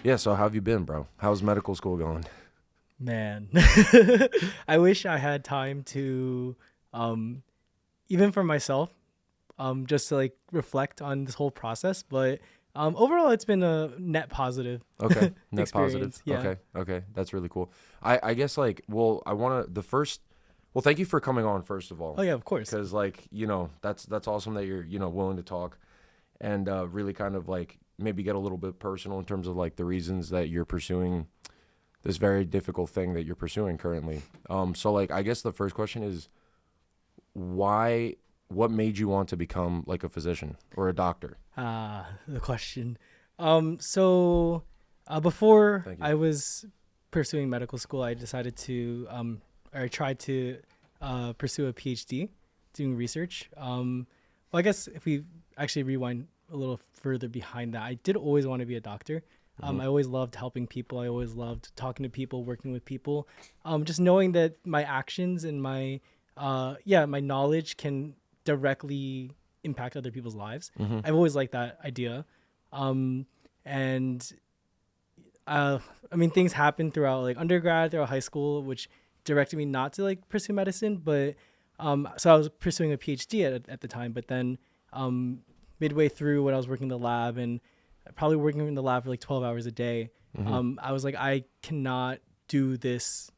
Yeah, so how have you been, bro? How's medical school going? Man, I wish I had time to, um, even for myself, just to like reflect on this whole process. But overall, it's been a net positive Okay, net positive. experience. Yeah. Okay, that's really cool. I guess like, well, I want to the first. Well, thank you for coming on first of all, Oh yeah, of course. because like that's awesome that you're willing to talk and really kind of like maybe get a little bit personal in terms of like the reasons that you're pursuing this very difficult thing that you're pursuing currently. So like I guess the first question is why. What made you want to become like a physician or a doctor? The question. Before Thank you. I was pursuing medical school, I decided to, or I tried to pursue a PhD, doing research. Well, I guess if we actually rewind a little further behind that, I did always want to be a doctor. Hmm. I always loved helping people. I always loved talking to people, working with people. Just knowing that my actions and my knowledge can directly impact other people's lives. Hmm. I've always liked that idea. Um, and uh, I mean, things happened throughout like undergrad, throughout high school, which directed me not to like pursue medicine. But so I was pursuing a PhD at the time. But then um, midway through, when I was working in the lab and probably working in the lab for like 12 hours a day, Hmm. I was like, I cannot do this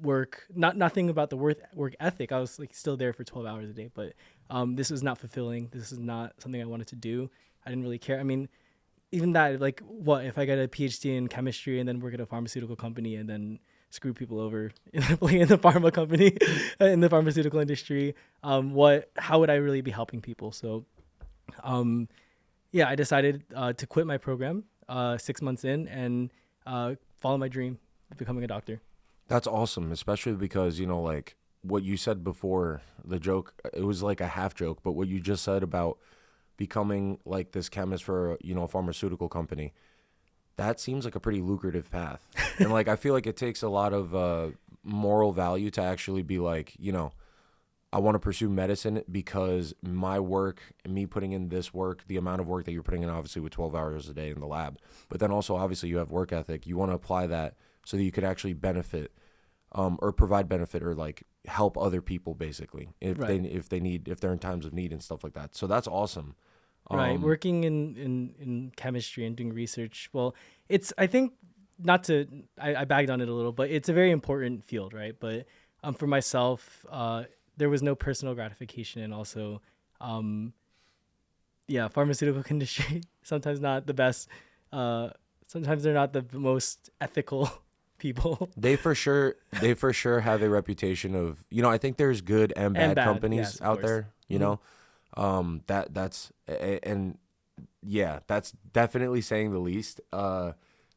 work. Nothing about the work ethic. I was like still there for 12 hours a day, but this was not fulfilling. This is not something I wanted to do. I didn't really care. I mean, even that, like, what if I get a PhD in chemistry and then work at a pharmaceutical company and then screw people over in the pharma company, in the pharmaceutical industry? How would I really be helping people? So, um, yeah, I decided to quit my program 6 months in and follow my dream of becoming a doctor. That's awesome, especially because, like what you said before, the joke, it was like a half joke, but what you just said about becoming like this chemist for, a pharmaceutical company, that seems like a pretty lucrative path. And like, I feel like it takes a lot of moral value to actually be like, I want to pursue medicine because my work and me putting in this work, the amount of work that you're putting in, obviously, with 12 hours a day in the lab, but then also, obviously, you have work ethic. You want to apply that so that you could actually benefit or provide benefit or like help other people basically Right. if they're in times of need and stuff like that. So that's awesome. Right. Um, Working in chemistry and doing research. Well, it's, I think, not to, I bagged on it a little, but it's a very important field, right? But for myself, there was no personal gratification. And also, um, yeah, pharmaceutical industry, sometimes not the best. Uh, Sometimes they're not the most ethical people. they for sure have a reputation of, I think there's good and And bad bad. companies Yes, of out course. there. Hmm. And yeah, that's definitely saying the least.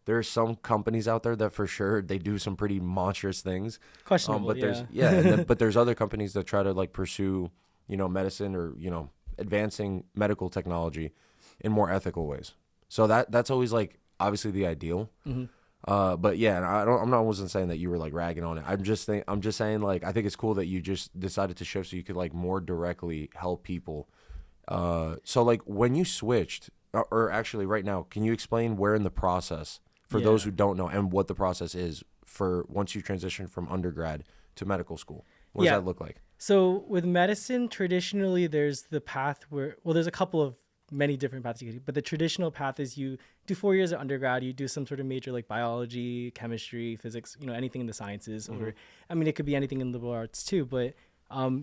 There's some companies out there that for sure they do some pretty monstrous things. Questionable. But there's Yeah. yeah, and then but there's other companies that try to like pursue, medicine or advancing medical technology in more ethical ways. So that's always like obviously the ideal. Hmm. But yeah, and I wasn't saying that you were like ragging on it. I'm just saying like I think it's cool that you just decided to shift so you could like more directly help people. So like when you switched, or actually right now, can you explain where in the process for those Yeah. who don't know and what the process is for once you transition from undergrad to medical school? What does Yeah. that look like? So with medicine, traditionally there's the path where, well, there's a couple of many different paths you could do, but the traditional path is you do 4 years of undergrad, you do some sort of major like biology, chemistry, physics, anything in the sciences, Hmm. or I mean, it could be anything in liberal arts too, but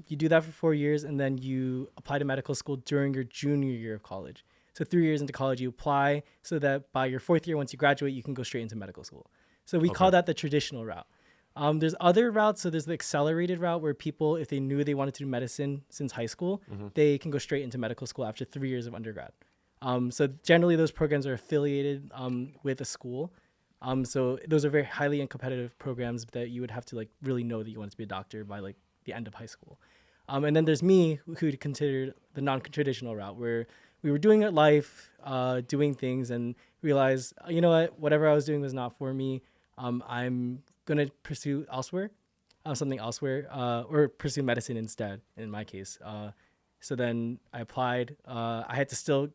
you do that for 4 years and then you apply to medical school during your junior year of college. So 3 years into college, you apply so that by your fourth year, once you graduate, you can go straight into medical school. So we call Okay. that the traditional route. There's other routes. So there's the accelerated route where people, if they knew they wanted to do medicine since high school, Hmm. they can go straight into medical school after 3 years of undergrad. So generally, those programs are affiliated with a school. So those are very highly competitive programs that you would have to like really know that you wanted to be a doctor by like the end of high school. And then there's me who considered the non-traditional route where we were doing it life, doing things, and realized, you know what, whatever I was doing was not for me. I'm gonna pursue elsewhere, something elsewhere, or pursue medicine instead. In my case, so then I applied. I had to still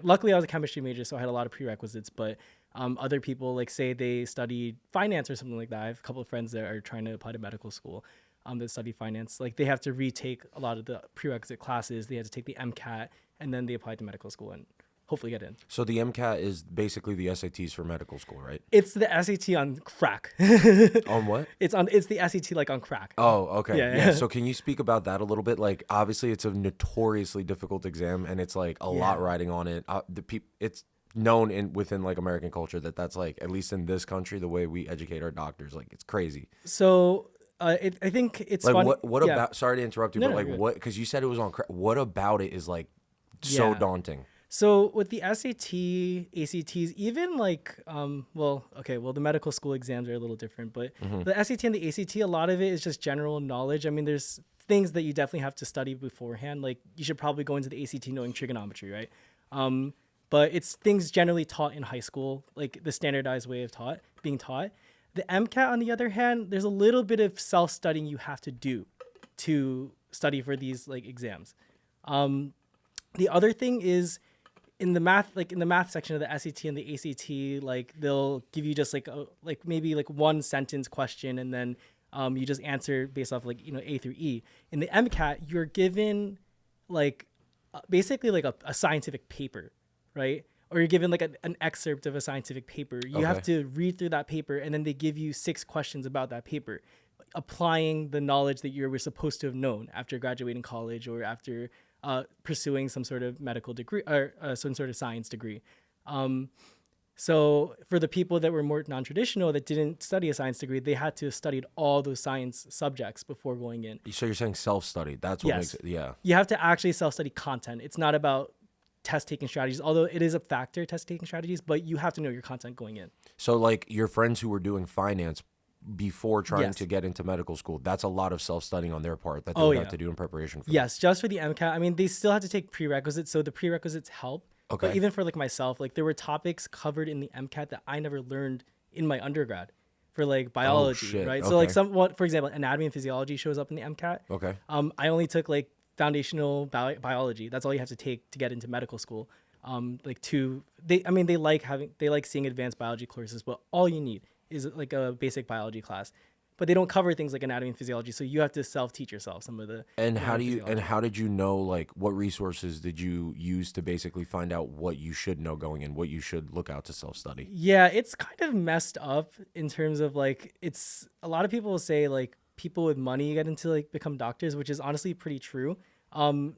luckily I was a chemistry major, so I had a lot of prerequisites. But other people, like say they studied finance or something like that. I have a couple of friends that are trying to apply to medical school that study finance. Like they have to retake a lot of the prerequisite classes. They have to take the MCAT, and then they apply to medical school and hopefully get in. So the MCAT is basically the SATs for medical school, right? It's the SAT on crack. On what? It's the SAT like on crack. Oh, okay. Yeah. Yeah. So can you speak about that a little bit? Like, obviously, it's a notoriously difficult exam, and it's like a lot riding on it. It's known within like American culture that's like, at least in this country, the way we educate our doctors, like it's crazy. So I think it's Like funny. what about? Sorry to interrupt you, No, but no, like you're good. what? Because you said it was on crack. What about it is like so Yeah. daunting? So with the SAT, ACTs, even like, the medical school exams are a little different, but the SAT and the ACT, a lot of it is just general knowledge. I mean, there's things that you definitely have to study beforehand. Like you should probably go into the ACT knowing trigonometry, right? But it's things generally taught in high school, like the standardized way of being taught. The MCAT, on the other hand, there's a little bit of self-studying you have to do to study for these like exams. The other thing is in the math section of the SAT and the ACT, like they'll give you just maybe one sentence question, and then you just answer based off A through E. In the MCAT, you're given basically like a scientific paper, right? Or you're given like an excerpt of a scientific paper. You have to read through that paper, and then they give you 6 questions about that paper, applying the knowledge that you were supposed to have known after graduating college or after pursuing some sort of medical degree or some sort of science degree. So for the people that were more non-traditional, that didn't study a science degree, they had to have studied all those science subjects before going in. So you're saying self-study. That's what makes it, yeah. You have to actually self-study content. It's not about test-taking strategies, although it is a factor, test-taking strategies, but you have to know your content going in. So like your friends who were doing finance before trying Yes. to get into medical school, that's a lot of self-studying on their part that they Oh, would yeah. have to do in preparation for Yes, just for the MCAT. I mean, they still have to take prerequisites, so the prerequisites help. Okay. But even for like myself, like there were topics covered in the MCAT that I never learned in my undergrad for like biology, shit. right? So like Okay. for example, anatomy and physiology shows up in the MCAT. Okay. I only took like foundational biology. That's all you have to take to get into medical school. They like seeing advanced biology courses, but all you need is like a basic biology class. But they don't cover things like anatomy and physiology, so you have to self-teach yourself some of the. And how physiology. did you know, like, what resources did you use to basically find out what you should know going in, what you should look out to self-study? Yeah, it's kind of messed up in terms of like it's a lot of people will say like people with money get into like become doctors, which is honestly pretty true. In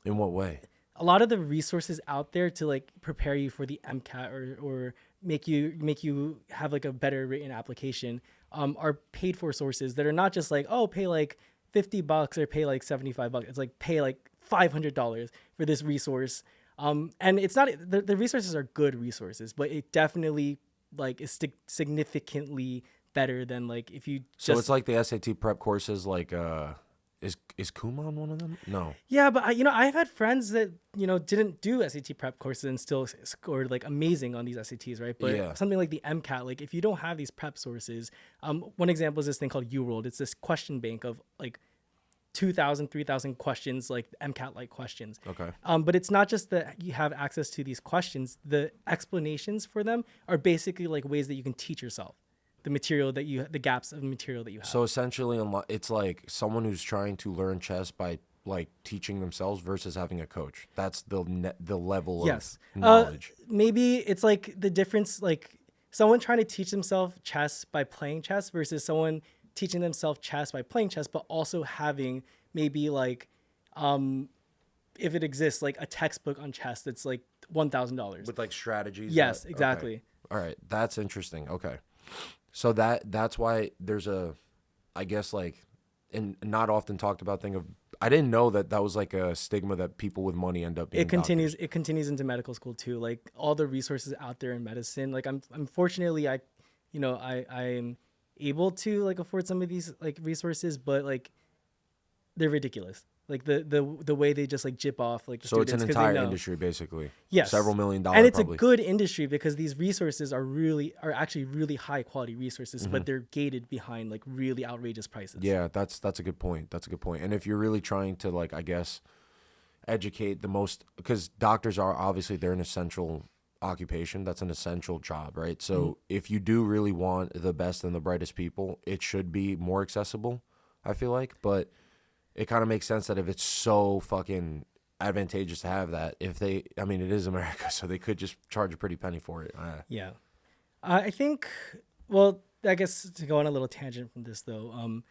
what way? A lot of the resources out there to like prepare you for the MCAT or make you have like a better written application are paid for sources that are not just like, oh, pay like $50 or pay like $75. It's like pay like $500 for this resource. And it's not the resources are good resources, but it definitely like is significantly better than like if you just. So it's like the SAT prep courses, like is Kumon one of them? No. Yeah, but I've had friends that didn't do SAT prep courses and still scored like amazing on these SATs, right? But Yeah. something like the MCAT, like if you don't have these prep sources, one example is this thing called UWorld. It's this question bank of like 2,000, 3,000 questions, like MCAT-like questions. Okay. But it's not just that you have access to these questions. The explanations for them are basically like ways that you can teach yourself the gaps of material that you have. So essentially, it's like someone who's trying to learn chess by like teaching themselves versus having a coach. That's the level Yes. of knowledge. Maybe it's like the difference, like someone trying to teach themselves chess by playing chess versus someone teaching themselves chess by playing chess, but also having maybe like, if it exists, like a textbook on chess that's like $1,000. With like strategies. Yes, okay. exactly. All right, that's interesting. Okay, so that's why there's I guess like, and not often talked about thing of. I didn't know that was like a stigma that people with money end up being doctors. It continues into medical school too. Like all the resources out there in medicine. Like I'm fortunately I'm able to like afford some of these like resources, but like they're ridiculous. Like the way they just like jip off like the So it's an students 'cause they entire know. industry basically. Yes. Several $million And it's probably. a good industry because these resources are actually really high quality resources, but they're gated behind like really outrageous prices. Yeah, that's a good point. That's a good point. And if you're really trying to like, I guess, educate the most, because doctors are obviously, they're an essential occupation. That's an essential job, right? So if you do really want the best and the brightest people, it should be more accessible, I feel like. But it kind of makes sense that if it's so fucking advantageous to have that, if they, I mean, it is America, so they could just charge a pretty penny for it. Yeah. I think, well, I guess to go on a little tangent from this though,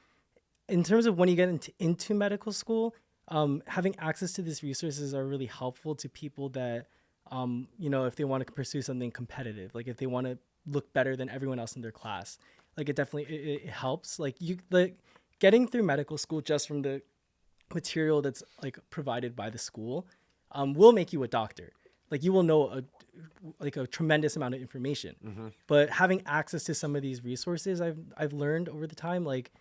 in terms of when you get into medical school, having access to these resources are really helpful to people that, you know, if they want to pursue something competitive, like if they want to look better than everyone else in their class, like it definitely, it helps. Like getting through medical school just from the material that's like provided by the school, will make you a doctor. Like you will know a tremendous amount of information, but having access to some of these resources I've learned over the time, like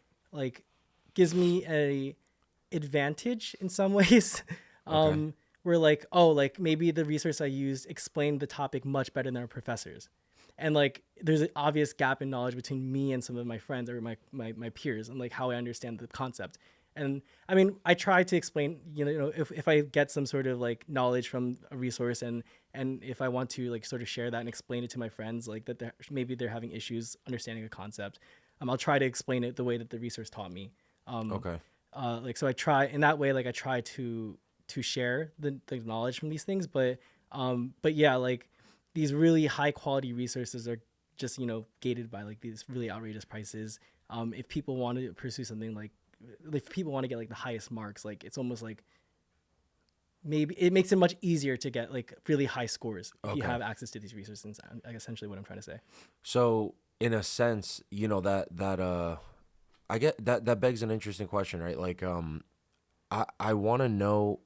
gives me a advantage in some ways. Where like, oh, like maybe the resource I used explained the topic much better than our professors. And like, there's an obvious gap in knowledge between me and some of my friends or my peers and like how I understand the concept. And I mean, I try to explain, you know, if I get some sort of like knowledge from a resource and if I want to like sort of share that and explain it to my friends, like that maybe they're having issues understanding a concept, I'll try to explain it the way that the resource taught me. Like, so I try in that way, like I try to share the knowledge from these things, but yeah, like these really high quality resources are just, you know, gated by like these really outrageous prices. If people want to pursue something like, if people want to get like the highest marks, like it's almost like maybe it makes it much easier to get like really high scores if you have access to these resources. Like essentially what I'm trying to say. So in a sense, you know, that I get that begs an interesting question, right? Like, I want to know,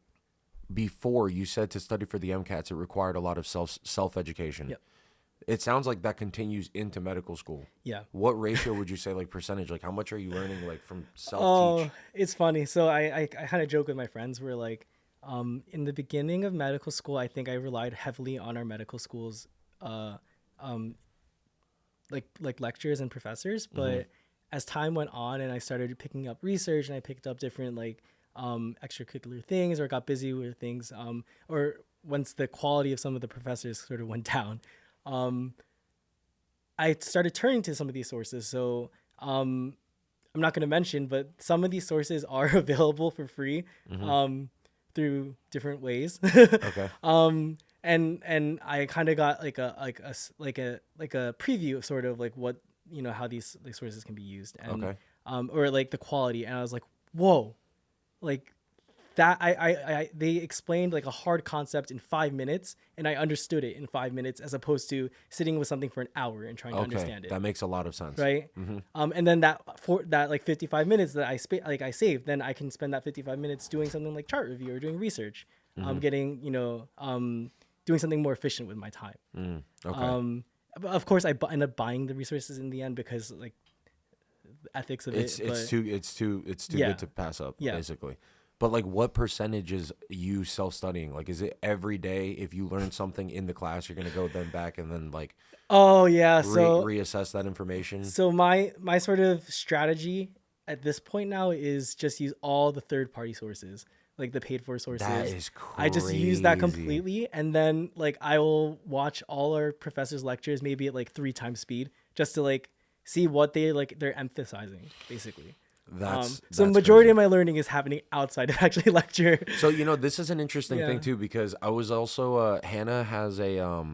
before you said to study for the MCATs, it required a lot of self education. Yep. It sounds like that continues into medical school. Yeah. What ratio would you say, like percentage? Like how much are you learning like from self teach? Oh, it's funny. So I kind of joke with my friends. We're like, in the beginning of medical school, I think I relied heavily on our medical school's, like lectures and professors. But as time went on and I started picking up research and I picked up different like extracurricular things or got busy with things, or once the quality of some of the professors sort of went down, I started turning to some of these sources. So I'm not going to mention, but some of these sources are available for free through different ways. Okay. And I kind of got like a preview of sort of like what, you know, how these sources can be used, and or like the quality. And I was like, whoa, like that I they explained like a hard concept in 5 minutes and I understood it in 5 minutes, as opposed to sitting with something for an hour and trying to understand it. That makes a lot of sense. Right. And then that like 55 minutes that I saved, then I can spend that 55 minutes doing something like chart review or doing research, getting, you know, doing something more efficient with my time. Of course I end up buying the resources in the end because like the ethics of it's too good to pass up, basically. But like, what percentage is you self-studying? Like, is it every day? If you learn something in the class, you're gonna go then back and then like, oh yeah, so reassess that information. So my sort of strategy at this point now is just use all the third-party sources, like the paid for sources. That is crazy. I just use that completely, and then like I will watch all our professors' lectures maybe at like 3 times speed, just to like see what they're emphasizing, basically. That's majority crazy. of my learning is happening outside of actually lecture. So, you know, this is an interesting thing too, because I was also Hannah has a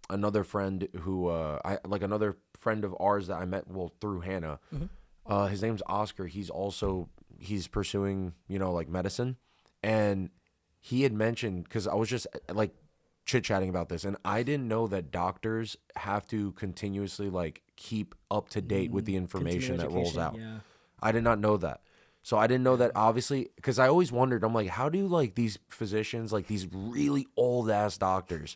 another friend who another friend of ours that I met through Hannah. His name's Oscar. He's pursuing, you know, like medicine, and he had mentioned, because I was just like chit chatting about this, and I didn't know that doctors have to continuously like keep up to date with the information that rolls out. Yeah. I did not know that. So I didn't know that, obviously, because I always wondered, I'm like, how do like these physicians, like these really old ass doctors,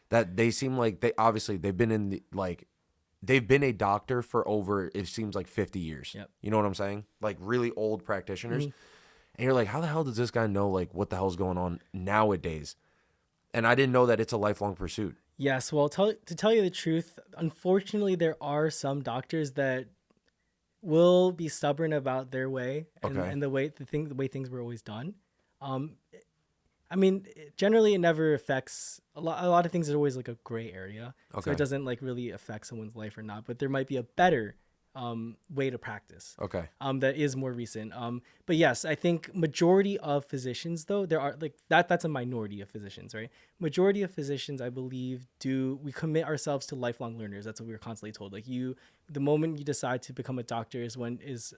that they seem like they've been they've been a doctor for over, it seems like 50 years. Yep. You know what I'm saying? Like really old practitioners. And you're like, how the hell does this guy know like what the hell's going on nowadays? And I didn't know that it's a lifelong pursuit. Yes. Well, to tell you the truth, unfortunately, there are some doctors that will be stubborn about their way and the way things were always done. I mean, generally, it never affects a lot. A lot of things are always like a gray area, so Okay. it doesn't like really affect someone's life or not. But there might be a better way to practice Okay. that is more recent. But yes, I think majority of physicians, though, there are like that. That's a minority of physicians, right? Majority of physicians, I believe, do we commit ourselves to lifelong learners. That's what we were constantly told. Like you, the moment you decide to become a doctor is when is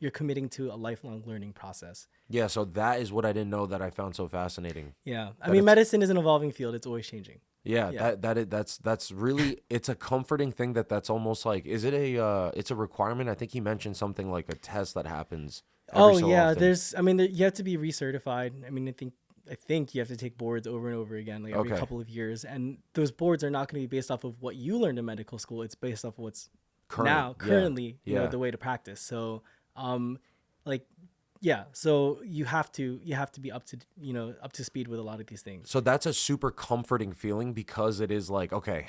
you're committing to a lifelong learning process. Yeah, so that is what I didn't know that I found so fascinating. Yeah, I That mean, it's medicine is an evolving field. It's always changing. Yeah, Yeah. that's really it's a comforting thing that's almost like is it a it's a requirement? I think he mentioned something like a test that happens every Oh so yeah, often. there's. I mean, you have to be recertified. I mean, I think you have to take boards over and over again, like every Okay. couple of years, and those boards are not going to be based off of what you learned in medical school. It's based off of what's Current. Yeah. currently, Yeah. the way to practice. So, like, yeah. So you have to be up to speed with a lot of these things. So that's a super comforting feeling because it is like okay,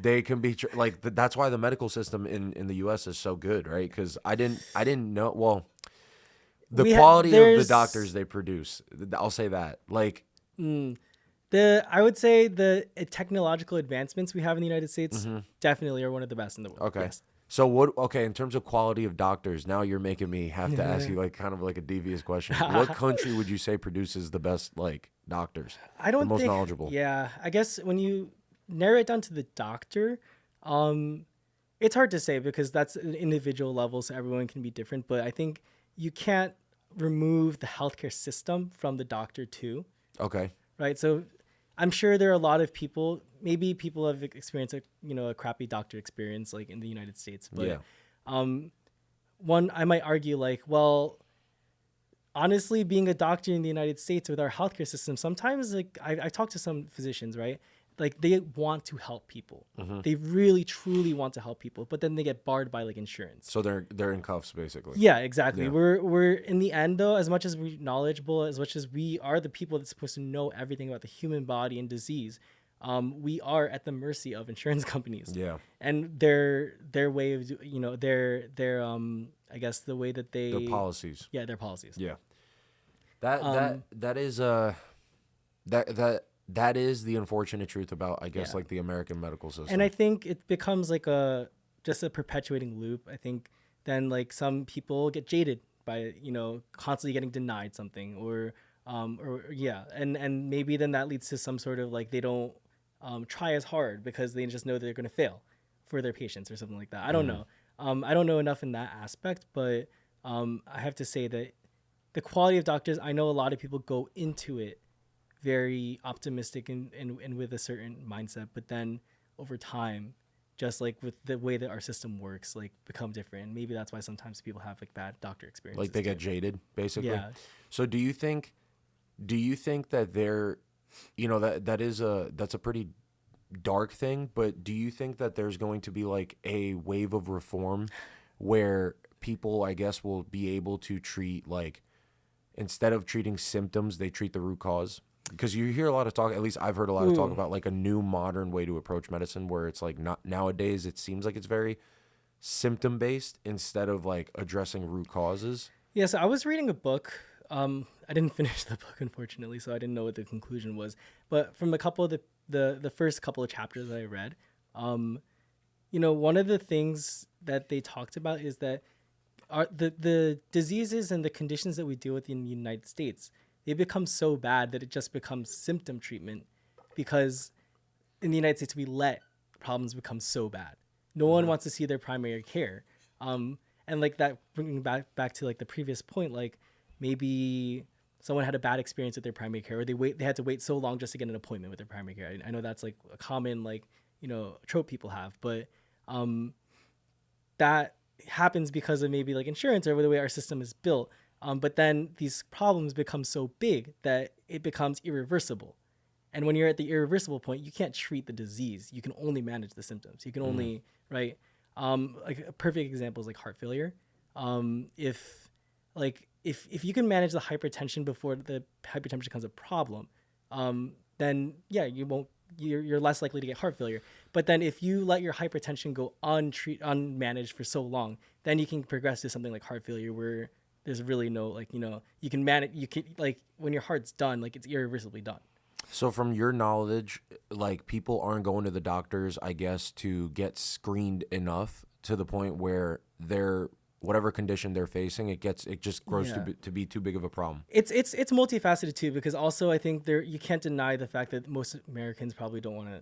they can be like that's why the medical system in the US is so good, right? Cuz I didn't know well, the We quality of the there's doctors they produce. I'll say that. Like I would say the technological advancements we have in the United States definitely are one of the best in the world. okay. Yes. So what? Okay, in terms of quality of doctors, now you're making me have to ask you like kind of like a devious question. What country would you say produces the best like doctors, I the don't most think. knowledgeable? Yeah, I guess when you narrow it down to the doctor, it's hard to say because that's an individual level, so everyone can be different. But I think you can't remove the healthcare system from the doctor too, Okay. right? So I'm sure there are a lot of people. Maybe people have experienced a crappy doctor experience like in the United States, but Yeah. one I might argue like, well, honestly, being a doctor in the United States with our healthcare system, sometimes like I talk to some physicians, right? Like they want to help people. They really truly want to help people, but then they get barred by like insurance. So they're in cuffs basically. Yeah, exactly. Yeah. We're in the end though, as much as we're knowledgeable, as much as we are the people that's supposed to know everything about the human body and disease, we are at the mercy of insurance companies. Yeah. And their way of their I guess the way that Their they policies. yeah, their policies. Yeah. That is that is the unfortunate truth about I guess Yeah. like the American medical system. And I think it becomes like just a perpetuating loop. I think then like some people get jaded by constantly getting denied something or yeah, and maybe then that leads to some sort of like they don't try as hard because they just know they're going to fail for their patients or something like that. I don't know. I don't know enough in that aspect, but I have to say that the quality of doctors, I know a lot of people go into it very optimistic and with a certain mindset, but then over time, just like with the way that our system works, like become different. Maybe that's why sometimes people have like bad doctor experiences. like they get too. jaded basically. Yeah. So do you think that they're that's a pretty dark thing, but do you think that there's going to be like a wave of reform where people I guess will be able to treat like instead of treating symptoms, they treat the root cause? Because you hear a lot of talk, at least I've heard a lot of talk Ooh. about like a new modern way to approach medicine where it's like not nowadays it seems like it's very symptom based instead of like addressing root causes. Yeah, so I was reading a book. I didn't finish the book, unfortunately, so I didn't know what the conclusion was. But from a couple of the first couple of chapters that I read, one of the things that they talked about is that the diseases and the conditions that we deal with in the United States, they become so bad that it just becomes symptom treatment because in the United States we let problems become so bad. No one wants to see their primary care. And like that bringing back to like the previous point, like maybe someone had a bad experience with their primary care or they had to wait so long just to get an appointment with their primary care. I know that's like a common like, trope people have, but that happens because of maybe like insurance or the way our system is built. But then these problems become so big that it becomes irreversible. And when you're at the irreversible point, you can't treat the disease. You can only manage the symptoms. You can only, right? Like a perfect example is like heart failure. If you can manage the hypertension before the hypertension becomes a problem, then yeah, you're less likely to get heart failure. But then if you let your hypertension go unmanaged for so long, then you can progress to something like heart failure where there's really no like, you know, you can manage, you can like when your heart's done, like it's irreversibly done. So from your knowledge, like people aren't going to the doctors, I guess, to get screened enough to the point where they're whatever condition they're facing, it just grows Yeah. to be too big of a problem. It's multifaceted too, because also I think there you can't deny the fact that most Americans probably don't want to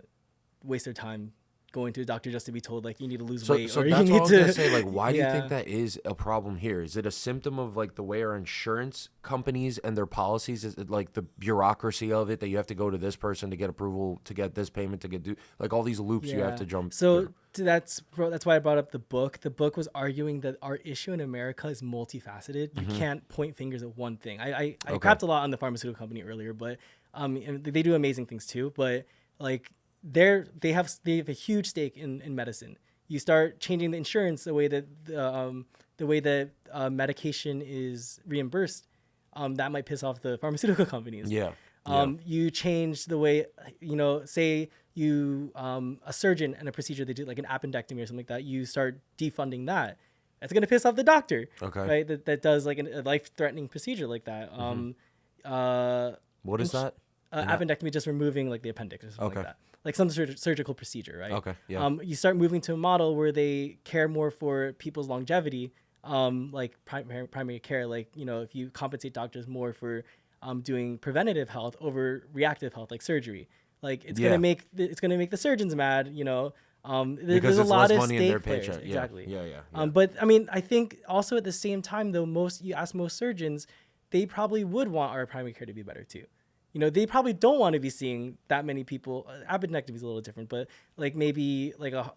waste their time going to a doctor just to be told like you need to lose weight So or you that's what I need was to gonna say. Like, why do you yeah. think that is a problem here? Is it a symptom of like the way our insurance companies and their policies is it like the bureaucracy of it that you have to go to this person to get approval to get this payment to get do like all these loops you have to jump So through? that's why I brought up the book. The book was arguing that our issue in America is multifaceted. You can't point fingers at one thing. I Okay. crapped a lot on the pharmaceutical company earlier, but and they do amazing things too. But like they have a huge stake in medicine. You start changing the insurance, the way that medication is reimbursed, that might piss off the pharmaceutical companies. Yeah. You change the way, you know, say you a surgeon and a procedure they do like an appendectomy or something like that. You start defunding that. That's gonna piss off the doctor, Okay. right? That does like a life-threatening procedure like that. What is that? Appendectomy, just removing like the appendix or something Okay. like that, like some surgical procedure, right? Okay, yeah. You start moving to a model where they care more for people's longevity, like primary care. Like, you know, if you compensate doctors more for doing preventative health over reactive health, like surgery, like it's Yeah. gonna make the surgeons mad. You know, Because there's a it's lot less of money in their stake players. paycheck. Yeah. Exactly. Yeah. But I mean, I think also at the same time, though, you ask most surgeons, they probably would want our primary care to be better too. You know, they probably don't want to be seeing that many people. Appendectomy is a little different, but like maybe like I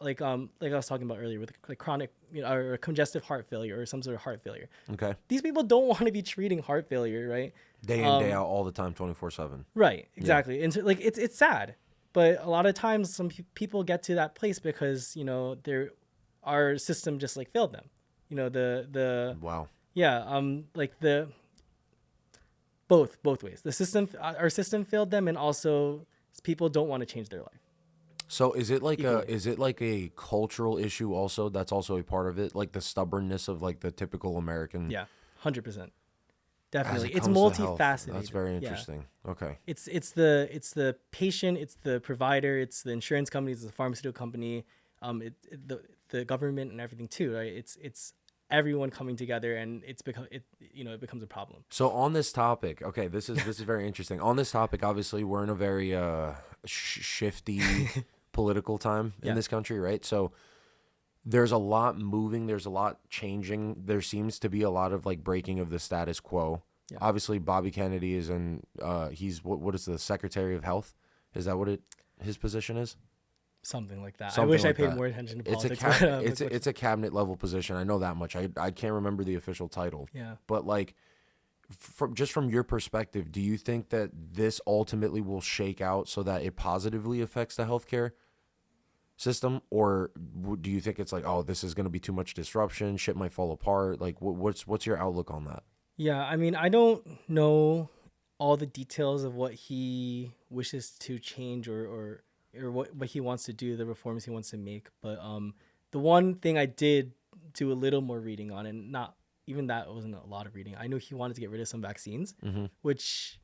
was talking about earlier with like chronic, you know, or congestive heart failure or some sort of heart failure. Okay. These people don't want to be treating heart failure, right? Day in, day out, all the time, 24/7. Right, exactly. And so, like it's sad, but a lot of times some people get to that place because, you know, our system just like failed them. You know, the Wow. yeah, like the both ways. The system, our system failed them, and also people don't want to change their life. So is it like Equally. a cultural issue also that's also a part of it, like the stubbornness of like the typical American? Yeah, 100%. as Definitely, it it's comes to health? multifaceted. That's very Yeah. interesting. Okay. It's the patient, it's the provider, it's the insurance companies, it's the pharmaceutical company, the government and everything too, right? It's everyone coming together, and it becomes a problem. So on this topic, okay, this is very interesting. On this topic, obviously, we're in a very shifty political time in Yeah. this country, right? So there's a lot moving, there's a lot changing. There seems to be a lot of like breaking of the status quo. Yeah. Obviously, Bobby Kennedy is he's what is the Secretary of Health? Is that what his position is? Something like that. Something I wish I like paid that. more attention to It's a politics. it's a cabinet level position. I know that much. I can't remember the official title. Yeah. But like from your perspective, do you think that this ultimately will shake out so that it positively affects the healthcare system, or do you think it's like, oh, this is going to be too much disruption, shit might fall apart? Like what's your outlook on that? Yeah, I mean, I don't know all the details of what he wishes to change or what he wants to do, the reforms he wants to make. But the one thing I did do a little more reading on, and not even that wasn't a lot of reading. I know he wanted to get rid of some vaccines, which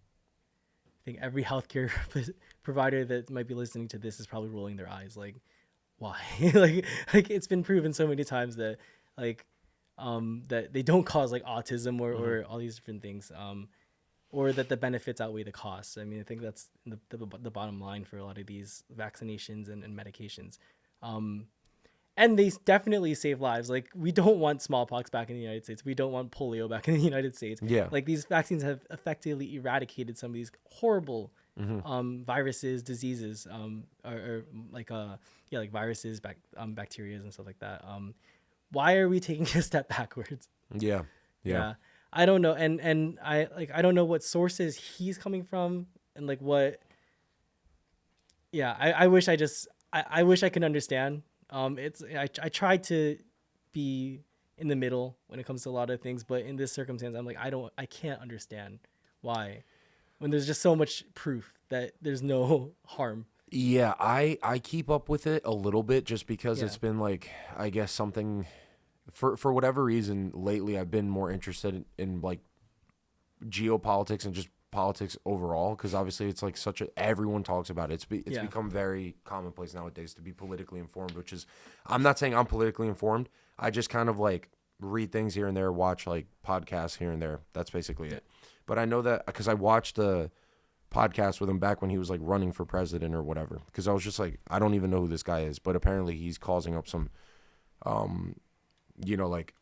I think every healthcare provider that might be listening to this is probably rolling their eyes, like, why? like it's been proven so many times that like that they don't cause like autism or all these different things, or that the benefits outweigh the costs. I mean, I think that's the bottom line for a lot of these vaccinations and medications. And they definitely save lives. Like, we don't want smallpox back in the United States. We don't want polio back in the United States. Yeah. Like, these vaccines have effectively eradicated some of these horrible viruses, diseases, or like like viruses, bacteria and stuff like that. Why are we taking a step backwards? Yeah. I don't know. And I don't know what sources he's coming from, and like what. Yeah, I wish I wish I could understand. I try to be in the middle when it comes to a lot of things, but in this circumstance, I'm like, I can't understand why, when there's just so much proof that there's no harm. Yeah, I keep up with it a little bit just because Yeah. it's been like, I guess, something for whatever reason lately I've been more interested in like geopolitics and just politics overall, because obviously it's like such a, everyone talks about it. It's Yeah. become very commonplace nowadays to be politically informed, which is, I'm not saying I'm politically informed. I just kind of like read things here and there, watch like podcasts here and there. That's basically it. But I know that because I watched the podcast with him back when he was like running for president or whatever, because I was just like, I don't even know who this guy is, but apparently he's causing up some like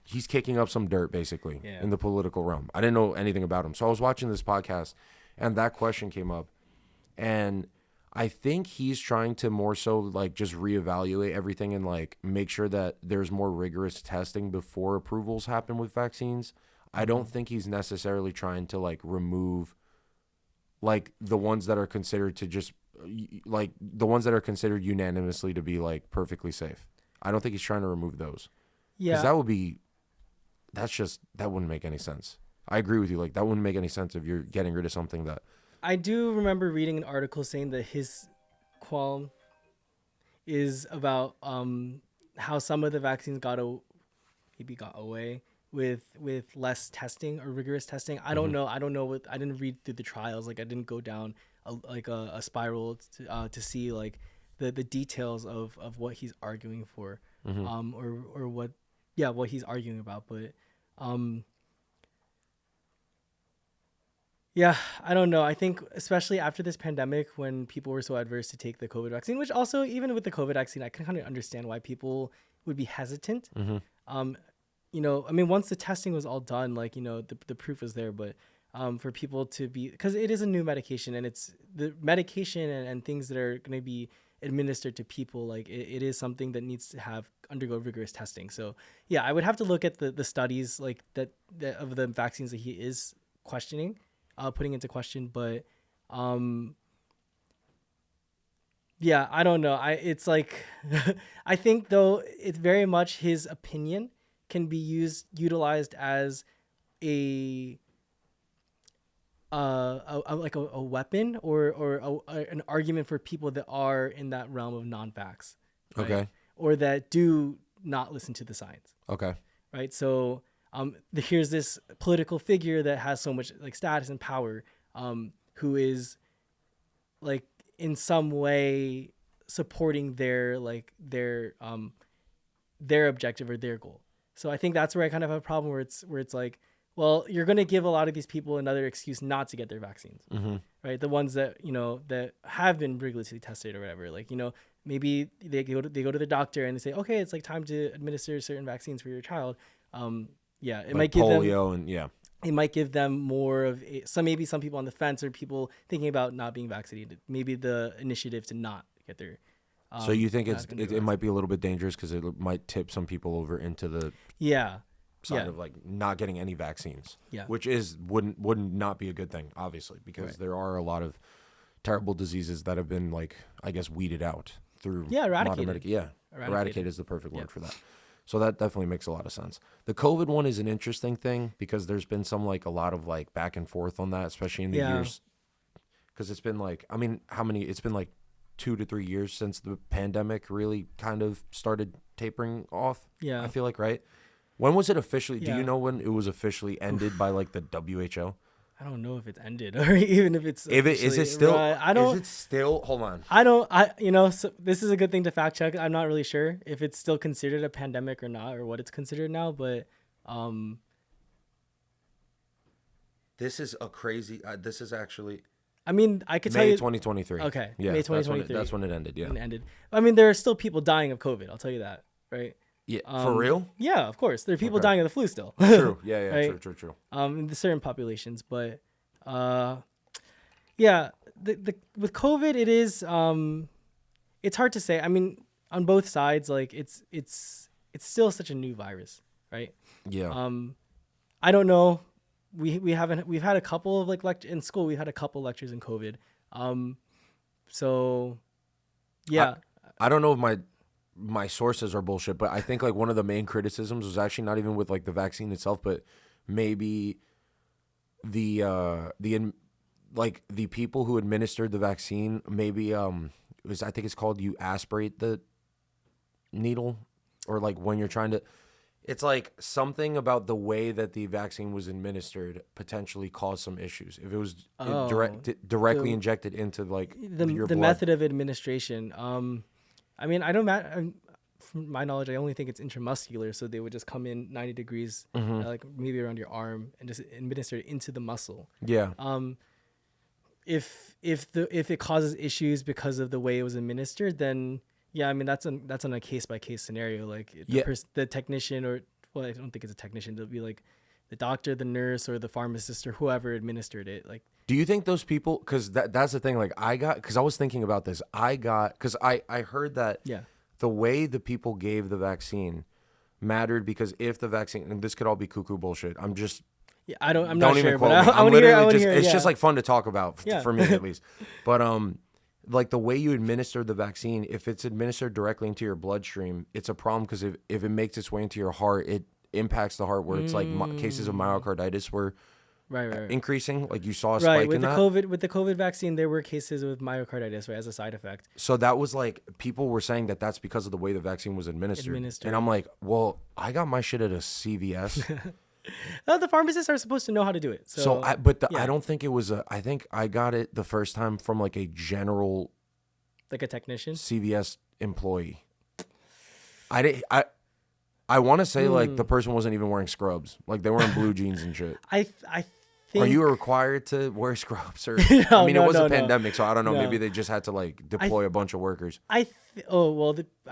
he's kicking up some dirt basically in the political realm. I didn't know anything about him. So I was watching this podcast and that question came up, and I think he's trying to more so like just reevaluate everything and like make sure that there's more rigorous testing before approvals happen with vaccines. I don't think he's necessarily trying to like remove like the ones that are considered to just like the ones that are considered unanimously to be like perfectly safe. I don't think he's trying to remove those. Yeah. Because that wouldn't make any sense. I agree with you. Like, that wouldn't make any sense if you're getting rid of something that. I do remember reading an article saying that his qualm is about how some of the vaccines got away with less testing or rigorous testing. I don't know. I don't know what, I didn't read through the trials. Like, I didn't go down a spiral to see like the details of what he's arguing for, or what he's arguing about. But yeah, I don't know. I think especially after this pandemic, when people were so adverse to take the COVID vaccine, which also even with the COVID vaccine, I can kind of understand why people would be hesitant. I mean, once the testing was all done, like, the proof was there, but for people to be, because it is a new medication, and it's the medication and things that are going to be administered to people, like it is something that needs to undergo rigorous testing. So yeah, I would have to look at the studies like that of the vaccines that he is questioning, putting into question. But yeah, I don't know. It's like I think though it's very much his opinion can be utilized as a weapon or an argument for people that are in that realm of non-vax, right? Okay. Or that do not listen to the science. Okay. Right. So here's this political figure that has so much like status and power, who is like in some way supporting their objective or their goal. So I think that's where I kind of have a problem where it's like, well, you're going to give a lot of these people another excuse not to get their vaccines, right? The ones that, that have been rigorously tested or whatever, like, maybe they go to the doctor and they say, okay, it's like time to administer certain vaccines for your child. Yeah, it like might give polio them, it might give them more of some people on the fence or people thinking about not being vaccinated. Maybe the initiative to not get their. So you think it might be a little bit dangerous because it might tip some people over into the side of like not getting any vaccines, which wouldn't not be a good thing, obviously, because there are a lot of terrible diseases that have been like, I guess, weeded out through eradicated. Eradicate is the perfect word for that. So that definitely makes a lot of sense. The COVID one is an interesting thing because there's been a lot of like back and forth on that, especially in the years, because it's been like, I mean, it's been like 2 to 3 years since the pandemic really kind of started tapering off. Yeah. I feel like, right? When was it officially? Do you know when it was officially ended by like the WHO? I don't know if it's ended or even if it's. Is it still? I don't. Is it still? Hold on. I don't. So this is a good thing to fact check. I'm not really sure if it's still considered a pandemic or not, or what it's considered now. But this is a crazy. This is actually. I mean, I could tell you. May 2023. Okay. Yeah. May 2023. That's when it ended. Yeah. When it ended. I mean, there are still people dying of COVID. I'll tell you that. Right. Yeah, for real? Yeah, of course. There are people dying of the flu still. True. Yeah, right? True. In the certain populations, but yeah, the with COVID, it is it's hard to say. I mean, on both sides, like it's still such a new virus, right? Yeah. I don't know. We've had a couple of in school. We had a couple lectures in COVID. So yeah. I don't know if my sources are bullshit, but I think like one of the main criticisms was actually not even with like the vaccine itself, but maybe the people who administered the vaccine, maybe I think it's called, you aspirate the needle. or like when you're trying to, it's like something about the way that the vaccine was administered potentially caused some issues. If it was directly the injected into like the your the blood. method of administration. I mean, I don't. From my knowledge, I only think it's intramuscular. So they would just come in 90 degrees, like maybe around your arm, and just administer it into the muscle. Yeah. If it causes issues because of the way it was administered, then yeah, I mean that's on a case by case scenario. Like the technician, or well, I don't think it's a technician. It'll be like the doctor, the nurse, or the pharmacist, or whoever administered it. Like, do you think those people? Because that's the thing. Like because I was thinking about this. Because I heard that yeah, the way the people gave the vaccine mattered, because if the vaccine, and this could all be cuckoo bullshit. I'm just. yeah, I'm Don't not even sure, quote but me. I want to hear. It's Yeah. just like fun to talk about Yeah. for me at least. But like the way you administer the vaccine, if it's administered directly into your bloodstream, it's a problem, because if it makes its way into your heart, it impacts the heart, where it's like cases of myocarditis were right. increasing. Like you saw a Right, spike with in the that. COVID vaccine, there were cases with myocarditis, right, as a side effect. So that was like, people were saying that that's because of the way the vaccine was administered. And I'm like, well, I got my shit at a CVS. The pharmacists are supposed to know how to do it. So, I don't think it was I think I got it the first time from like a general like a technician. CVS employee. I want to say like the person wasn't even wearing scrubs. Like they were in blue jeans and shit. I think. Are you required to wear scrubs? Or No, I mean, it was no, a pandemic, so I don't know. No. Maybe they just had to like deploy a bunch of workers. I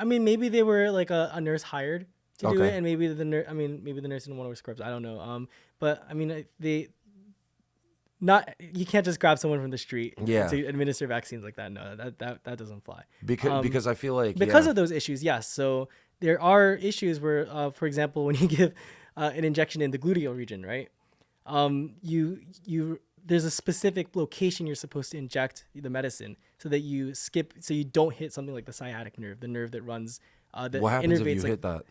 mean, maybe they were like a nurse hired to do Okay. it, and maybe the nurse. I mean, maybe the nurse didn't want to wear scrubs. I don't know. But I mean, you can't just grab someone from the street Yeah. to administer vaccines like that. No, that doesn't fly. Because I feel like Because of those issues, yes. So there are issues where, for example, when you give an injection in the gluteal region, right? There's a specific location you're supposed to inject the medicine, so that you don't hit something like the sciatic nerve, the nerve that runs. what happens if you hit that?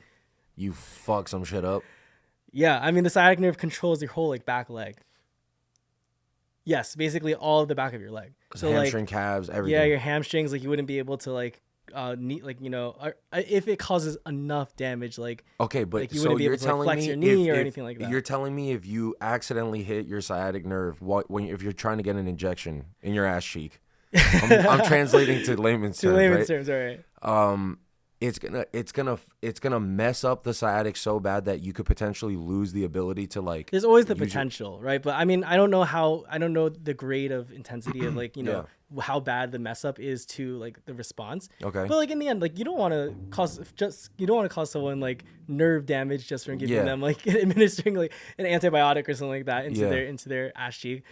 You fuck some shit up. Yeah, I mean the sciatic nerve controls your whole like back leg. Yes, basically all of the back of your leg. So hamstring, calves, everything. yeah, your hamstrings, like you wouldn't be able to like if it causes enough damage, like Okay, but like you so wouldn't be you're able to like, telling flex me your knee or if anything like that. You're telling me if you accidentally hit your sciatic nerve, if you're trying to get an injection in your ass cheek, I'm translating to layman's terms, right? terms, all right. It's gonna mess up the sciatic so bad that you could potentially lose the ability to like. There's always the use your- potential, right? But I mean, I don't know the grade of intensity of like, how bad the mess up is to like the response. Okay. But like in the end, like you don't want to cause someone like nerve damage just from giving Yeah. them like administering like an antibiotic or something like that Yeah. into their ass cheek.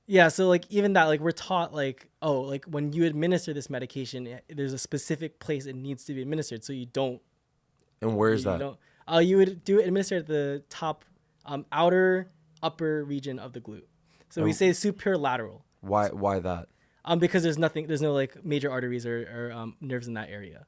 Yeah, so like even that, like we're taught like, oh, like when you administer this medication, there's a specific place it needs to be administered, so you don't. And where is You that? don't. You would administer at the top, outer upper region of the glute. So we say superior lateral. Why that? Because there's no like major arteries or nerves in that area.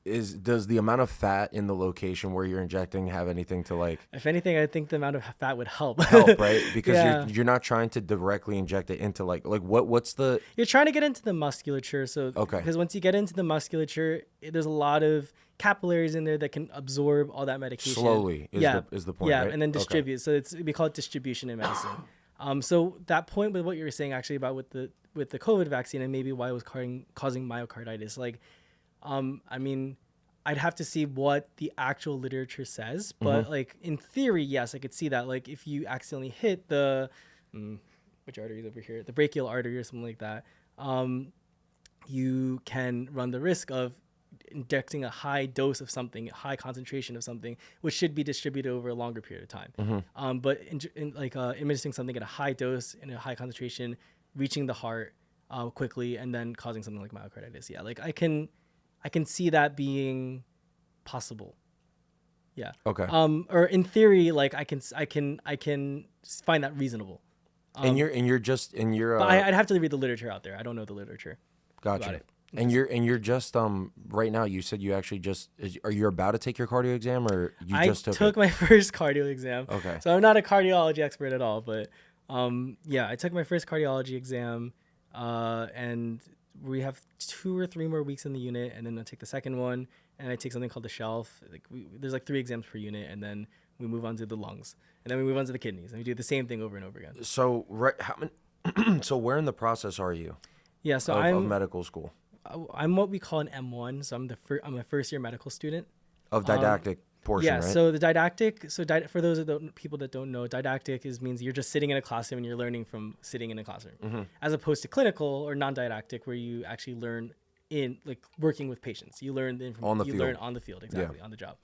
Does the amount of fat in the location where you're injecting have anything to like If anything, I think the amount of fat would help. right? Because Yeah. you're not trying to directly inject it into like what's the You're trying to get into the musculature, so Okay. because once you get into the musculature, there's a lot of capillaries in there that can absorb all that medication slowly is the point, yeah, right? and then Okay. distribute. So we call it distribution in medicine. So that point with what you were saying actually about with the COVID vaccine and maybe why it was causing myocarditis, like, I mean, I'd have to see what the actual literature says, but like in theory, yes, I could see that. Like if you accidentally hit which artery is over here, the brachial artery or something like that, you can run the risk of injecting a high dose of something, a high concentration of something, which should be distributed over a longer period of time. But administering something at a high dose and a high concentration, reaching the heart quickly, and then causing something like myocarditis. Yeah, like I can see that being possible. Yeah. Okay. Or in theory, like I can find that reasonable. and you're But I'd have to read the literature out there. I don't know the literature. gotcha. about it. And you're just right now. You said you actually are you about to take your cardio exam, or you I just took took it? my first cardio exam. Okay. So I'm not a cardiology expert at all, but yeah, I took my first cardiology exam, and we have 2 or 3 more weeks in the unit, and then I'll take the second one, and I take something called the shelf. Like there's like 3 exams per unit, and then we move on to the lungs, and then we move on to the kidneys, and we do the same thing over and over again. So how many, so where in the process are you Yeah, so of medical school? I'm what we call an M1, so I'm a first year medical student. Of didactic portion, Yeah, right? so the didactic, for those of the people that don't know, didactic means you're just sitting in a classroom and you're learning from sitting in a classroom, as opposed to clinical or non-didactic, where you actually learn in like working with patients. You learn the information. On the you field. learn on the field, exactly, on the job.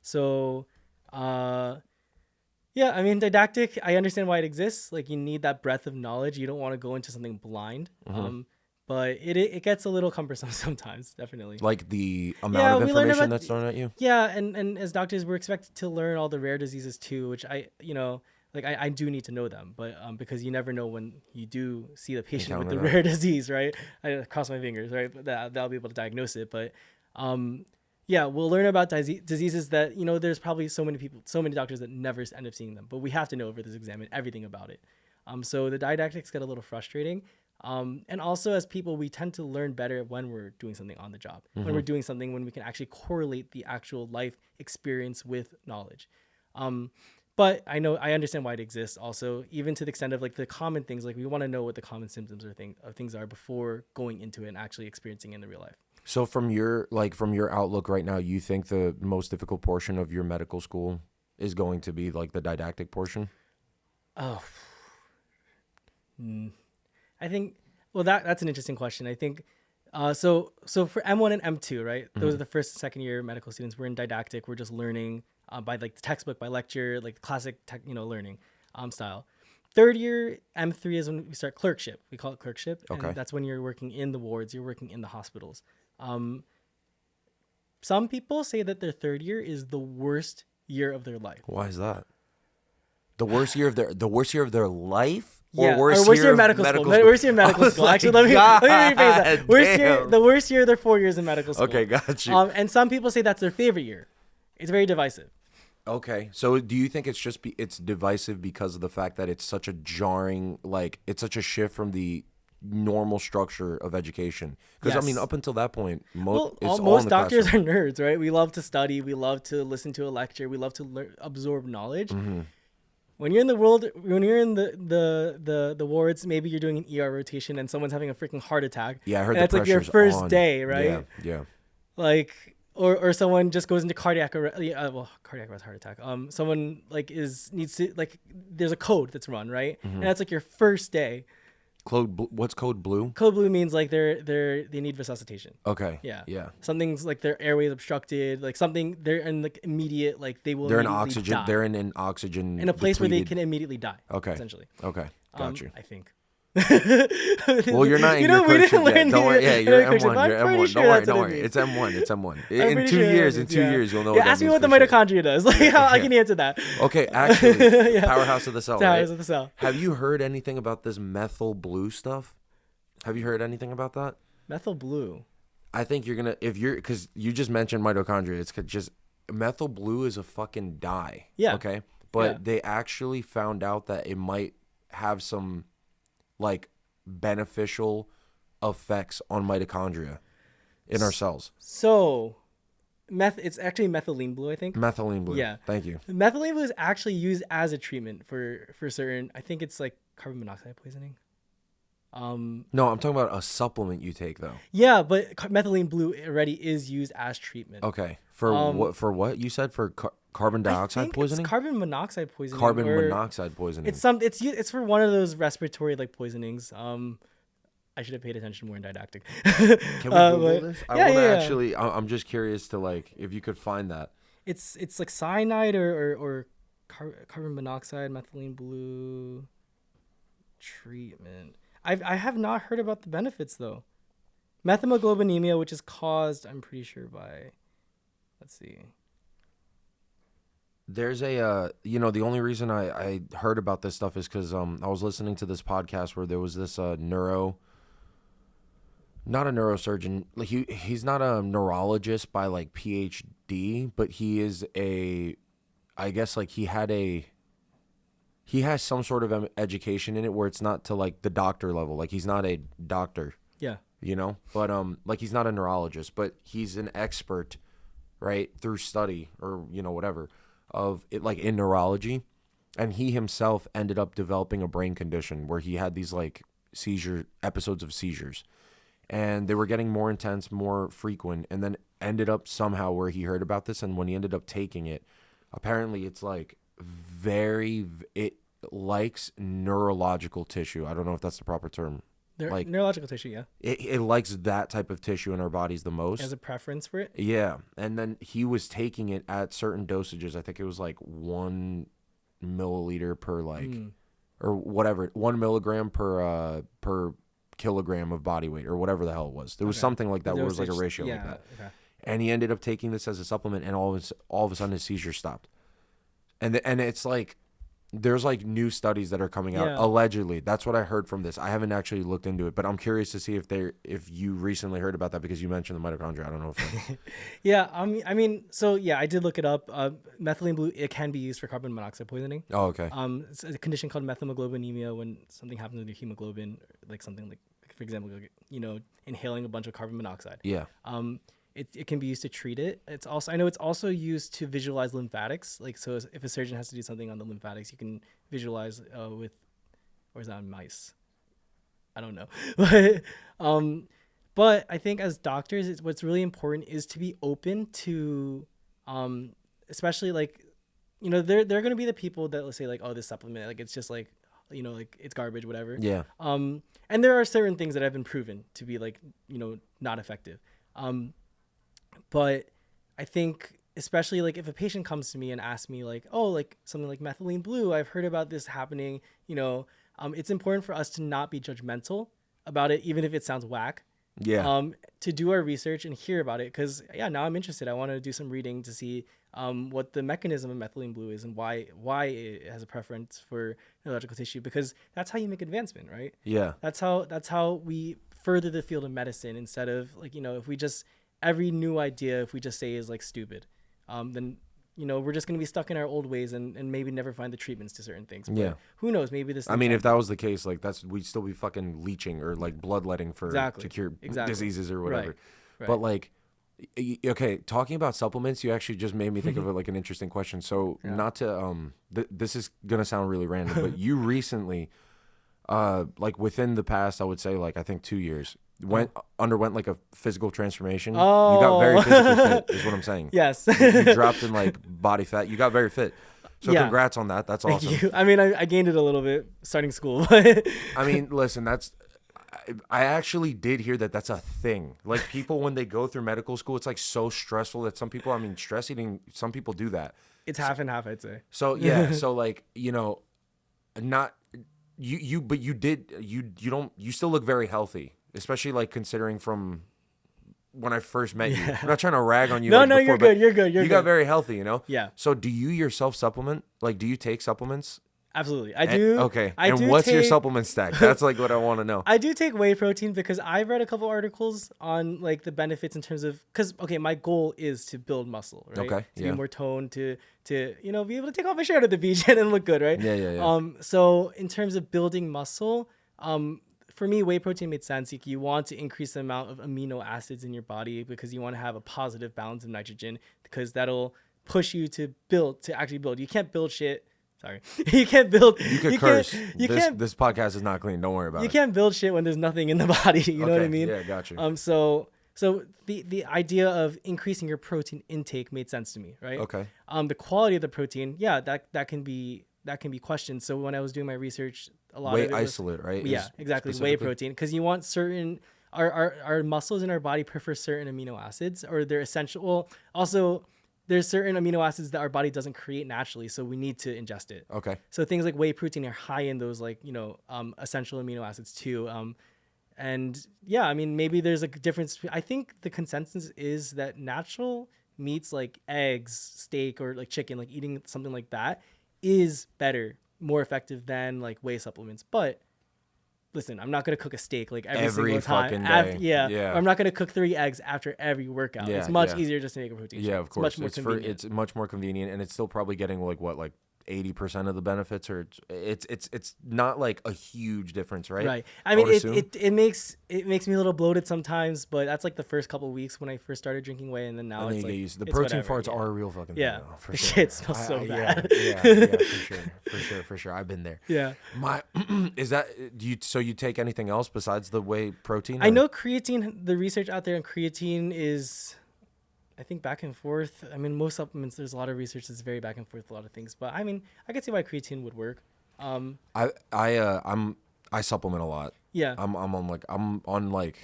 So, yeah, I mean, didactic, I understand why it exists. Like you need that breadth of knowledge. You don't want to go into something blind. But it gets a little cumbersome sometimes, definitely. Like the amount of information that's thrown at you? Yeah, and as doctors, we're expected to learn all the rare diseases too, which I do need to know them. But because you never know when you do see the patient with the rare disease, right? I cross my fingers, right? But that'll be able to diagnose it. But yeah, we'll learn about diseases that, there's probably so many doctors that never end up seeing them. But we have to know over this exam and everything about it. So the didactics get a little frustrating. And also as people, we tend to learn better when we're doing something on the job, when we're doing something, when we can actually correlate the actual life experience with knowledge. But I understand why it exists also, even to the extent of like the common things, like we want to know what the common symptoms or things are before going into it and actually experiencing it in the real life. So from your outlook right now, you think the most difficult portion of your medical school is going to be like the didactic portion? Oh, I think, well, that's an interesting question. I think, so for M1 and M2, right? Those are the first and second year medical students. We're in didactic. We're just learning by like the textbook, by lecture, like classic learning style. Third year, M3 is when we start clerkship. We call it clerkship. Okay. And that's when you're working in the wards. You're working in the hospitals. Some people say that their third year is the worst year of their life. Why is that? The worst year of their life? Yeah, or worst year of medical school. Worst year of medical school. Actually, let me rephrase that. The worst year of their 4 years in medical school. Okay, got you. And some people say that's their favorite year. It's very divisive. Okay, so do you think it's divisive because of the fact that it's such a jarring, like it's such a shift from the normal structure of education? Because Yes. I mean, up until that point, Most most doctors are nerds, right? We love to study. We love to listen to a lecture. We love to absorb knowledge. When you're in the world, when you're in the wards, maybe you're doing an ER rotation and someone's having a freaking heart attack. Yeah, I heard and it's like your first on. day, right? Yeah. Like, or someone just goes into cardiac arrest. Cardiac arrest, heart attack. Someone like needs to like. There's a code that's run, right? And that's like your first day. What's code blue? Code blue means like they need resuscitation. Okay. Yeah. Yeah. Something's like their airways obstructed, like something they're in like immediate, like they will. They're in immediately oxygen. die. They're in an oxygen. In a place where they depleted- can immediately die. Okay. Essentially. Okay. Got you. I think. Well, you're not in your we clerkship didn't yet. learn Don't worry. Yeah, you're clerkship, M1. but You're I'm pretty M1. sure Don't worry. that's Don't what it worry. means. It's M1. It's M1. I'm In pretty 2 sure years, it in is, 2 yeah. years, you'll know. Yeah, what that ask me means what the for sure. mitochondria does. Like how I can answer that. Okay, actually, Yeah. powerhouse of the cell. Powerhouse Right? of the cell. Have you heard anything about this methyl blue stuff? Have you heard anything about that? Methyl blue. I think you're gonna because you just mentioned mitochondria. It's just methyl blue is a fucking dye. Yeah. Okay, but Yeah. they actually found out that it might have some like beneficial effects on mitochondria in our cells. So, it's actually methylene blue, I think. Methylene blue. Yeah. Thank you. Methylene blue is actually used as a treatment for certain. I think it's like carbon monoxide poisoning. No, I'm talking about a supplement you take though. Yeah, but methylene blue already is used as treatment. Okay. For what? For what you said? For carbon I dioxide think poisoning? It's carbon monoxide poisoning. Carbon or monoxide poisoning. It's for one of those respiratory like poisonings. I should have paid attention more in didactic. Can we Google this? I want to yeah. actually. I'm just curious to like if you could find that. It's like cyanide or carbon monoxide, methylene blue treatment. I have not heard about the benefits though. Methemoglobinemia, which is caused, I'm pretty sure by, let's see. There's a the only reason I heard about this stuff is because I was listening to this podcast where there was this not a neurosurgeon, like he's not a neurologist by like PhD, but he is I guess like he has some sort of education in it where it's not to like the doctor level, like he's not a doctor, Yeah. but like he's not a neurologist, but he's an expert right, through study or, whatever, of it, like in neurology. And he himself ended up developing a brain condition where he had these like episodes of seizures. And they were getting more intense, more frequent. And then ended up somehow where he heard about this. And when he ended up taking it, apparently it's like it likes neurological tissue. I don't know if that's the proper term. Like neurological tissue, yeah. It likes that type of tissue in our bodies the most. Has a preference for it? Yeah. And then he was taking it at certain dosages. I think it was like 1 milliliter per or whatever, 1 milligram per kilogram of body weight or whatever the hell it was. There was something like that where it was like a ratio like that. Okay. And he ended up taking this as a supplement, and all of a sudden his seizures stopped. And it's like there's like new studies that are coming out allegedly. That's what I heard from this. I haven't actually looked into it, but I'm curious to see if you recently heard about that because you mentioned the mitochondria. I don't know if yeah, I mean, so yeah, I did look it up. Methylene blue, it can be used for carbon monoxide poisoning. Oh, okay. It's a condition called methemoglobinemia when something happens with your hemoglobin, like something like, for example, inhaling a bunch of carbon monoxide. Yeah. It can be used to treat it. I know it's also used to visualize lymphatics. Like, so if a surgeon has to do something on the lymphatics, you can visualize or is that on mice? I don't know. But I think as doctors, what's really important is to be open to, especially like, they're going to be the people that will say like, oh, this supplement, like, it's just like, like it's garbage, whatever. Yeah. And there are certain things that have been proven to be like, not effective. But I think especially like if a patient comes to me and asks me like, oh, like something like methylene blue, I've heard about this happening, it's important for us to not be judgmental about it, even if it sounds whack. Yeah. To do our research and hear about it. Cause now I'm interested. I want to do some reading to see, what the mechanism of methylene blue is and why it has a preference for neurological tissue, because that's how you make advancement, right? Yeah. That's how we further the field of medicine, instead of like, if we just, every new idea, if we just say is like stupid, then we're just going to be stuck in our old ways and maybe never find the treatments to certain things. But who knows? Maybe this. I mean, if that was the case, like we'd still be fucking leaching or like bloodletting to cure diseases or whatever. Right. But like, okay, talking about supplements, you actually just made me think of like an interesting question. So not to this is gonna sound really random, but you recently, like within the past, I would say like I think 2 years. Underwent like a physical transformation. Oh. You got very physically fit, is what I'm saying. Yes. You dropped in like body fat. You got very fit. So congrats on that. That's awesome. Thank you. I mean, I gained it a little bit starting school. I mean, listen, I actually did hear that that's a thing. Like people, when they go through medical school, it's like so stressful that some people, stress eating, some people do that. It's half and half, I'd say. So yeah. So like, not you, but you still look very healthy. Especially like considering from when I first met you. I'm not trying to rag on you. No, before, you're good. You're good. You got very healthy, Yeah. So do you yourself supplement? Like, do you take supplements? Absolutely. I do. Okay. And what's your supplement stack? That's like what I want to know. I do take whey protein because I've read a couple articles on like the benefits in terms of, my goal is to build muscle, right? Okay. To be more toned, to be able to take off my shirt at the beach and look good, right? Yeah. So in terms of building muscle, for me, whey protein made sense. You want to increase the amount of amino acids in your body because you want to have a positive balance of nitrogen, because that'll push you to actually build. You can't build shit. Sorry. You can't build. You can curse. This podcast is not clean. Don't worry about it. You can't build shit when there's nothing in the body. You know what I mean? Yeah, got you. So the idea of increasing your protein intake made sense to me, right? Okay. The quality of the protein, that can be questioned. So when I was doing my research, a lot of it was isolate, right? Yeah, exactly. Whey protein, because you want certain our muscles in our body prefer certain amino acids, or they're essential. Well, also there's certain amino acids that our body doesn't create naturally, so we need to ingest it. Okay. So things like whey protein are high in those essential amino acids too. And yeah, I mean, maybe there's a difference. I think the consensus is that natural meats like eggs, steak, or like chicken, like eating something like that is better, more effective than like whey supplements. But listen, I'm not going to cook a steak like every single time. Fucking day. Yeah. I'm not going to cook 3 eggs after every workout. It's much easier just to make a protein shake. Yeah, of course. It's much more convenient. It's much more convenient, and it's still probably getting like 8 80% of the benefits, or it's not like a huge difference, right? Right. I mean, would assume. it makes me a little bloated sometimes, but that's like the first couple of weeks when I first started drinking whey, and then now And then it's you like get used to the it's protein whatever, farts yeah. are a real fucking Yeah. thing, though, for The sure. shit smells so bad. For sure. I've been there. Yeah. My is that so you take anything else besides the whey protein? I or- know creatine. The research out there on creatine is, I think, back and forth. I mean, most supplements, there's a lot of research that's very back and forth with a lot of things. But I mean, I can see why creatine would work. I supplement a lot. Yeah. I'm on like,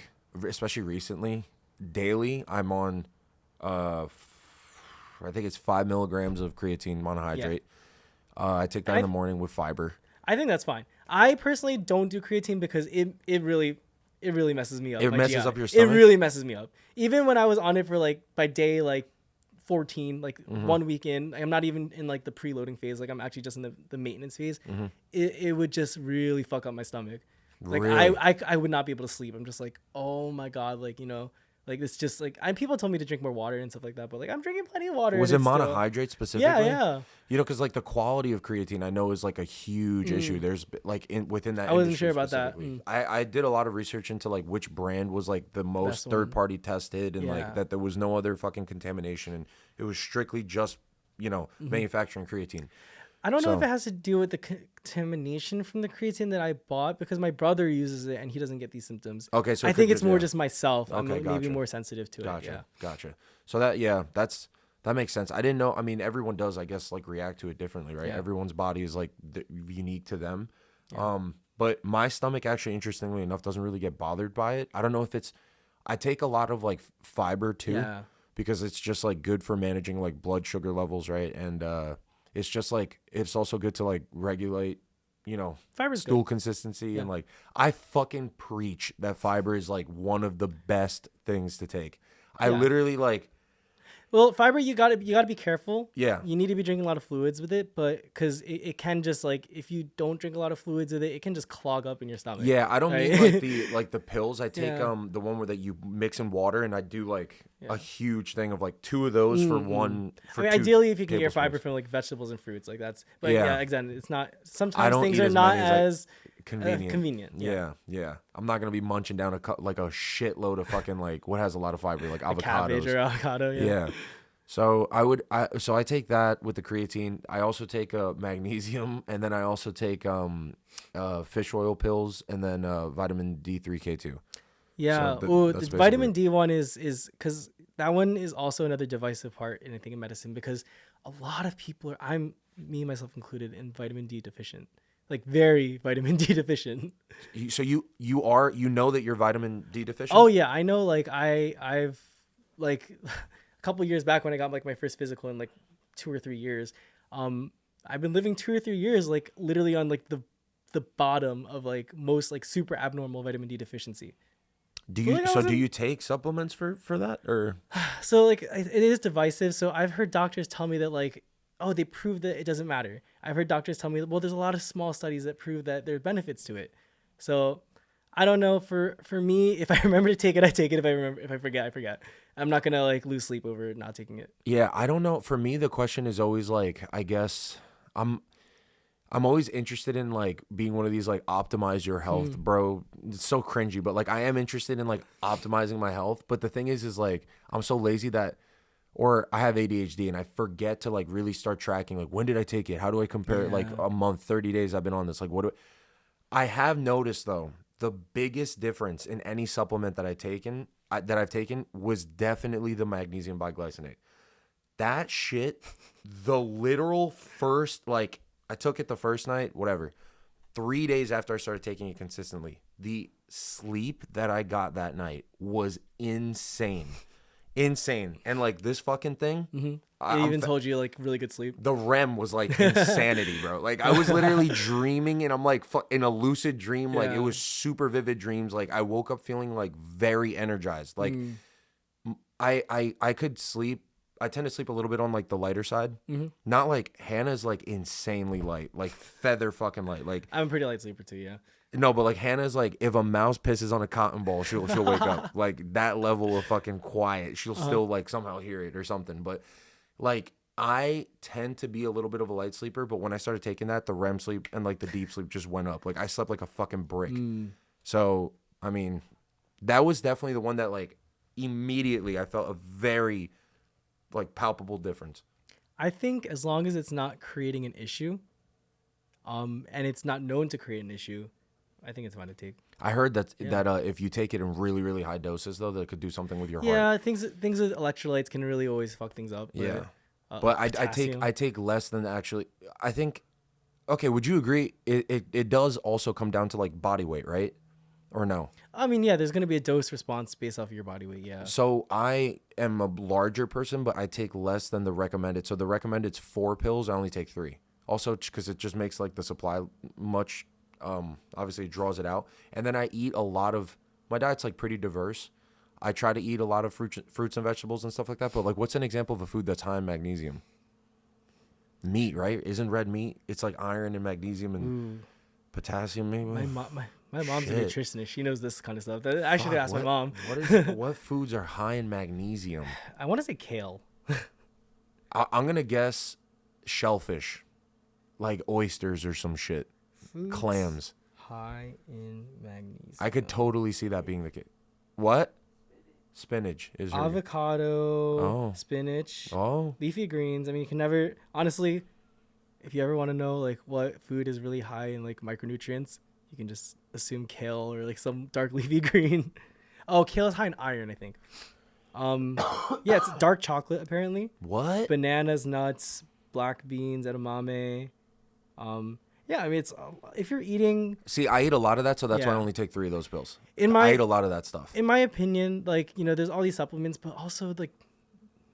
especially recently, daily. I'm on I think it's 5 milligrams of creatine monohydrate. I take that in the morning with fiber. I think that's fine. I personally don't do creatine because it really messes me up. It my messes GI. up your stomach? It really messes me up. Even when I was on it for like by day like 14, like 1 week in, I'm not even in like the preloading phase. Like I'm actually just in the maintenance phase. It would just really fuck up my stomach. Like Really? I would not be able to sleep. I'm just like, oh my God, like, you know, like it's just like, people told me to drink more water and stuff like that, but like I'm drinking plenty of water. Was and it it's still- monohydrate specifically? Yeah. You know, because like the quality of creatine, I know is like a huge issue. There's like within that. I wasn't industry sure about that. specifically. I did a lot of research into like which brand was like the most Best one. third party tested, and Yeah. like that there was no other fucking contamination, and it was strictly just manufacturing creatine. I don't know if So- it has to do with the contamination from the creatine that I bought, because my brother uses it and he doesn't get these symptoms. Okay, so I it think could it's just- more yeah. just myself. I'm Okay, maybe gotcha. more sensitive to it. Yeah. Gotcha. So that makes sense. I didn't know. I mean, everyone does, I guess, like react to it differently, right? Yeah. Everyone's body is like unique to them. But my stomach actually, interestingly enough, doesn't really get bothered by it. I don't know if it's. I take a lot of like fiber too, Yeah. because it's just like good for managing like blood sugar levels, right? And it's just like it's also good to like regulate, Fiber's stool consistency, and like I fucking preach that fiber is like one of the best things to take. I Yeah. literally like. Well, fiber, you gotta be careful. Yeah. You need to be drinking a lot of fluids with it, but because it can just like, if you don't drink a lot of fluids with it, it can just clog up in your stomach. Yeah, I don't right? mean like the pills. I take Yeah. the one where that you mix in water, and I do like a huge thing of like 2 of those for one. I For mean, 2 ideally, if you can get your tablespoons. fiber from like vegetables and fruits, like that's. But Yeah. yeah, exactly. It's not. I Sometimes don't things eat are as not many as as convenient. Yeah. Yeah. I'm not gonna be munching down like a shitload of fucking like what has a lot of fiber, like avocados. Cabbage or avocado. Yeah. So I take that with the creatine. I also take magnesium, and then I also take fish oil pills, and then vitamin D3K2. Yeah. So Oh, that's the basically vitamin it. D one is because that one is also another divisive part in, I think, in medicine, because a lot of people are, me myself included, in vitamin D deficient, like very vitamin D deficient. So you know that you're vitamin D deficient. Oh yeah, I know. Like I've like a couple years back when I got like my first physical in like 2 or 3 years. I've been living 2 or 3 years like literally on like the bottom of like most like super abnormal vitamin D deficiency. Do you Like, I so was do in- you take supplements for that, or So like it is divisive. So I've heard doctors tell me that like, oh, they prove that it doesn't matter. I've heard doctors tell me, well, there's a lot of small studies that prove that there are benefits to it. So I don't know. For me, if I remember to take it, I take it. If I forget, I forget. I'm not gonna like lose sleep over not taking it. yeah, I don't know. For me, the question is always like, I guess I'm always interested in like being one of these like optimize your health, bro. It's so cringy, but like I am interested in like optimizing my health. But the thing is like I'm so lazy that, or I have ADHD and I forget to like really start tracking. Like, when did I take it? How do I compare it? Like a month, 30 days I've been on this. Like, I have noticed though, the biggest difference in any supplement that I've taken was definitely the magnesium biglycinate. That shit, the literal first, like, I took it the first night, whatever. 3 days after I started taking it consistently, the sleep that I got that night was insane. And like this fucking thing, They even told you like really good sleep. the REM was like insanity, bro. Like I was literally dreaming, and I'm like in a lucid dream. Like it Yeah. was super vivid dreams. Like I woke up feeling like very energized. Like I could sleep. I tend to sleep a little bit on like the lighter side. Not like Hannah's like insanely light, like feather fucking light. Like I'm a pretty light sleeper too. Yeah. no, but like Hannah's like if a mouse pisses on a cotton ball, she'll wake up. Like that level of fucking quiet. She'll still like somehow hear it or something. But like I tend to be a little bit of a light sleeper, but when I started taking that, the REM sleep and like the deep sleep just went up. Like I slept like a fucking brick. So, I mean, that was definitely the one that like immediately I felt a very like palpable difference. I think as long as it's not creating an issue, and it's not known to create an issue, I think it's fine to take. I heard that if you take it in really really high doses though, that it could do something with your heart. Yeah, things with electrolytes can really always fuck things up. Yeah. But I take less than actually. I think. Okay, would you agree? It does also come down to like body weight, right? Or no? I mean, yeah, there's gonna be a dose response based off of your body weight. Yeah. So I am a larger person, but I take less than the recommended. So the recommended's 4 pills. I only take 3. Also, because it just makes like the supply much. Obviously, it draws it out. And then I eat a lot of. My diet's like pretty diverse. I try to eat a lot of fruits and vegetables and stuff like that. But like, what's an example of a food that's high in magnesium? Meat, right? Isn't red meat? It's like iron and magnesium and potassium, maybe. My mom's a nutritionist. She knows this kind of stuff. I should Fuck, ask my mom. What foods are high in magnesium? I want to say kale. I'm gonna guess shellfish, like oysters or some shit. Foods Clams. high in magnesium. I could totally see that being the case. What? Spinach is your... Avocado, spinach, leafy greens. I mean, you can never, honestly, if you ever want to know like what food is really high in like micronutrients, you can just assume kale or like some dark leafy green. Oh, kale is high in iron, I think. Yeah, it's dark chocolate apparently. What? Bananas, nuts, black beans, edamame. Yeah, I mean, it's if you're eating. See, I eat a lot of that, so that's why I Yeah. only take 3 of those pills. I eat a lot of that stuff. In my opinion, like, you know, there's all these supplements, but also like,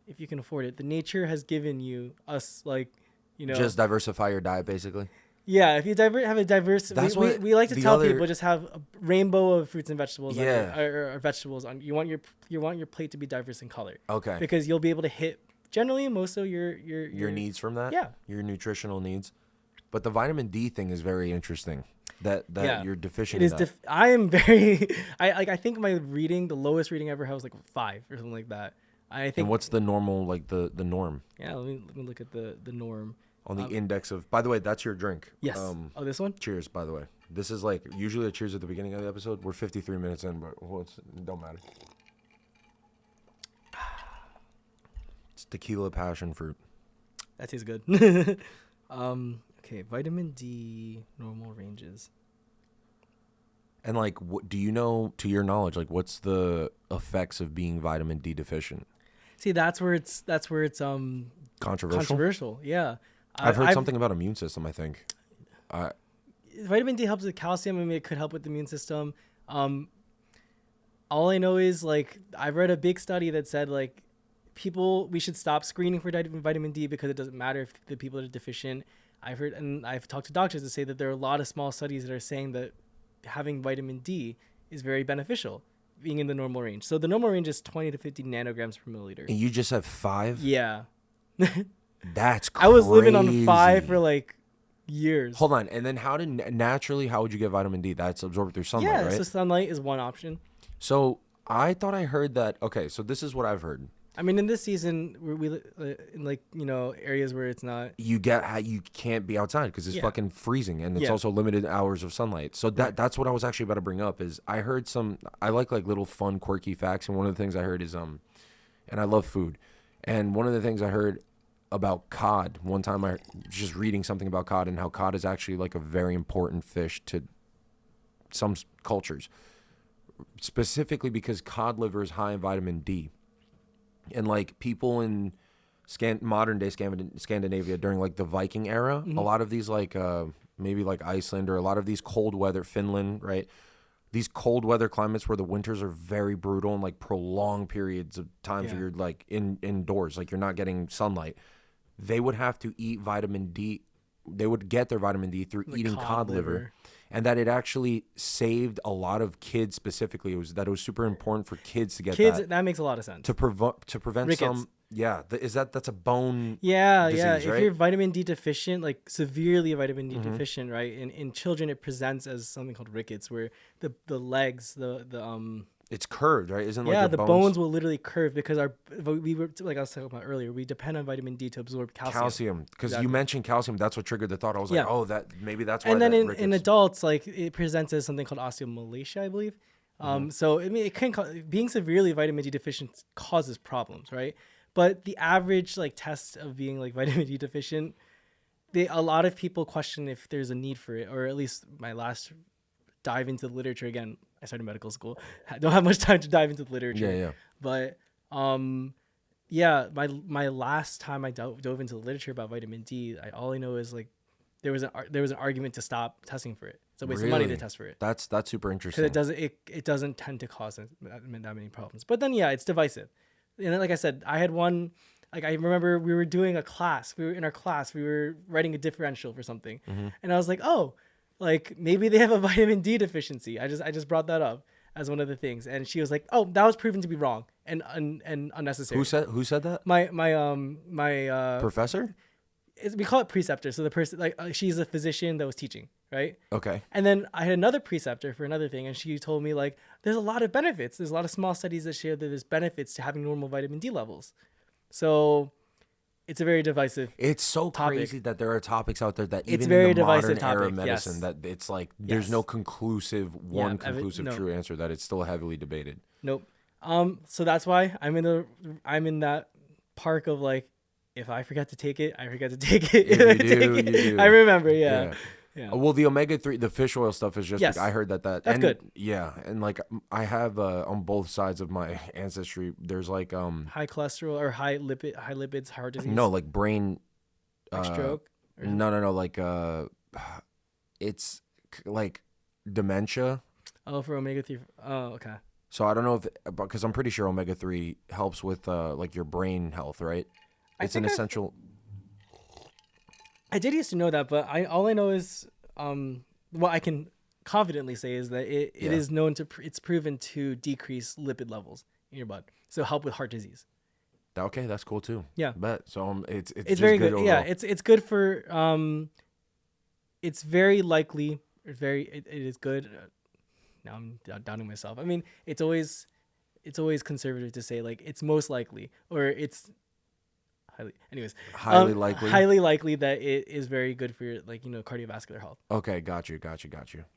if you can afford it, the nature has given us like, you know, Just diversify your diet, basically. yeah. If you have a diverse, That's we, what we like to the tell other- people just have a rainbow of fruits and vegetables. Yeah. Or vegetables on. You want your plate to be diverse in color. Okay. Because you'll be able to hit generally most of your Needs from that? Yeah. Your nutritional needs. But the vitamin D thing is very interesting. That Yeah. you're deficient It in is. that. I am very. I think my the lowest reading I ever had was like 5 or something like that. I think. And what's the normal, like the norm? Yeah, let me look at the norm. On the index of... By the way, that's your drink. Yes. Oh, this one? Cheers, by the way. This is like usually a cheers at the beginning of the episode. We're 53 minutes in, but it don't matter. It's tequila passion fruit. That tastes good. Okay, vitamin D normal ranges. And like, do you know, to your knowledge, like what's the effects of being vitamin D deficient? See, that's where it's controversial. Yeah. I've heard something about immune system, I think. Vitamin D helps with calcium. I mean, it could help with the immune system. All I know is like I've read a big study that said like we should stop screening for vitamin D because it doesn't matter if the people are deficient. I've talked to doctors that say that there are a lot of small studies that are saying that having vitamin D is very beneficial, being in the normal range. So the normal range is 20 to 50 nanograms per milliliter. And you just have 5? Yeah. That's crazy. I was living on 5 for like years. Hold on. And then how would you get vitamin D? That's absorbed through sunlight, Yeah, right? so sunlight is one option. So I thought I heard that. Okay, so this is what I've heard. I mean, in this season, we in like, you know, areas where it's not. You can't be outside because it's fucking freezing, and it's also limited hours of sunlight. So that's what I was actually about to bring up. Is I heard I like little fun quirky facts, and one of the things I heard is and I love food, and one of the things I heard about cod one time, I was just reading something about cod and how cod is actually like a very important fish to some cultures, specifically because cod liver is high in vitamin D. And like people in modern day Scandinavia during like the Viking era, a lot of these like maybe like Iceland or a lot of these cold weather, Finland, right? These cold weather climates where the winters are very brutal and like prolonged periods of times where you're like indoors, like you're not getting sunlight. They would have to eat vitamin D. They would get their vitamin D through eating cod liver. And that it actually saved a lot of kids specifically. It was super important for kids to get that. That makes a lot of sense. To prevent Rickets. some... Yeah. That's a bone Yeah. disease, If right? you're vitamin D deficient, like severely vitamin D deficient, right? In children, it presents as something called rickets, where the legs, the It's curved, right? Isn't like Yeah, your the bones will literally curve because we were, like I was talking about earlier, we depend on vitamin D to absorb calcium. Because you Exactly. mentioned calcium, that's what triggered the thought. I was like, Yeah. oh, that maybe that's why And then that in rickets. adults, like it presents as something called osteomalacia, I believe. So I mean, it can being severely vitamin D deficient causes problems, right? But the average like test of being like vitamin D deficient, a lot of people question if there's a need for it, or at least my last dive into the literature again. I started medical school. I don't have much time to dive into the literature. Yeah. But yeah, my last time I dove into the literature about vitamin D, all I know is like there was an argument to stop testing for it. It's a waste of money to test for it That's super interesting. because it doesn't tend to cause that many problems. But then yeah, it's divisive. And then, like I said, I had one. Like I remember we were doing a class. We were in our class. We were writing a differential for something, and I was like, oh, like maybe they have a vitamin D deficiency. I just brought that up as one of the things, and she was like, oh, that was proven to be wrong and unnecessary. Who said that? My Professor? we call it preceptor. So the person like she's a physician that was teaching, right? Okay. And then I had another preceptor for another thing, and she told me like there's a lot of benefits. There's a lot of small studies that show that there's benefits to having normal vitamin D levels. So it's a very divisive. It's so topic. crazy that there are topics out there that It's even very in the modern divisive era of topic, medicine yes. that it's like there's no conclusive no. true answer, that it's still heavily debated. Nope. So that's why I'm in that park of like, if I forget to take it, I forget to take it. If you do, you do. I remember, yeah. Well, the omega-3, the fish oil stuff is just. Yes. I heard that. That's and, good. Yeah, and like I have on both sides of my ancestry, there's like high cholesterol or high lipids, heart disease. no, like brain. Stroke. No, like it's like dementia. Oh, for omega-3. Oh, okay. So I don't know because I'm pretty sure omega-3 helps with like your brain health, right? It's an essential. I did used to know that, but all I know is what I can confidently say is that it is known to it's proven to decrease lipid levels in your blood, so help with heart disease. Okay, that's cool too. Yeah, bet. So it's just very good. Overall. Yeah, it's good for it's very likely. It is good. Now I'm doubting myself. I mean, it's always conservative to say like it's most likely or it's highly likely that it is very good for your like cardiovascular health. Okay, got you.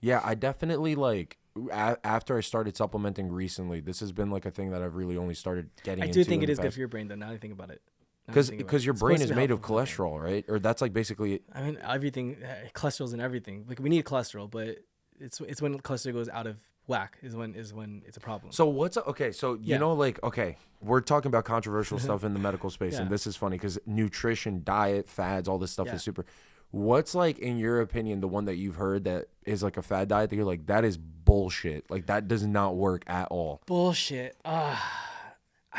Yeah, I definitely like after I started supplementing recently, this has been like a thing that I've really only started getting into. I do think it is good for your brain though. Now I think about it. Because your brain is made of cholesterol, right? Or that's like basically. I mean, everything. Cholesterol's in everything. Like we need cholesterol, but it's when cholesterol goes out of whack is when it's a problem. So what's okay? So you know, like we're talking about controversial stuff in the medical space, and this is funny because nutrition, diet, fads, all this stuff is super. What's like in your opinion the one that you've heard that is like a fad diet that you're like that is bullshit? Like that does not work at all. Bullshit. I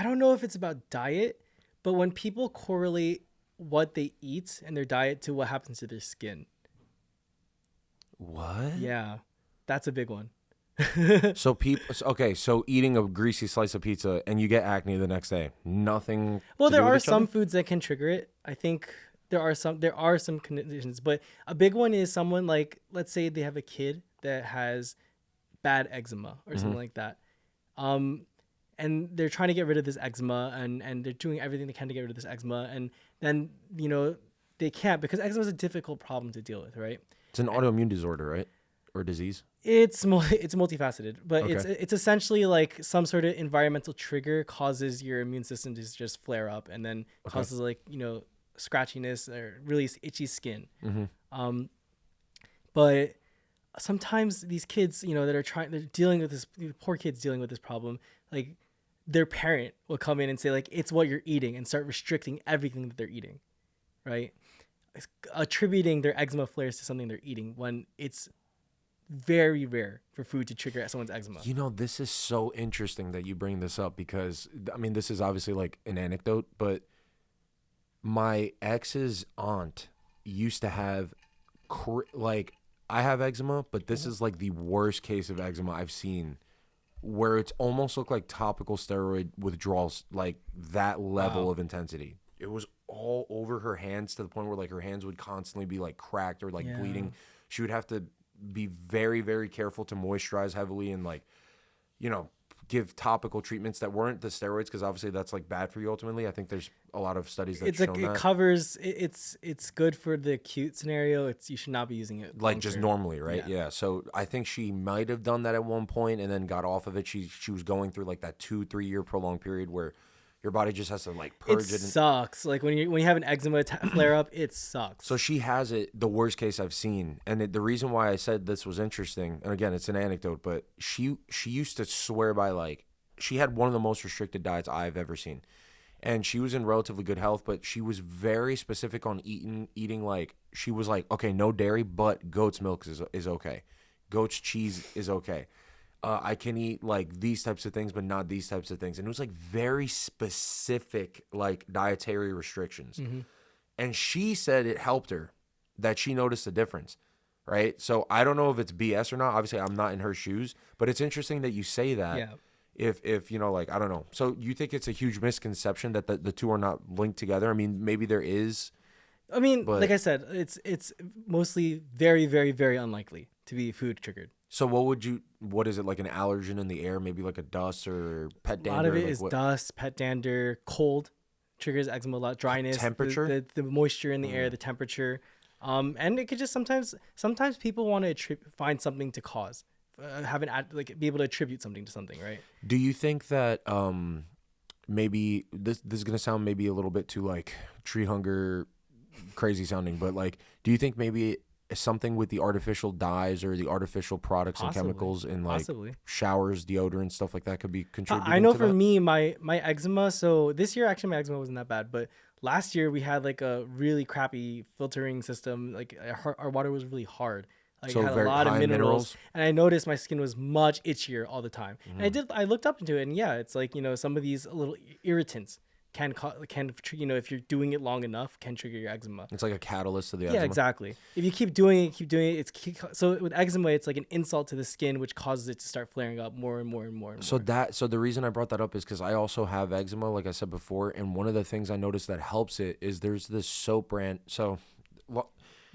don't know if it's about diet. But when people correlate what they eat and their diet to what happens to their skin. What? Yeah, that's a big one. So so eating a greasy slice of pizza and you get acne the next day. Nothing. Well, there are some foods that can trigger it. I think there are some conditions, but a big one is someone like, let's say they have a kid that has bad eczema or something like that. And they're trying to get rid of this eczema and they're doing everything they can to get rid of this eczema. And then, they can't because eczema is a difficult problem to deal with, right? It's an autoimmune disorder, right? Or disease? It's multifaceted, but it's essentially like some sort of environmental trigger causes your immune system to just flare up and then causes like, scratchiness or really itchy skin. But sometimes these kids, they're dealing with this, poor kids dealing with this problem, like their parent will come in and say like, it's what you're eating and start restricting everything that they're eating, right? Attributing their eczema flares to something they're eating when it's very rare for food to trigger someone's eczema. This is so interesting that you bring this up because, I mean, this is obviously like an anecdote, but my ex's aunt used to have, I have eczema, but this is like the worst case of eczema I've seen where it's almost looked like topical steroid withdrawals, like that level of intensity. It was all over her hands to the point where like her hands would constantly be like cracked or like bleeding. She would have to be very, very careful to moisturize heavily and like, give topical treatments that weren't the steroids, because obviously that's like bad for you ultimately. I think there's a lot of studies that It's show like that. it covers. It's good for the acute scenario. You should not be using it Like just long-term. normally, right? Yeah. Yeah. So I think she might have done that at one point and then got off of it. She was going through like that 2-3 year prolonged period where your body just has to like It purge it. sucks. Like when you have an eczema flare up, it sucks. So she has it the worst case I've seen, and the reason why I said this was interesting, and again it's an anecdote, but she used to swear by, like, she had one of the most restricted diets I've ever seen, and she was in relatively good health, but she was very specific on eating like, she was like, okay, no dairy, but goat's milk is okay, goat's cheese is okay. I can eat like these types of things, but not these types of things. And it was like very specific, like dietary restrictions. And she said it helped her, that she noticed a difference, right? So I don't know if it's BS or not. Obviously, I'm not in her shoes, but it's interesting that you say that. Yeah. If you know, like, I don't know. So you think it's a huge misconception that the two are not linked together? I mean, maybe there is. I mean, But- like I said, it's mostly very, very, very unlikely to be food triggered. So what is it, like an allergen in the air? Maybe like a dust or pet A dander? lot of it like is what? dust, pet dander, cold triggers eczema a lot, dryness, Temperature? the moisture in the air, the temperature, and it could just sometimes people want to find something to cause, be able to attribute something to something, right? Do you think that maybe this is gonna sound maybe a little bit too like tree hunger crazy sounding, but like, do you think maybe something with the artificial dyes or the artificial products Possibly. and chemicals in like Possibly. showers, deodorant, stuff like that could be contributing? I know to for that? me, my eczema. So this year, actually, my eczema wasn't that bad. But last year, we had like a really crappy filtering system. Like our water was really hard. Like So it had a very lot of high in minerals, minerals? And I noticed my skin was much itchier all the time. Mm-hmm. And I looked up into it, and yeah, it's like some of these little irritants can if you're doing it long enough, can trigger your eczema. It's like a catalyst to the Yeah, eczema. exactly. If you keep doing it, so with eczema, it's like an insult to the skin, which causes it to start flaring up more and more and more. And So more. so the reason I brought that up is because I also have eczema, like I said before, and one of the things I noticed that helps it is there's this soap brand. So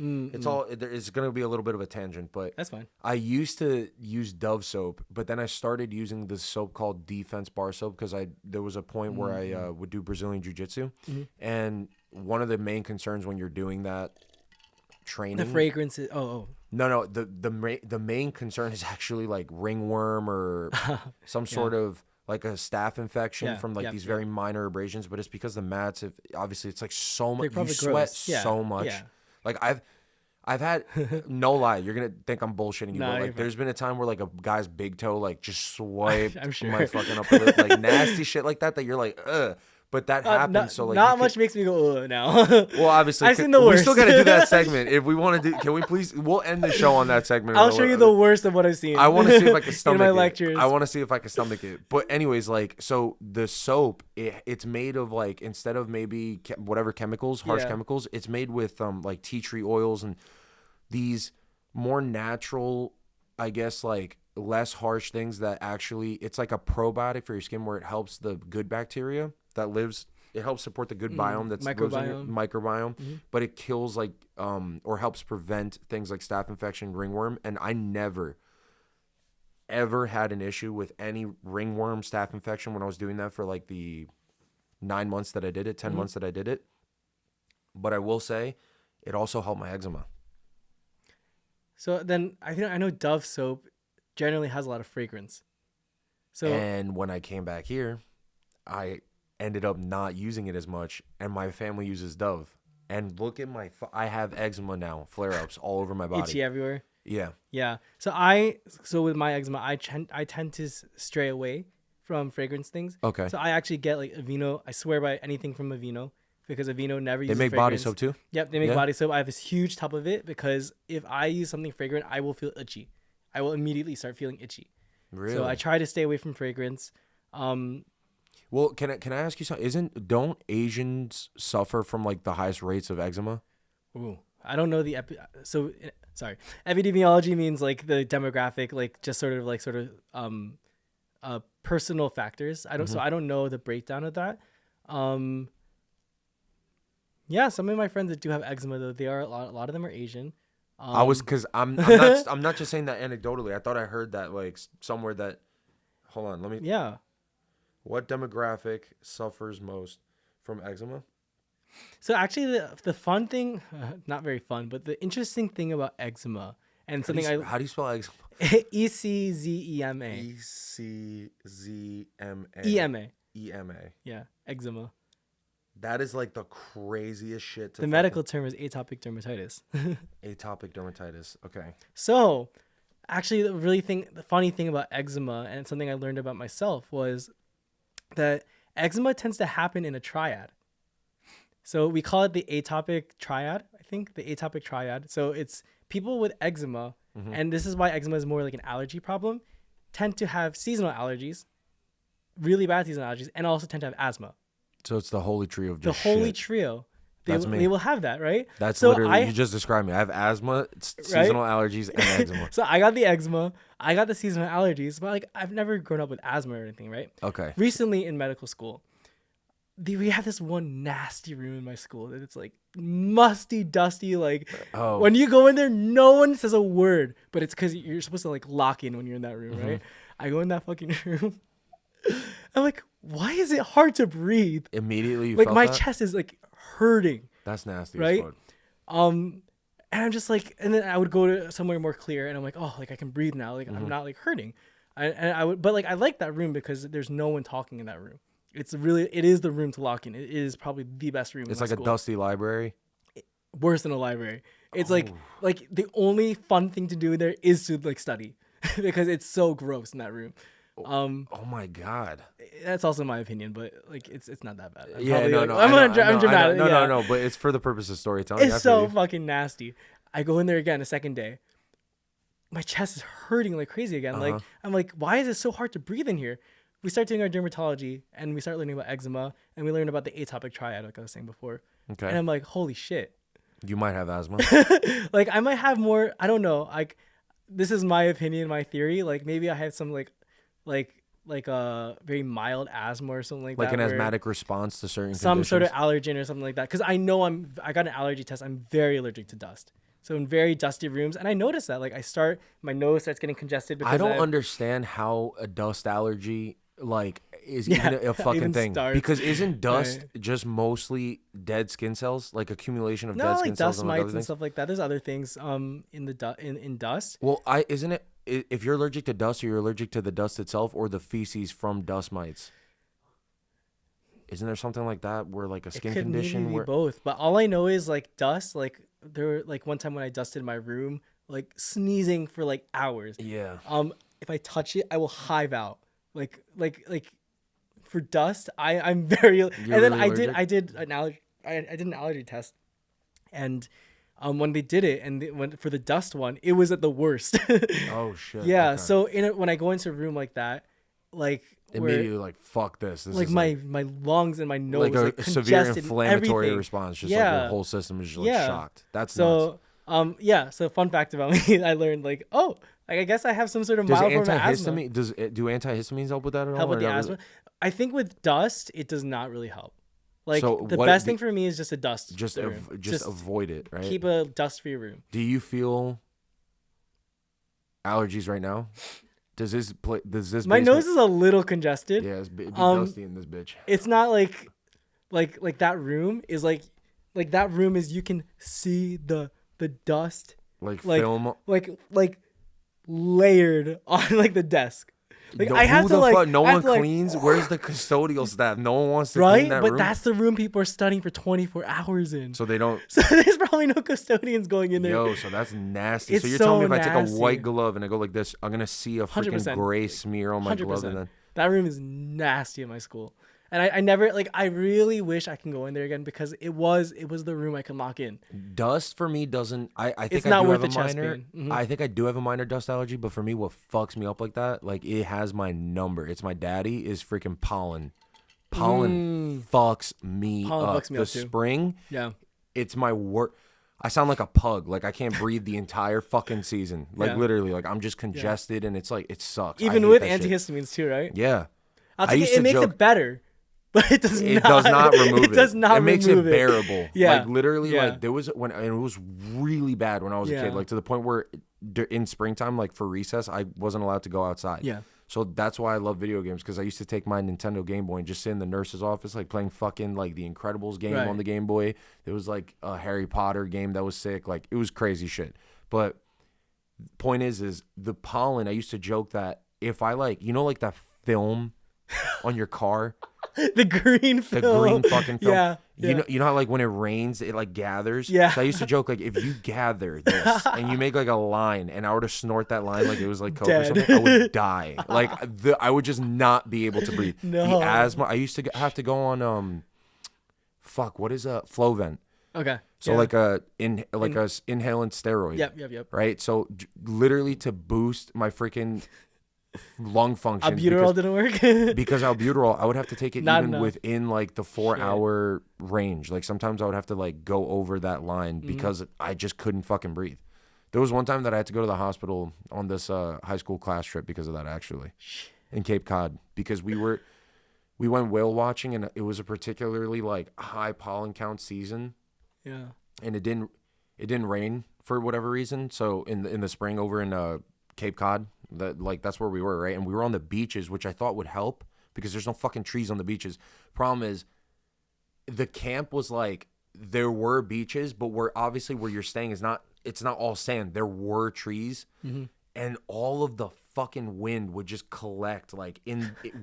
it's gonna be a little bit of a tangent, but That's fine. I used to use Dove soap, but then I started using this soap called Defense Bar Soap because there was a point where I would do Brazilian Jiu-Jitsu, and one of the main concerns when you're doing that training, The fragrance is no, the main concern is actually like ringworm or some sort of like a staph infection from like these very minor abrasions, but it's because the mats, obviously it's like so much, you probably sweat gross. Yeah, so much. yeah. Like I've had, no lie, you're gonna think I'm bullshitting you, Nah, but you're like there's been a time where like a guy's big toe like just swiped I'm sure. my fucking upper lip, like nasty shit like that you're like, ugh. But that happens, not, so like not you much could- makes me go now. well, obviously, I've seen the we worst. still gotta do that segment. If we want to do, can we please? We'll end the show on that segment. I'll show you the worst of what I've seen. I want to see if I can stomach in my it. lectures. I want to see if I can stomach it. But anyways, like, so the soap, it's made of like, instead of maybe whatever chemicals, harsh Yeah. chemicals, it's made with like tea tree oils and these more natural, I guess, like less harsh things that actually, it's like a probiotic for your skin where it helps the good bacteria that lives. It helps support the good biome that's lives in your microbiome, but it kills like or helps prevent things like staph infection, ringworm. And I never ever had an issue with any ringworm, staph infection when I was doing that for like the 9 months that I did it, 10 months that I did it. But I will say it also helped my eczema. So then I know Dove soap generally has a lot of fragrance. So And when I came back here, I ended up not using it as much, and my family uses Dove. And look at I have eczema now, flare-ups all over my body. itchy everywhere. Yeah. Yeah. So with my eczema, I tend to stray away from fragrance things. Okay. So I actually get like Aveeno. I swear by anything from Aveeno because Aveeno never They uses make body fragrance. soap too? Yep, they make Yeah? body soap. I have this huge tub of it because if I use something fragrant, I will feel itchy. I will immediately start feeling itchy. Really? So I try to stay away from fragrance. Well, can I ask you something? Don't Asians suffer from like the highest rates of eczema? Ooh, I don't know epidemiology means like the demographic, like just sort of personal factors. I don't know the breakdown of that. Yeah, some of my friends that do have eczema though, a lot of them are Asian. Because I'm not just saying that anecdotally. I thought I heard that like somewhere that hold on. Let me. Yeah. What demographic suffers most from eczema? So actually, the fun thing, not very fun, but the interesting thing about eczema and something How do you spell eczema? ECZEMA. ECZMA. EMA. EMA. Yeah, eczema. That is like the craziest shit. The medical term is atopic dermatitis. Atopic dermatitis. Okay. So, actually, the funny thing about eczema and something I learned about myself was that eczema tends to happen in a triad. So we call it the atopic triad, I think, the atopic triad. So it's people with eczema, and this is why eczema is more like an allergy problem, tend to have seasonal allergies, really bad seasonal allergies, and also tend to have asthma. So it's the holy trio of just The holy shit. trio. That's me. They will have that, right? That's so literally, you just described me. I have asthma, seasonal allergies, and eczema. So I got the eczema, I got the seasonal allergies, but like I've never grown up with asthma or anything, right? Okay. Recently in medical school, we have this one nasty room in my school that it's like musty, dusty. Like when you go in there, no one says a word, but it's because you're supposed to like lock in when you're in that room, right? I go in that fucking room. I'm like, why is it hard to breathe? Immediately, you Like felt my that? chest is like hurting, That's nasty. right? As fuck. And I'm just like, and then I would go to somewhere more clear, and I'm like, oh, like I can breathe now, like I'm not like hurting. I would, but like I like that room because there's no one talking in that room. It is the room to lock in. It is probably the best room. It's in my like school. a dusty library. Worse than a library. It's like the only fun thing to do there is to like study because it's so gross in that room. Oh my god. That's also my opinion, but like it's not that bad. I'm Yeah, probably, no, like, no. I'm dramatic. No, yeah. no, no. But it's for the purpose of storytelling. It's I so feel you. fucking nasty. I go in there again a second day. My chest is hurting like crazy again. Like I'm like, why is it so hard to breathe in here? We start doing our dermatology and we start learning about eczema and we learn about the atopic triad, like I was saying before. Okay. And I'm like, holy shit. You might have asthma. Like I might have more. I don't know. Like this is my opinion, my theory. Like maybe I have some like a very mild asthma or something like Like that. an where asthmatic response to certain some conditions. sort of allergen or something like that. Because I know I got an allergy test. I'm very allergic to dust. So in very dusty rooms, and I notice that like my nose starts getting congested because I don't understand how a dust allergy like is even a fucking even thing. starts. Because isn't dust Right. just mostly dead skin cells, like accumulation of No, dead like skin cells dust and like mites other and things? stuff like that. There's other things in the in dust. Well, isn't it if you're allergic to dust, or you're allergic to the dust itself or the feces from dust mites? Isn't there something like that where like a skin It could condition maybe be where both, but all I know is like dust. Like there, like one time when I dusted my room, like sneezing for like hours. yeah. If I touch it, I will hive out. Like for dust, I'm very. And then really I did an allergy. I did an allergy test, and when they did it, and when for the dust one, it was at the worst. Oh shit. Yeah. okay. So when I go into a room like that, like where, Immediately like fuck this. This like is my lungs and my nose like a severe congested and inflammatory everything. response. Just like Yeah. your whole system is just like Yeah. shocked. That's nuts. So so fun fact about me, I learned like, oh, like I guess I have some sort of Does mild form of asthma. antihistamine do antihistamines help with that at all? Help with or the not asthma? really? I think with dust, it does not really help. Like So the what- best thing for me is just a dust. Just the room. just avoid it, right? Keep a dust-free room. Do you feel allergies right now? Does this My basement- nose is a little congested. Yeah, it's be Um, dusty in this bitch. It's not like that room is like that room is you can see the dust Like like film. like layered on like the desk. Like No, I have who to the like fuck? No I have one to, like, cleans. Where's the custodial staff? No one wants to right? clean that But room. that's the room people are studying for 24 hours in. So they don't. So there's probably no custodians going in there. Yo, so that's nasty. It's So you're so telling me if I take a nasty. white glove and I go like this, I'm gonna see a freaking 100%. gray smear on my glove, 100%. and then That room is nasty at my school. And I never like I really wish I can go in there again because it was the room I can lock in. dust for me doesn't. I think It's I not do worth have a the chest minor. pain. Mhm. I think I do have a minor dust allergy, but for me, what fucks me up like that, like it has my number. It's my daddy is freaking pollen. Pollen fucks me Pollen up. fucks me the up too. spring, Yeah. it's my work. I sound like a pug. Like I can't breathe the entire fucking season. Like Yeah. literally, like I'm just congested and it's like it sucks. I Even hate with that shit. antihistamines too, right? Yeah. I'll I take used it to makes joke- it better. But it does It not. does not remove it. It does not It makes it remove it. bearable. Yeah. Like literally, Yeah. like there was when and it was really bad when I was a Yeah. kid. Like to the point where in springtime, like for recess, I wasn't allowed to go outside. Yeah. So that's why I love video games, because I used to take my Nintendo Game Boy and just sit in the nurse's office, like playing fucking like the Incredibles game Right. on the Game Boy. There was like a Harry Potter game that was sick. Like it was crazy shit. But point is the pollen. I used to joke that if I like, like that film on your car, The green the film. green fucking film. Yeah. You know how like when it rains, it like gathers. Yeah. So I used to joke like if you gather this and you make like a line, and I were to snort that line like it was like coke or Dead. something, I would die. Like I would just not be able to breathe. No. The asthma. I used to have to go on what is a Flovent? Okay. So yeah. like a inhalant steroid. Yep. Right. So literally to boost my freaking lung function. Albuterol didn't work. Because albuterol, I would have to take it Not even enough. within like the 4-hour range. Like sometimes I would have to like go over that line because I just couldn't fucking breathe. There was one time that I had to go to the hospital on this high school class trip because of that, actually, in Cape Cod, because we went whale watching, and it was a particularly like high pollen count season, Yeah. and it didn't rain for whatever reason. So in the spring over in Cape Cod, that's where we were, right? And we were on the beaches, which I thought would help because there's no fucking trees on the beaches. Problem is, the camp was like, there were beaches, but where you're staying it's not all sand. There were trees, and all of the fucking wind would just collect like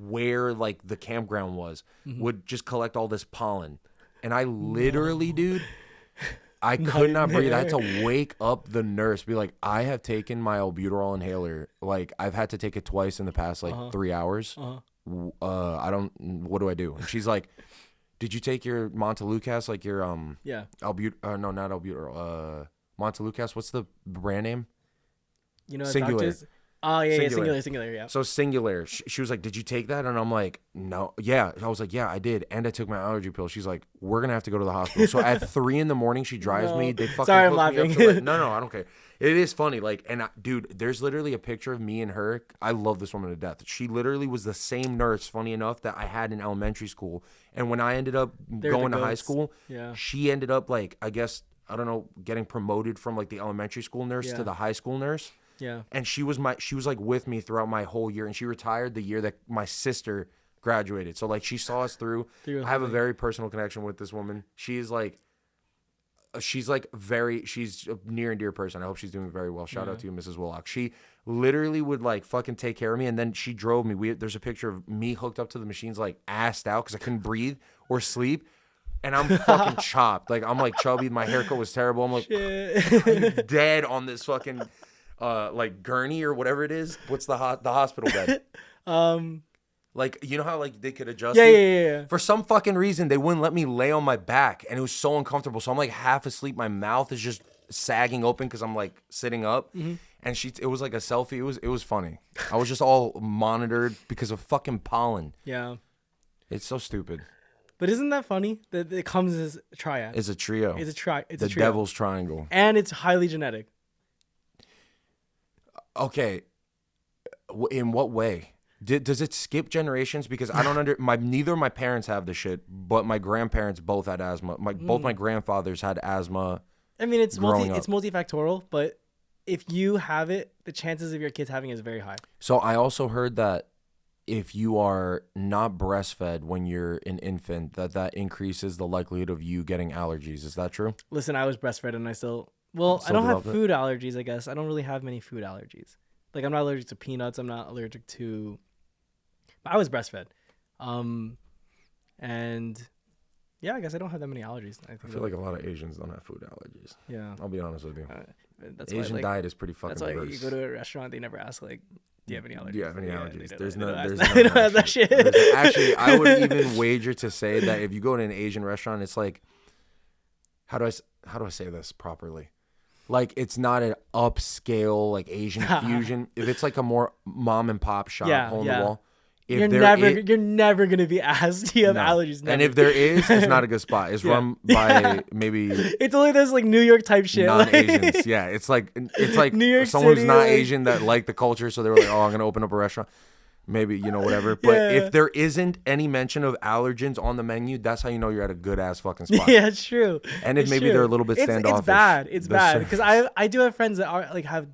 where like the campground was, would just collect all this pollen. And I literally, dude, I could not breathe. I had to wake up the nurse, be like, I have taken my albuterol inhaler. Like, I've had to take it twice in the past, like, 3 hours. What do I do? And she's like, did you take your Montelukast, like your, Yeah. no, not albuterol, Montelukast, what's the brand name? You know, Singular. doctors. Oh yeah, Singular. singular. Yeah. So Singular, she was like, did you take that? And I'm like, no. Yeah. I was like, yeah, I did. And I took my allergy pill. She's like, we're going to have to go to the hospital. So at 3 a.m, she drives No. me. They fucking Sorry, I'm hook me up laughing. to, like, no, I don't care. It is funny. Like, and dude, there's literally a picture of me and her. I love this woman to death. She literally was the same nurse, funny enough, that I had in elementary school. And when I ended up going to high goats. school, Yeah. she ended up like, I guess, I don't know, getting promoted from like the elementary school nurse Yeah. to the high school nurse. Yeah. And she was like with me throughout my whole year, and she retired the year that my sister graduated. So like she saw us through. I have a very personal connection with this woman. She's a near and dear person. I hope she's doing very well. Shout out to you, Mrs. Willock. She literally would like fucking take care of me, and then she drove me. There's a picture of me hooked up to the machines, like assed out because I couldn't breathe or sleep. And I'm fucking chopped. Like I'm like chubby. My haircut was terrible. I'm like Shit. dead on this fucking like gurney or whatever it is. What's the hospital bed? Like, you know how like they could adjust it? Yeah. For some fucking reason, they wouldn't let me lay on my back, and it was so uncomfortable. So I'm like half asleep. My mouth is just sagging open because I'm like sitting up. And it was like a selfie. It was funny. I was just all monitored because of fucking pollen. Yeah. It's so stupid. But isn't that funny that it comes as a triad? It's a trio. It's a trio. The devil's triangle. And it's highly genetic. Okay. In what way? Does it skip generations? Because I don't neither of my parents have the shit, but my grandparents both had asthma. Both my grandfathers had asthma. I mean, it's growing up. it's multifactorial, but if you have it, the chances of your kids having it is very high. So I also heard that if you are not breastfed when you're an infant, that increases the likelihood of you getting allergies. Is that true? Listen, I was breastfed and I Still I don't have develop it? food allergies, I guess. I don't really have many food allergies. Like, I'm not allergic to peanuts. I'm not allergic to... But I was breastfed. And yeah, I guess I don't have that many allergies. I feel like a lot of Asians don't have food allergies. Yeah. I'll be honest with you. That's Asian why, like, diet is pretty fucking that's why diverse. you go to a restaurant, they never ask, like, do you have any allergies? Do you have any Yeah, allergies? they There's don't no. ask There's that. no. They don't ask that shit. Actually, I would even wager to say that if you go to an Asian restaurant, it's like, how do I say this properly? Like, it's not an upscale like Asian fusion. If it's like a more mom and pop shop, hole in the wall. If You're never gonna be asked. Do you have no. allergies? And Never. if there is, it's not a good spot. It's run by maybe it's only this like New York type shit. non-Asians. Yeah, it's like New York someone City, who's not like- Asian that like the culture, so they were like, "Oh, I'm gonna open up a restaurant." Maybe, whatever. But Yeah. if there isn't any mention of allergens on the menu, that's how you know you're at a good ass fucking spot. Yeah, it's true. And if It's maybe true. they're a little bit standoffish. It's bad. It's the bad service. because I do have friends that are like have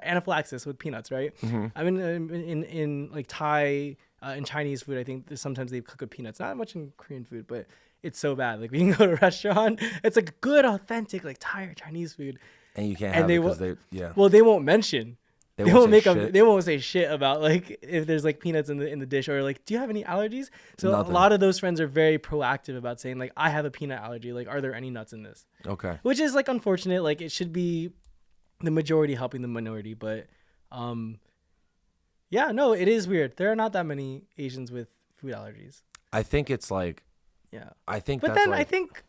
anaphylaxis with peanuts, right? I mean, in like Thai and Chinese food, I think sometimes they cook with peanuts. Not much in Korean food, but it's so bad. Like we can go to a restaurant, it's like good, authentic like Thai or Chinese food, And you can't and have they it will. because they Well, they won't mention. They They won't won't say make shit. they won't say shit about like if there's like peanuts in the dish, or like, do you have any allergies? So Nothing. a lot of those friends are very proactive about saying like, I have a peanut allergy. Like, are there any nuts in this? Okay. Which is like unfortunate. Like it should be the majority helping the minority, but yeah, no, it is weird. There are not that many Asians with food allergies. I think it's like Yeah. I think But that's then like, I think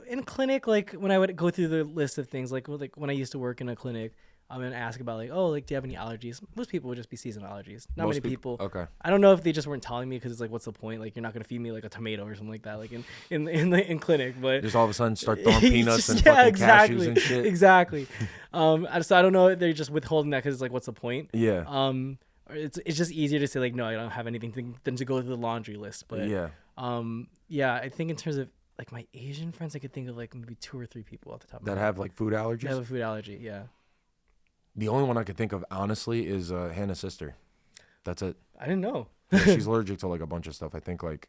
in clinic, like when I would go through the list of things, like when I used to work in a clinic, I'm gonna ask about like, oh, like, do you have any allergies? Most people would just be seasonal allergies. Not most many people. Okay. I don't know if they just weren't telling me because it's like, what's the point? Like, you're not gonna feed me like a tomato or something like that, like in clinic. But Just all of a sudden start throwing peanuts Just- and yeah, fucking exactly, cashews and shit. exactly. So I don't know if they're just withholding that because it's like, what's the point? Yeah. Or it's just easier to say like, no, I don't have anything than to go through the laundry list. But Yeah. yeah, I think in terms of like my Asian friends, I could think of like maybe 2 or 3 people off the top of my That head have like food that allergies. have a food allergy. Yeah, The only one I could think of honestly is Hannah's sister. That's it. I didn't know. Yeah, she's allergic to like a bunch of stuff. I think like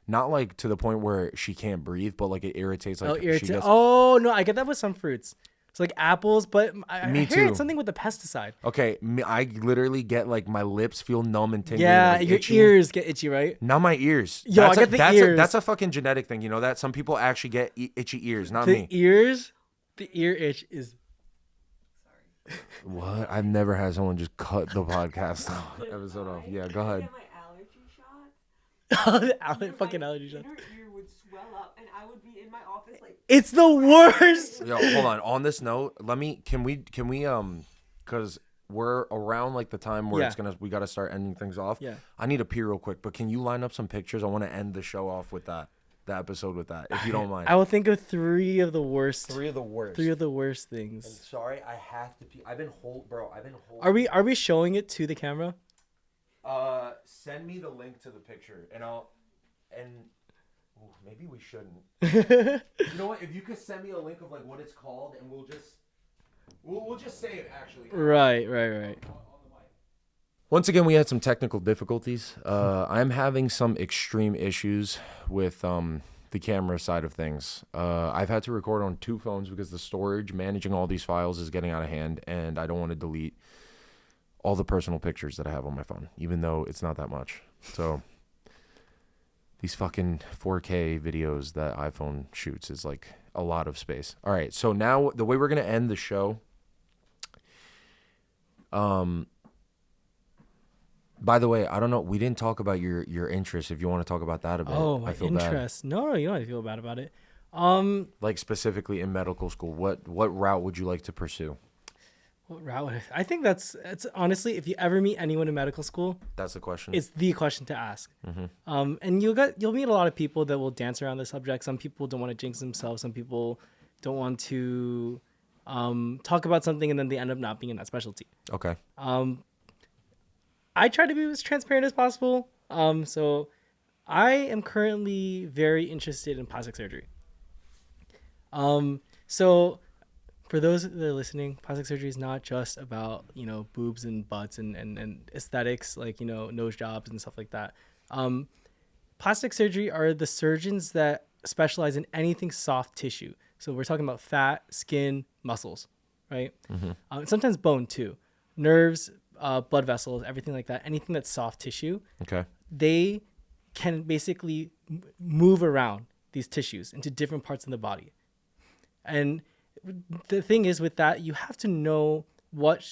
not like to the point where she can't breathe, but like it irritates. Like Oh, she irritate. gets, Oh no, I get that with some fruits. It's like apples, but I Me hear too. it's something with the pesticide. Okay, I literally get like my lips feel numb and tingling. Yeah, like, your itchy. ears get itchy, right? Not my ears. Yo, I get the ears. That's a fucking genetic thing. You know that some people actually get itchy ears. Not The me. ears, the ear itch is. What? I've never had someone just cut the podcast episode off. Yeah, go ahead. Get my allergy shots. Fucking allergy shot. Inner ear would swell up, and I would be in my office like. It's the worst. Yo, hold on. On this note, can we because we're around like the time where Yeah. we gotta start ending things off. Yeah. I need to pee real quick, but can you line up some pictures? I want to end the show off with that, the episode with that, if you don't mind. I will think of 3 of the worst. Three of the worst. 3 of the worst things. Sorry, I have to pee. I've been holding. Are we showing it to the camera? Send me the link to the picture, and ooh, maybe we shouldn't. You know what? If you could send me a link of like what it's called, and we'll just say it actually. Right. Once again, we had some technical difficulties. I'm having some extreme issues with the camera side of things. I've had to record on 2 phones because the storage managing all these files is getting out of hand, and I don't want to delete all the personal pictures that I have on my phone, even though it's not that much. So these fucking 4K videos that iPhone shoots is like a lot of space. All right, so now the way we're gonna end the show. By the way, I don't know. We didn't talk about your interest. If you want to talk about that a bit, Oh, I my feel interest. No, you don't have to feel bad about it. bad. Like specifically in medical school, what route would you like to pursue? What route would I think that's honestly, if you ever meet anyone in medical school, That's the question. it's the question to ask. And you'll meet a lot of people that will dance around the subject. Some people don't want to jinx themselves. Some people don't want to talk about something and then they end up not being in that specialty. Okay. I try to be as transparent as possible. So I am currently very interested in plastic surgery. So for those that are listening, plastic surgery is not just about, boobs and butts and aesthetics, like, nose jobs and stuff like that. Plastic surgery are the surgeons that specialize in anything soft tissue. So we're talking about fat, skin, muscles, right? And sometimes bone too. Nerves, blood vessels, everything like that. Anything that's soft tissue, Okay. they can basically move around these tissues into different parts of the body. And the thing is with that, you have to know what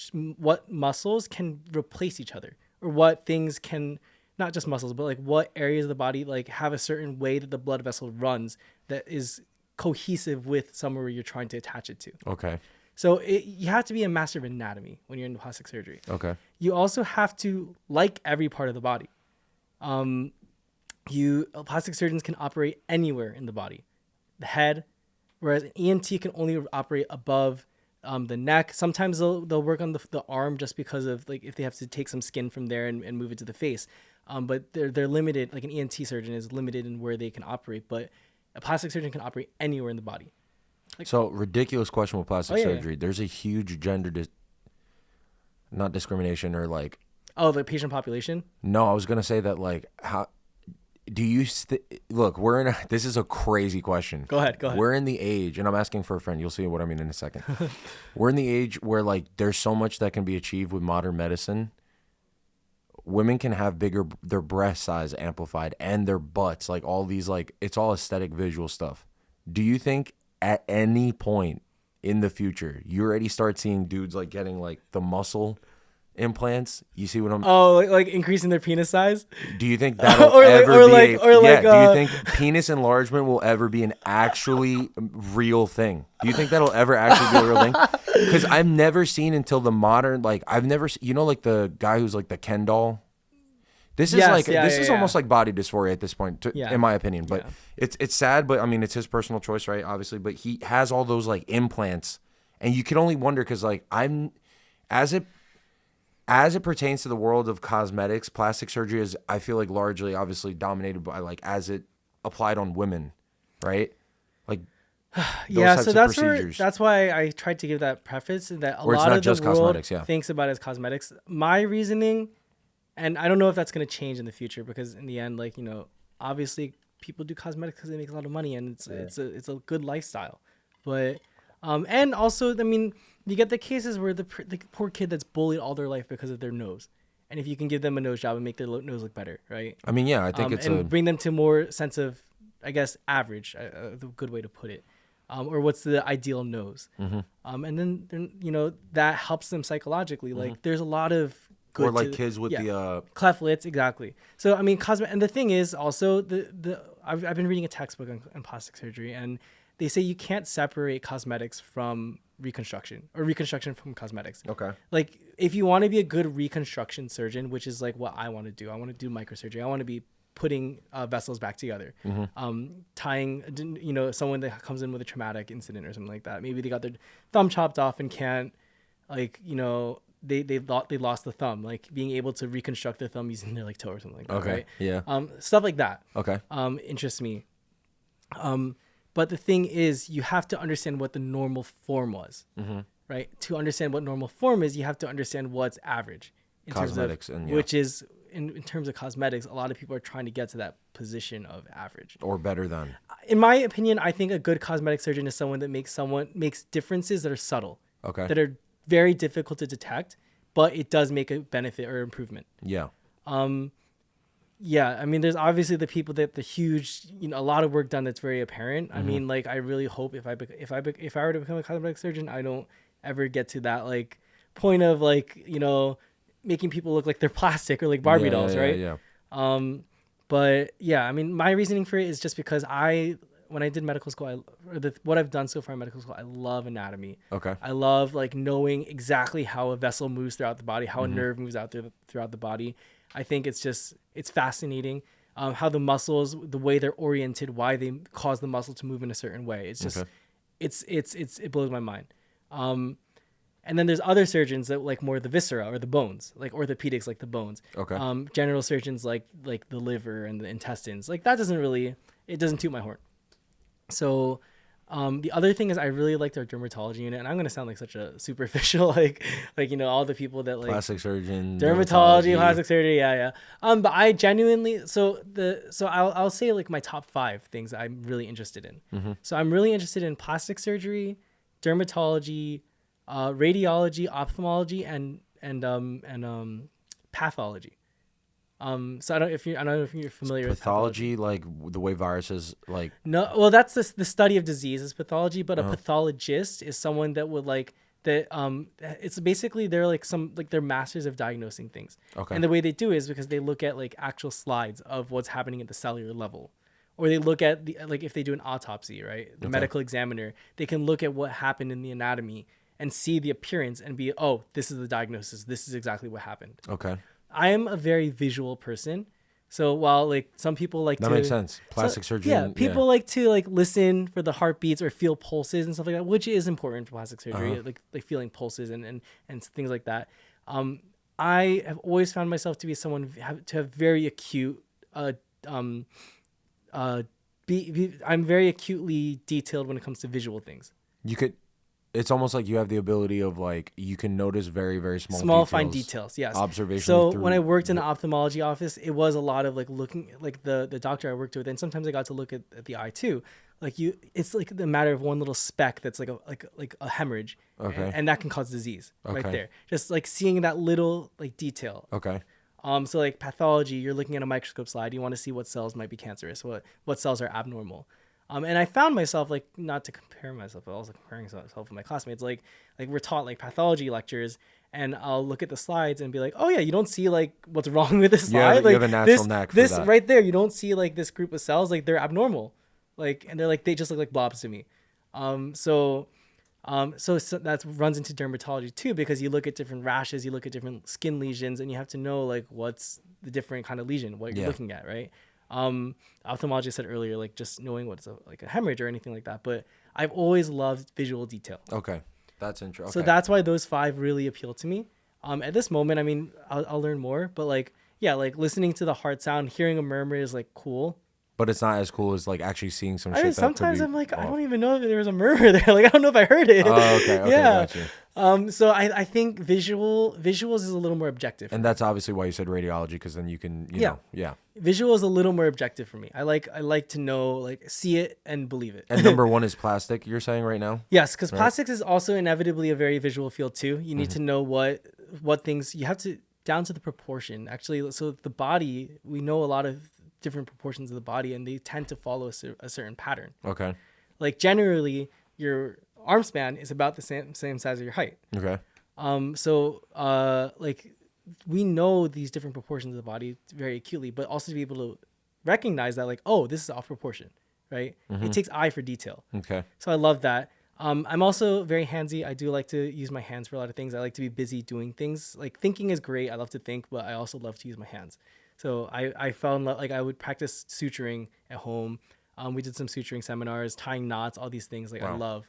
muscles can replace each other, or what things can, not just muscles, but like what areas of the body like have a certain way that the blood vessel runs that is cohesive with somewhere you're trying to attach it to. Okay. So you have to be a master of anatomy when you're in plastic surgery. Okay. You also have to like every part of the body. Plastic surgeons can operate anywhere in the body, the head, whereas an ENT can only operate above the neck. Sometimes they'll work on the arm just because of like if they have to take some skin from there and move it to the face. But they're limited. Like an ENT surgeon is limited in where they can operate, but a plastic surgeon can operate anywhere in the body. So ridiculous question with plastic Oh, yeah, surgery. There's a huge gender not discrimination or like. Oh, the patient population. No, I was gonna say that like how do you look? We're in. This is a crazy question. Go ahead. We're in the age, and I'm asking for a friend. You'll see what I mean in a second. We're in the age where like there's so much that can be achieved with modern medicine. Women can have their breast size amplified and their butts, like all these, like it's all aesthetic visual stuff. Do you think at any point in the future you already start seeing dudes like getting like the muscle implants? You see what I'm? Oh, like increasing their penis size. Do you think that'll Or like- ever or be? like- or yeah. like, Do you think penis enlargement will ever be an actually real thing? Do you think that'll ever actually be a real thing? Because I've never seen until the modern, like I've never, you know, like the guy who's like the Ken doll. This is Yes, like yeah, this yeah, is yeah. almost like body dysphoria at this point, Yeah. in my opinion. But Yeah. it's sad, but I mean it's his personal choice, right? Obviously, but he has all those like implants, and you can only wonder because like I'm, as it pertains to the world of cosmetics, plastic surgery is, I feel like, largely obviously dominated by like as it applied on women, right? Like those Yeah, types so of procedures. that's why I tried to give that preface that a Or it's lot not of just the world cosmetics, yeah. thinks about it as cosmetics. My reasoning, and I don't know if that's going to change in the future because in the end, like, you know, obviously people do cosmetics because they make a lot of money and it's a good lifestyle. But and also, I mean, you get the cases where the poor kid that's bullied all their life because of their nose. And if you can give them a nose job and make their nose look better, right? I mean, yeah, I think it's and bring them to more sense of, I guess, average, the good way to put it, or what's the ideal nose, and then you know that helps them psychologically. Like there's a lot of good or like kids with the cleft lips, exactly. So I mean, and the thing is also I've been reading a textbook on plastic surgery, and they say you can't separate cosmetics from reconstruction or reconstruction from cosmetics. okay. Like if you want to be a good reconstruction surgeon, which is like what I want to do, I want to do microsurgery. I want to be putting vessels back together, tying, you know, someone that comes in with a traumatic incident or something like that. Maybe they got their thumb chopped off and can't, like, you know, they lost the thumb, like being able to reconstruct their thumb using their like toe or something like that. Okay. Right? Yeah. Stuff like that. Okay. Interests me. But the thing is, you have to understand what the normal form was, right? To understand what normal form is, you have to understand what's average in Cosmetics, terms of, and yeah. which is in terms of cosmetics. A lot of people are trying to get to that position of average. Or better than. In my opinion, I think a good cosmetic surgeon is someone that makes differences that are subtle, Okay. that are very difficult to detect, but it does make a benefit or improvement. Yeah. Yeah, I mean, there's obviously the people that the huge, you know, a lot of work done that's very apparent. I mean, like, I really hope if I were to become a cosmetic surgeon, I don't ever get to that like point of like, you know, making people look like they're plastic or like Barbie dolls, right? Yeah. But yeah, I mean, my reasoning for it is just because when I did medical school, what I've done so far in medical school, I love anatomy. Okay. I love like knowing exactly how a vessel moves throughout the body, how a nerve moves out throughout the body. I think it's fascinating how the muscles, the way they're oriented, why they cause the muscle to move in a certain way. It's just, Okay. it blows my mind. And then there's other surgeons that like more the viscera or the bones, like orthopedics, like the bones. Okay. General surgeons like the liver and the intestines. Like that it doesn't toot my horn. So the other thing is I really liked our dermatology unit, and I'm gonna sound like such a superficial like you know, all the people that like Plastic surgeon. dermatology, plastic surgery, yeah. But I genuinely I'll say like my top 5 things I'm really interested in. So I'm really interested in plastic surgery, dermatology, radiology, ophthalmology, and pathology. So I don't know if you're familiar with Pathology, like the way viruses, like. No, well, that's the study of disease is pathology, but a pathologist is someone that would like that. It's basically they're like they're masters of diagnosing things. Okay. And the way they do is because they look at like actual slides of what's happening at the cellular level, or they look at like if they do an autopsy, right? The medical examiner, they can look at what happened in the anatomy and see the appearance and be, oh, this is the diagnosis. This is exactly what happened. Okay. I am a very visual person. So while like some people like That makes sense. Plastic surgery. Yeah, people like to like listen for the heartbeats or feel pulses and stuff like that, which is important for plastic surgery, like feeling pulses and things like that. I have always found myself to be someone to have very acute I'm very acutely detailed when it comes to visual things. You could. it's almost like you have the ability of like you can notice very very small details, fine details. Yes. observation. So when I worked in the ophthalmology office, it was a lot of like looking like the doctor I worked with, and sometimes I got to look at the eye too. Like it's like the matter of one little speck that's like a hemorrhage, Okay. and that can cause disease right Okay. there. Just like seeing that little like detail. Okay. So like pathology, you're looking at a microscope slide. You want to see what cells might be cancerous, what cells are abnormal. And I found myself, like, not to compare myself, but also comparing myself with my classmates. Like we're taught like pathology lectures, and I'll look at the slides and be like, oh yeah, you don't see like what's wrong with this slide. you Like have a natural this, knack for this that. right there, you don't see like this group of cells, like they're abnormal, like, and they're like they just look like blobs to me. So that runs into dermatology too, because you look at different rashes, you look at different skin lesions, and you have to know like what's the different kind of lesion, what you're Yeah. looking at, right? Ophthalmologist said earlier, like just knowing what's like a hemorrhage or anything like that. But I've always loved visual detail. Okay. That's interesting. So that's why those 5 really appeal to me. At this moment, I mean, I'll learn more, but like, yeah, like listening to the heart sound, hearing a murmur is like cool. But it's not as cool as like actually seeing some I shit. mean, that could sometimes be I'm like, I off. don't even know if there was a murmur there. Like, I don't know if I heard it. Oh, okay. Okay. Yeah. Gotcha. So I think visuals is a little more objective. And that's obviously why you said radiology, because then you can, you Yeah. know, yeah. Visual is a little more objective for me. I like to know, like, see it and believe it. And number 1 is plastic. You're saying right now? Yes, because plastics is also inevitably a very visual field too. You need to know what things you have to down to the proportion. Actually, so the body, we know a lot of different proportions of the body, and they tend to follow a certain pattern. Okay. Like generally, your arm span is about the same size of your height. Okay. Like we know these different proportions of the body very acutely, but also to be able to recognize that, like, oh, this is off proportion, right? It takes eye for detail. Okay. So I love that. I'm also very handsy. I do like to use my hands for a lot of things. I like to be busy doing things. Like thinking is great. I love to think, but I also love to use my hands. So I found like I would practice suturing at home. We did some suturing seminars, tying knots, all these things. Like Wow.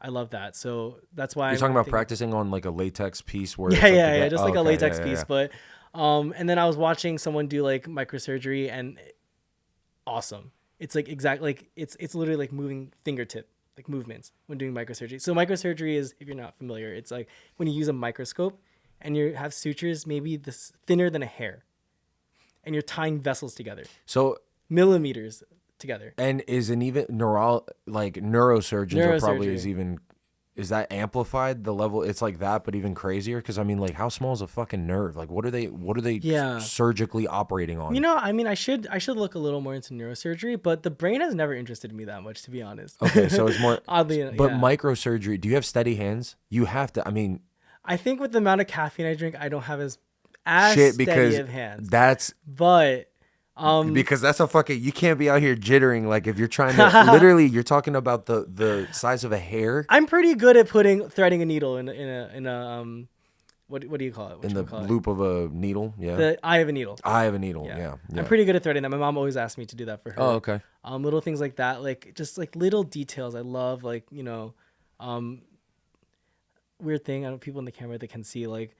I love that. So that's why You're talking about practicing on like a latex piece where it's Yeah, like just like a okay, latex yeah, piece. yeah. But and then I was watching someone do like microsurgery, and awesome. It's like it's literally like moving fingertip like movements when doing microsurgery. So microsurgery is, if you're not familiar, it's like when you use a microscope and you have sutures maybe this thinner than a hair, and you're tying vessels together, So, millimeters together. and is an even neurosurgeons are probably Neurosurgery. is that amplified the level? It's like that, but even crazier. Because I mean, like, how small is a fucking nerve? Like, what are they Yeah. surgically operating on? You know, I mean, I should look a little more into neurosurgery, but the brain has never interested me that much, to be honest. Okay, so it's more Oddly, But yeah. microsurgery, do you have steady hands? You have to. I mean, I think with the amount of caffeine I drink, I don't have as shit, steady because of hands. that's But because that's a fucking. You can't be out here jittering like if you're trying to. Literally, you're talking about the size of a hair I'm pretty good at threading a needle in a what do you call it? in the loop of a needle. Yeah, The eye of a needle. eye of a needle. Yeah, I'm pretty good at threading that. My mom always asked me to do that for her. Oh, okay. Little things like that, like just like little details. I love, like, weird thing. I don't people in the camera that can see, like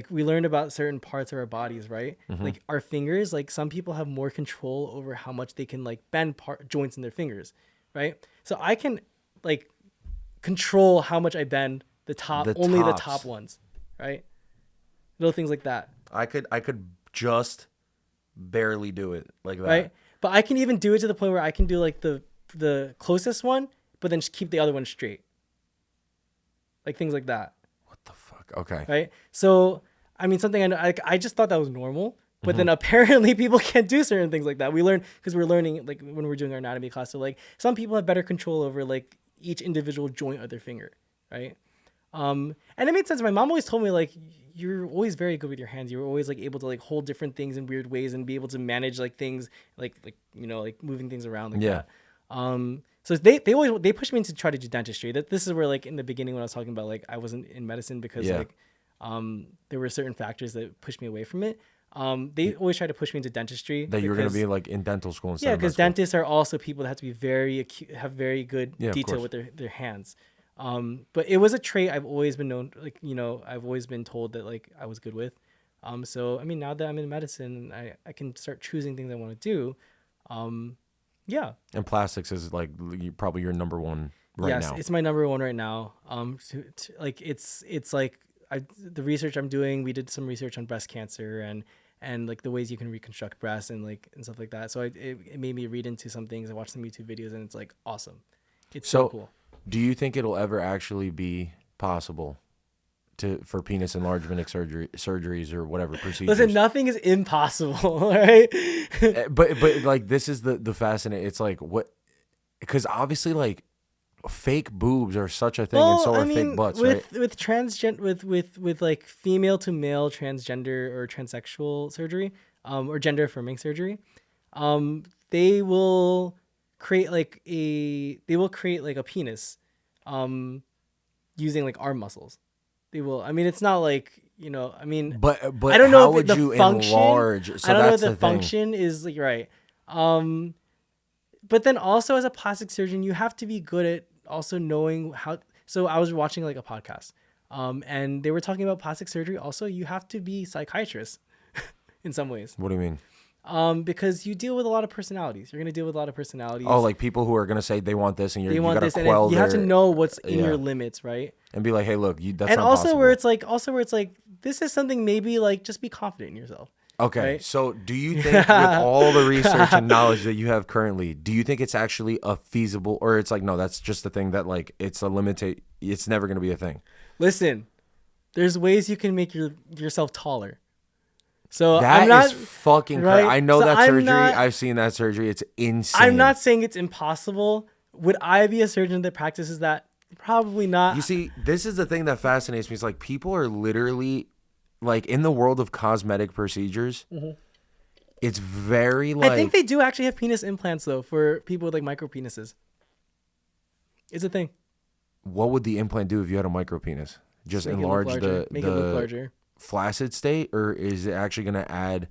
we learned about certain parts of our bodies, right? Like our fingers, like some people have more control over how much they can like bend joints in their fingers, right? So I can like control how much I bend the tops. top ones, right? Little things like that, I could just barely do it like that. right? But I can even do it to the point where I can do like the closest one, but then just keep the other one straight, like things like that. What the fuck? Okay. Right. So, I mean, something I know, I just thought that was normal, but then apparently people can't do certain things like that. We learn because we're learning, like when we're doing our anatomy class. So like some people have better control over like each individual joint of their finger. Right. And it made sense. My mom always told me, like, you're always very good with your hands. You're always like able to like hold different things in weird ways and be able to manage like things like moving things around like Yeah. that. So they pushed me to try to do dentistry. This is where, like, in the beginning when I was talking about like I wasn't in medicine because Yeah. like there were certain factors that pushed me away from it. They always tried to push me into dentistry. That you were gonna because- be like in dental school instead. yeah, of because med school. dentists are also people that have to be very acute, have very good Yeah, of detail course. with their hands. But it was a trait I've always been known, like, I've always been told that like I was good with. So I mean, now that I'm in medicine, I can start choosing things I want to do. Yeah. And plastics is like probably your number one right yes, now. it's my number one right now. Like it's like the research I'm doing. We did some research on breast cancer and like the ways you can reconstruct breasts and like and stuff like that. So it made me read into some things. I watched some YouTube videos and it's like awesome. It's so cool. Do you think it'll ever actually be possible for penis enlargement surgeries or whatever procedures? Listen, nothing is impossible, right? But like this is the fascinating. It's like what, because obviously like fake boobs are such a thing, and so are fake butts, right? With with like female to male transgender or transsexual surgery, or gender affirming surgery, they will create like a penis, using like arm muscles. They will. I mean, it's not like, you know. I mean, But I don't know how if would you enlarge? So I don't know that's if the the thing. function is like right. But then also as a plastic surgeon, you have to be good at also knowing how. So I was watching like a podcast, and they were talking about plastic surgery. Also, you have to be psychiatrist in some ways, What do you mean? because you deal with a lot of personalities. You're gonna deal with a lot of personalities. Oh, like people who are gonna say they want this, and they you want gotta this, and quell you have to their- know what's in yeah. your limits, right? and be like, hey, look, that's And not also possible. where it's like this is something maybe like just be confident in yourself. Okay, right? so do you think with all the research and knowledge that you have currently, do you think it's actually a feasible, or it's like, no, that's just the thing that like it's a limited, it's never going to be a thing? Listen, there's ways you can make yourself taller. So That I'm not is fucking right? crazy. I know So that I'm surgery. not- I've seen that surgery. It's insane. I'm not saying it's impossible. Would I be a surgeon that practices that? Probably not. You see, this is the thing that fascinates me. It's like people are literally like in the world of cosmetic procedures. It's very like I think they do actually have penis implants though for people with like micro penises. It's a thing. what would the implant do if you had a micro penis? Just Make it look enlarge larger. Make it look larger. flaccid state, or is it actually going to add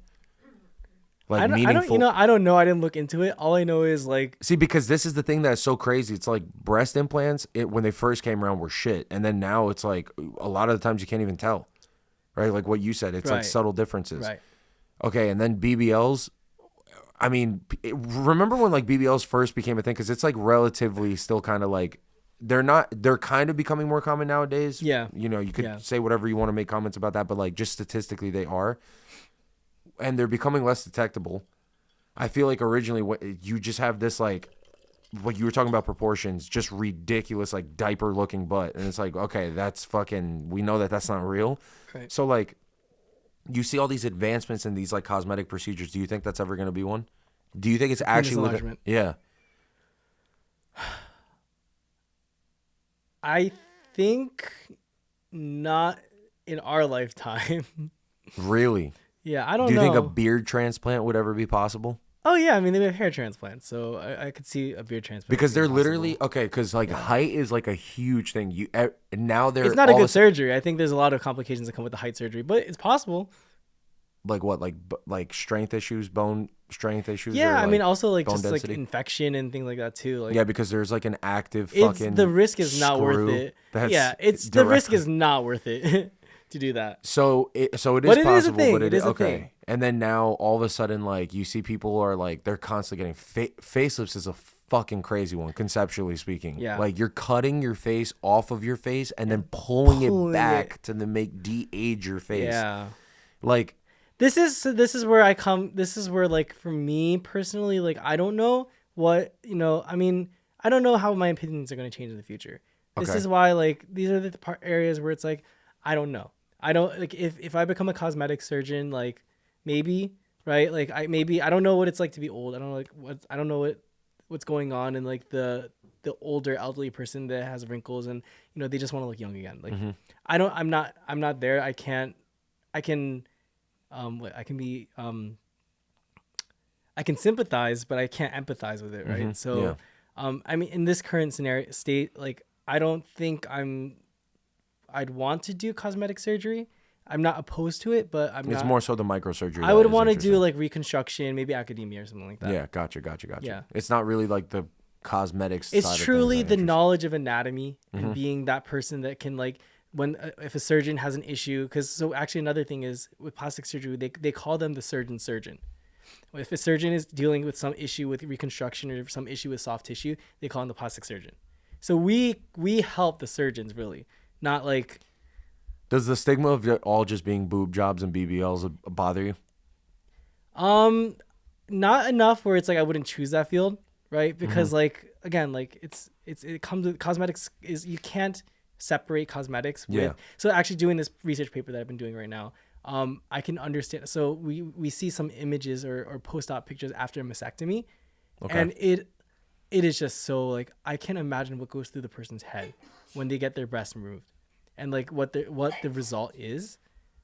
like I don't, meaningful? I don't know. I didn't look into it. All I know is like See, because this is the thing that's so crazy. It's like breast implants, when they first came around were shit. And then now it's like a lot of the times you can't even tell, right? Like what you said, it's like Right. subtle differences. right. Okay. And then BBLs, I mean, remember when like BBLs first became a thing? Because it's like relatively still kind of like, they're kind of becoming more common nowadays. Yeah. You know, you could Yeah. say whatever you want to make comments about that, but like just statistically they are. And they're becoming less detectable. I feel like originally what you just have this like what you were talking about proportions, just ridiculous like diaper looking butt, and it's like, okay, that's fucking, we know that that's not real. Right. So like you see all these advancements in these like cosmetic procedures. Do you think that's ever going to be one? Do you think it's actually enlargement. yeah. I think not in our lifetime. Really? Yeah, I don't Do you know. think a beard transplant would ever be possible? Oh yeah, I mean they have hair transplants, so I could see a beard transplant Because being they're possible. literally okay. Because like height is like a huge thing. Now they're It's not a all good of surgery. I think there's a lot of complications that come with the height surgery, but it's possible. like what like strength issues, bone strength issues. Yeah, or, I mean like, also like bone just density? like infection and things like that too. Like Yeah, because there's like an active it's fucking the risk is not worth screw it. that's Yeah, it's the risk directly- is not worth it to do that. So it is But it is a possible, thing. but It is a okay. thing. And then now all of a sudden, like you see people are like they're constantly getting facelifts is a fucking crazy one, conceptually speaking. Yeah. Like you're cutting your face off of your face and then pulling pulling it back to then make de-age your face. Yeah. Like This is where I come. This is where like for me personally, like I don't know what I mean, I don't know how my opinions are going to change in the future. This Okay. is why like these are the areas where it's like I don't know. I don't like if I become a cosmetic surgeon, like maybe right, like I don't know what it's like to be old. I don't know I don't know what's going on in like the older elderly person that has wrinkles and they just want to look young again. Like I'm not there. I can sympathize, but I can't empathize with it, right? So, yeah. I mean, in this current scenario state, like, I don't think I'd want to do cosmetic surgery. I'm not opposed to it, but it's more so the microsurgery. I would want to do like reconstruction, maybe academia or something like that. Yeah, gotcha. Yeah. It's not really like the cosmetics. It's side of truly things that the interest- knowledge of anatomy and being that person that can like when if a surgeon has an issue, because so actually another thing is with plastic surgery they call them the surgeon. If a surgeon is dealing with some issue with reconstruction or some issue with soft tissue, they call him the plastic surgeon. So we help the surgeons really, not like Does the stigma of it all just being boob jobs and BBLs bother you? not enough where it's like I wouldn't choose that field, right? Mm-hmm. Because like again, like it comes with cosmetics is you can't separate cosmetics with. Yeah. So actually doing this research paper that I've been doing right now, I can understand. So we see some images or post-op pictures after a mastectomy, Okay. and it is just so like I can't imagine what goes through the person's head when they get their breast removed, and like what the result is,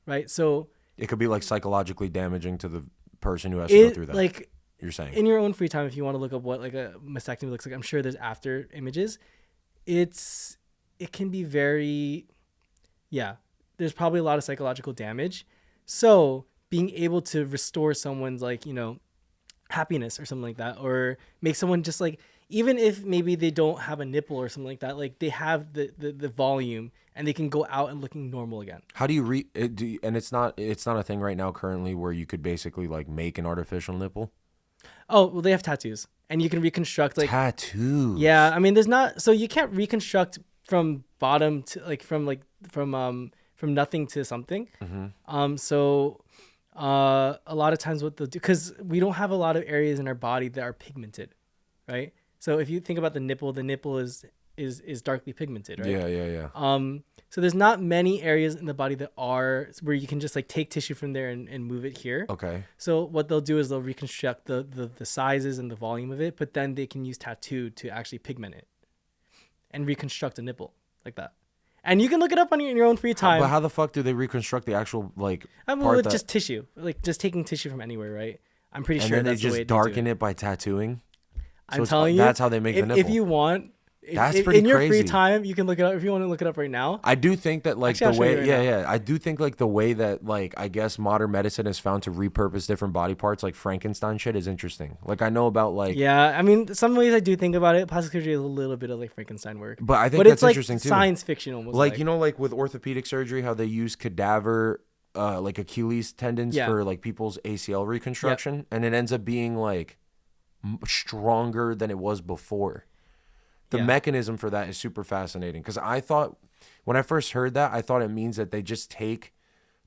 right? So It could be like psychologically damaging to the person who has to go through it that. like You're saying. in your own free time, if you want to look up what like a mastectomy looks like, I'm sure there's after images. It can be very, yeah, there's probably a lot of psychological damage. So being able to restore someone's like, happiness or something like that, or make someone just like, even if maybe they don't have a nipple or something like that, like they have the volume and they can go out and looking normal again. How do you and it's not a thing right now currently where you could basically like make an artificial nipple? Oh, well, they have tattoos and you can reconstruct like, Tattoos. yeah, I mean, there's not, so you can't reconstruct from bottom to from nothing to something. So a lot of times what they'll do, because we don't have a lot of areas in our body that are pigmented, right? So if you think about the nipple is darkly pigmented, right? Yeah. So there's not many areas in the body that are where you can just like take tissue from there and move it here. Okay. So what they'll do is they'll reconstruct the sizes and the volume of it, but then they can use tattoo to actually pigment it and reconstruct a nipple like that. And you can look it up on your own free time. But how the fuck do they reconstruct the actual like I mean, part with that, just tissue, like just taking tissue from anywhere, right? I'm pretty and sure then they that's the way just they do darken it by tattooing? I'm it's- telling you, that's how they make the if nipple. you want, That's if, pretty in your free crazy. time, you can look it up. If you want to look it up right now, I do think that like Actually, I'll the show you way right now. I do think like the way that like I guess modern medicine has found to repurpose different body parts like Frankenstein shit is interesting. Like I know about like yeah. I mean, some ways I do think about it. Plastic surgery is a little bit of like Frankenstein work, but I think but that's it's like interesting too. science fiction almost. Like you know like with orthopedic surgery how they use cadaver like Achilles tendons Yeah. for like people's ACL reconstruction and it ends up being like stronger than it was before. The Yeah. mechanism for that is super fascinating because I thought when I first heard that I thought it means that they just take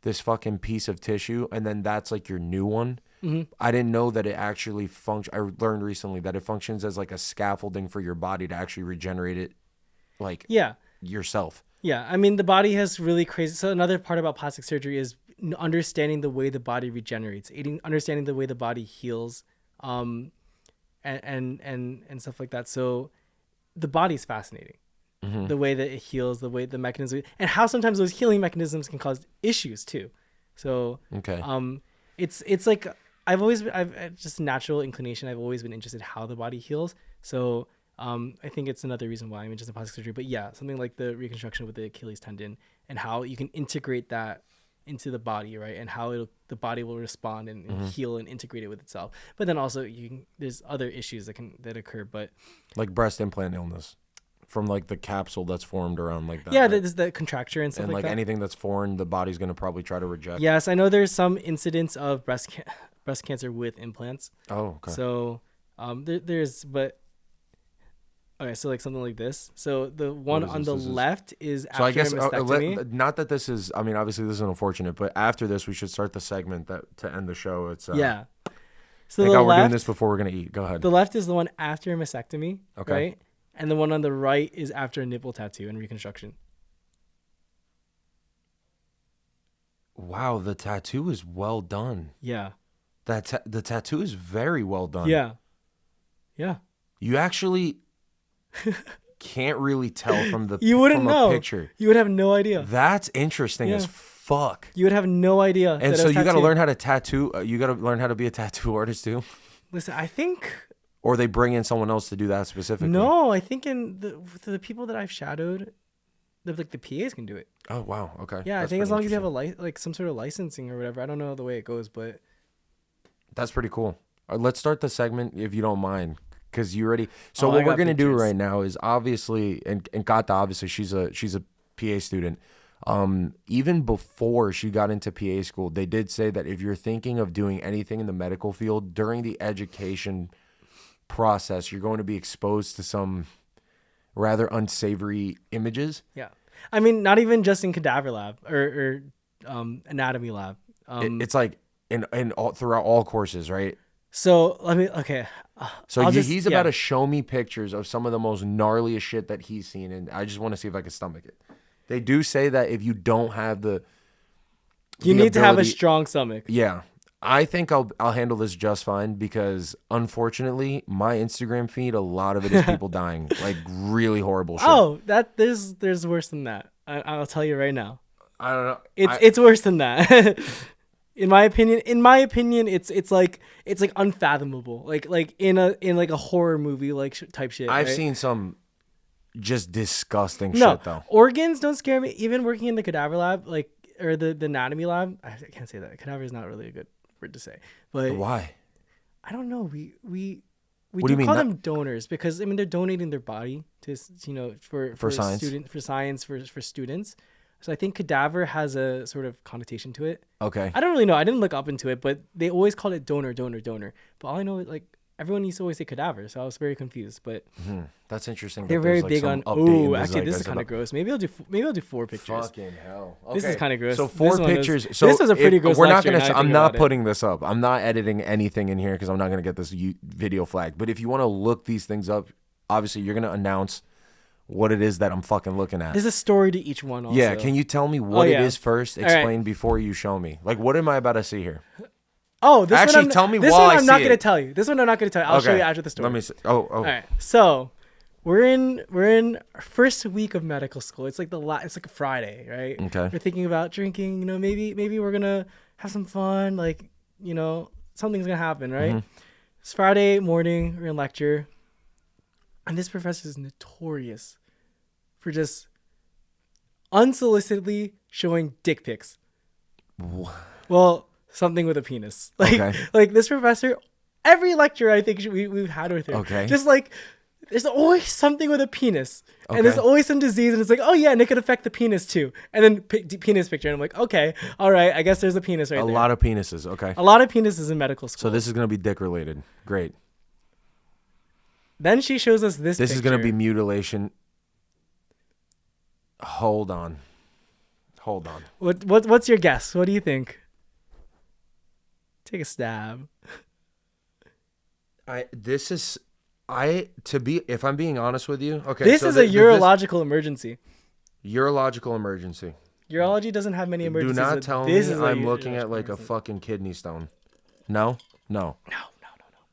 this fucking piece of tissue and then that's like your new one. Mm-hmm. I didn't know that it actually functions. I learned recently that it functions as like a scaffolding for your body to actually regenerate it like yeah. yourself. Yeah, I mean the body has really crazy. So another part about plastic surgery is understanding the way the body regenerates, understanding the way the body heals, and stuff like that. So the body's fascinating, the way that it heals, the way the mechanism, and how sometimes those healing mechanisms can cause issues too. So Okay. it's like I've just natural inclination. I've always been interested in how the body heals. So I think it's another reason why I'm interested in plastic surgery. But yeah, something like the reconstruction with the Achilles tendon and how you can integrate that into the body, right? And how the body will respond and heal and integrate it with itself. But then also there's other issues that occur. But Like breast implant illness from like the capsule that's formed around like that. yeah, right? there's the contracture and stuff and like that. anything that's foreign, the body's going to probably try to reject. Yes, I know there's some incidents of breast cancer with implants. Oh, okay. So there's but okay, so like something like this. So the one is on this? the This is- left is So I after guess a mastectomy. not that this is. I mean, obviously this is unfortunate, but after this, we should start the segment that to end the show. It's Yeah. So Thank the God we're doing left, this before we're gonna eat. Go ahead. the left is the one after a mastectomy, Okay. right? And the one on the right is after a nipple tattoo and reconstruction. Wow, the tattoo is well done. Yeah. The tattoo is very well done. Yeah. Yeah. You actually can't really tell from the You wouldn't from know. a picture. You would have no idea. That's interesting as Yeah. fuck. You would have no idea. And that it so was you got to tattooed. learn how to tattoo. You got to learn how to be a tattoo artist too, Listen, I think or they bring in someone else to do that specifically. no. I think in the people that I've shadowed, the PAs can do it. Oh wow. Okay. Yeah, That's I think as pretty long as you have interesting. like some sort of licensing or whatever. I don't know the way it goes, but That's pretty cool. Let's start the segment if you don't mind, because you already. So Oh, I what we're got gonna do pictures. right now is obviously, and Kata obviously she's a PA student. Even before she got into PA school, they did say that if you're thinking of doing anything in the medical field during the education process, you're going to be exposed to some rather unsavory images. Yeah. I mean, not even just in cadaver lab or anatomy lab. It's like in all throughout all courses, right? So let me. Okay. So I'll just- he's about to show me pictures of some of the most gnarliest shit that he's seen, and I just want to see if I can stomach it. They do say that if you don't have You the need to have a ability- strong stomach. Yeah, I think I'll handle this just fine because unfortunately, my Instagram feed, a lot of it is people dying, like really horrible shit. Oh, there's worse than that. I'll tell you right now. I don't know. It's worse than that. In my opinion, it's like unfathomable. Like in like a horror movie like type shit. I've right? seen some just disgusting No, shit though. organs don't scare me. Even working in the cadaver lab, like or the anatomy lab, I can't say that. Cadaver is not really a good word to say, but Why? I don't know. We What do you mean call not- them donors because I mean they're donating their body to for science? for students. So I think cadaver has a sort of connotation to it. Okay. I don't really know. I didn't look up into it, but they always called it donor. But all I know is like everyone used to always say cadaver, so I was very confused. But That's interesting. that they're very there's, like, big some on. update in Oh, the actually, this is zeitgeist kind of about- gross. Maybe I'll do 4 pictures. Fucking hell. This is Okay. kinda gross. So This 4 one was- pictures. So this was a pretty if- gross We're not lecture, gonna. now I I'm think not about it. putting this up. I'm not editing anything in here because I'm not gonna get this video flagged. But if you want to look these things up, obviously you're gonna announce what it is that I'm fucking looking at. There's a story to each one. Also. Yeah. Can you tell me what yeah. it is first? right. Explain before you show me. Like, what am I about to see here? Oh, this Actually, one I'm, tell me this while one I I'm not see gonna it. tell you. This one I'm not gonna tell you. I'll show you after the story. Let me see. Oh. All right. So we're in our first week of medical school. It's like it's like a Friday, right? Okay. We're thinking about drinking. Maybe we're gonna have some fun. Like something's gonna happen, right? Mm-hmm. It's Friday morning. We're in lecture, and this professor is notorious for just unsolicitedly showing dick pics. Well, something with a penis. Like Okay. like this professor, every lecture I think we've had with her. Okay. Just like there's always something with a penis. And there's Okay. always some disease, and it's like, oh yeah, and it could affect the penis too. And then penis picture, and I'm like, okay, all right, I guess there's a penis right A there. lot of penises. Okay. A lot of penises in medical school. So this is gonna be dick related. Great. Then she shows us this. This is gonna picture. be mutilation. Hold on. What's your guess? What do you think? Take a stab. If I'm being honest with you, okay. This so is a urological emergency. urological emergency. Urology doesn't have many Do emergencies. not but tell me this is a I'm looking at urological like a emergency. fucking kidney stone. No. No.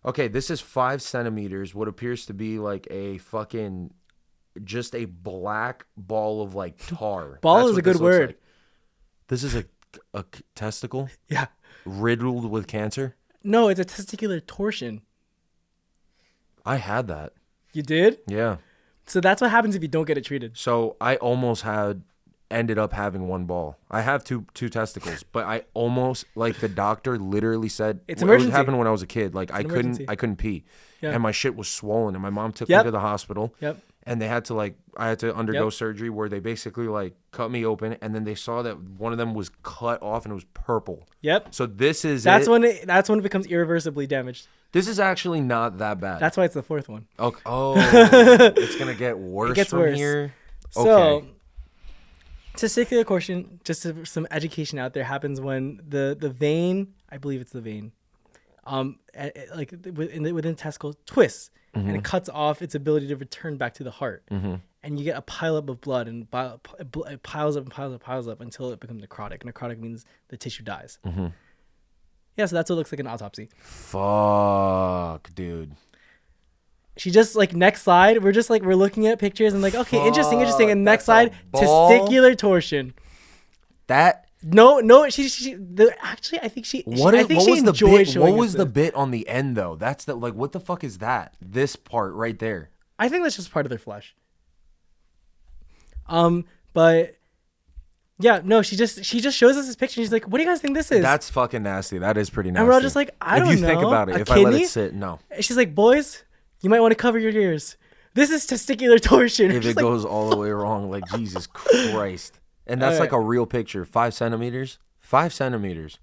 Okay, this is 5 centimeters. What appears to be like a fucking, just a black ball of like tar. Ball That's is what a good this looks word. like. This is a testicle Yeah. riddled with cancer. No, it's a testicular torsion. I had that. You did? Yeah. So that's what happens if you don't get it treated. So I almost ended up having 1 ball. I have two testicles, but I almost, like, the doctor literally said It's it emergency. happened when I was a kid. Like, I emergency. couldn't pee, Yeah. and my shit was swollen, and my mom took Yep. me to the hospital. Yep. And they had to I had to undergo Yep. surgery where they basically cut me open, and then they saw that one of them was cut off and it was purple. Yep. So this is That's it. when it becomes irreversibly damaged. This is actually not that bad. That's why it's the 4th one. okay. Oh, it's gonna get worse gets from worse. here. So, Okay. testicular torsion, just some education out there, happens when the vein, I believe it's the vein, like within the testicle twists and it cuts off its ability to return back to the heart, and you get a pileup of blood, and it piles up until it becomes necrotic. Necrotic means the tissue dies. Yeah, so that's what it looks like in an autopsy. Fuck, dude. She just next slide. We're looking at pictures and okay, interesting. And Fuck, next that's slide, a ball? testicular torsion. That. No. Actually, I think she. What I think was she the enjoyed bit? showing What us was the this. bit on the end though? That's the what the fuck is that? This part right there. I think that's just part of their flesh. But yeah, no. She just shows us this picture. And she's like, "What do you guys think this is?" That's fucking nasty. That is pretty nasty. And we're all just like, "I don't know." If you think about it, A if I let kidney? it sit, no. And she's like, "Boys, you might want to cover your ears. This is testicular torsion." If She's it like, goes all the way wrong, like Jesus Christ. And that's like a real picture. 5 centimeters. 5 centimeters.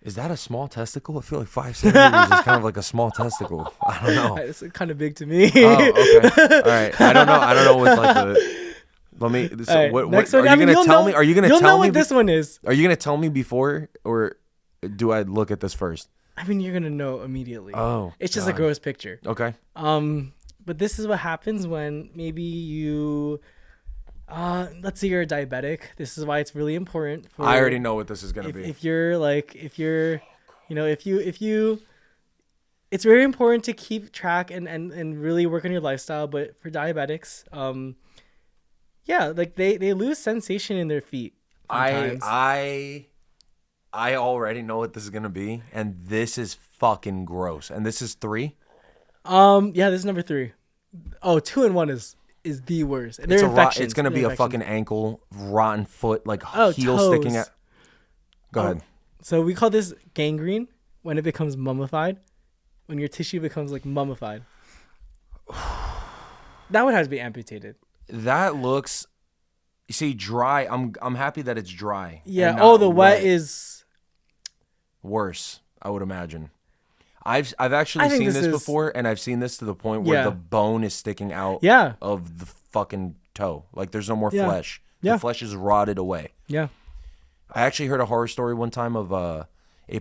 Is that a small testicle? I feel like 5 centimeters is kind of like a small testicle. I don't know. It's kind of big to me. Oh, okay. All right. I don't know. I don't know what like the. Let me. So All right, what next are one. you I mean, gonna you'll tell know- me? Are you gonna You'll tell know me? what this one is. Are you gonna tell me before, or do I look at this first? I mean, you're gonna know immediately. Oh, It's just a God. gross picture. Okay. But this is what happens when maybe you, let's say you're a diabetic. This is why it's really important. For I already know what this is gonna be. if you're, you know, if you, it's very important to keep track and really work on your lifestyle. But for diabetics, yeah, like they lose sensation in their feet. Sometimes. I already know what this is gonna be, and this is fucking gross. And this is 3. Yeah, this is number 3. Oh, 2 and 1 is the worst. And they're infections. It's gonna be They're a fucking infections. ankle, rotten foot, like Oh, heel sticking toes. out. Go ahead. So we call this gangrene when it becomes mummified, when your tissue becomes like mummified. That would have to be amputated. That looks. You see, dry. I'm happy that it's dry. Yeah. and Oh, not the wet is. worse. I would imagine. I've actually I think seen this this is- before, and I've seen this to the point where Yeah. the bone is sticking out Yeah. of the fucking toe. Like there's no more Yeah. flesh. Yeah. The flesh is rotted away. Yeah. I actually heard a horror story one time of a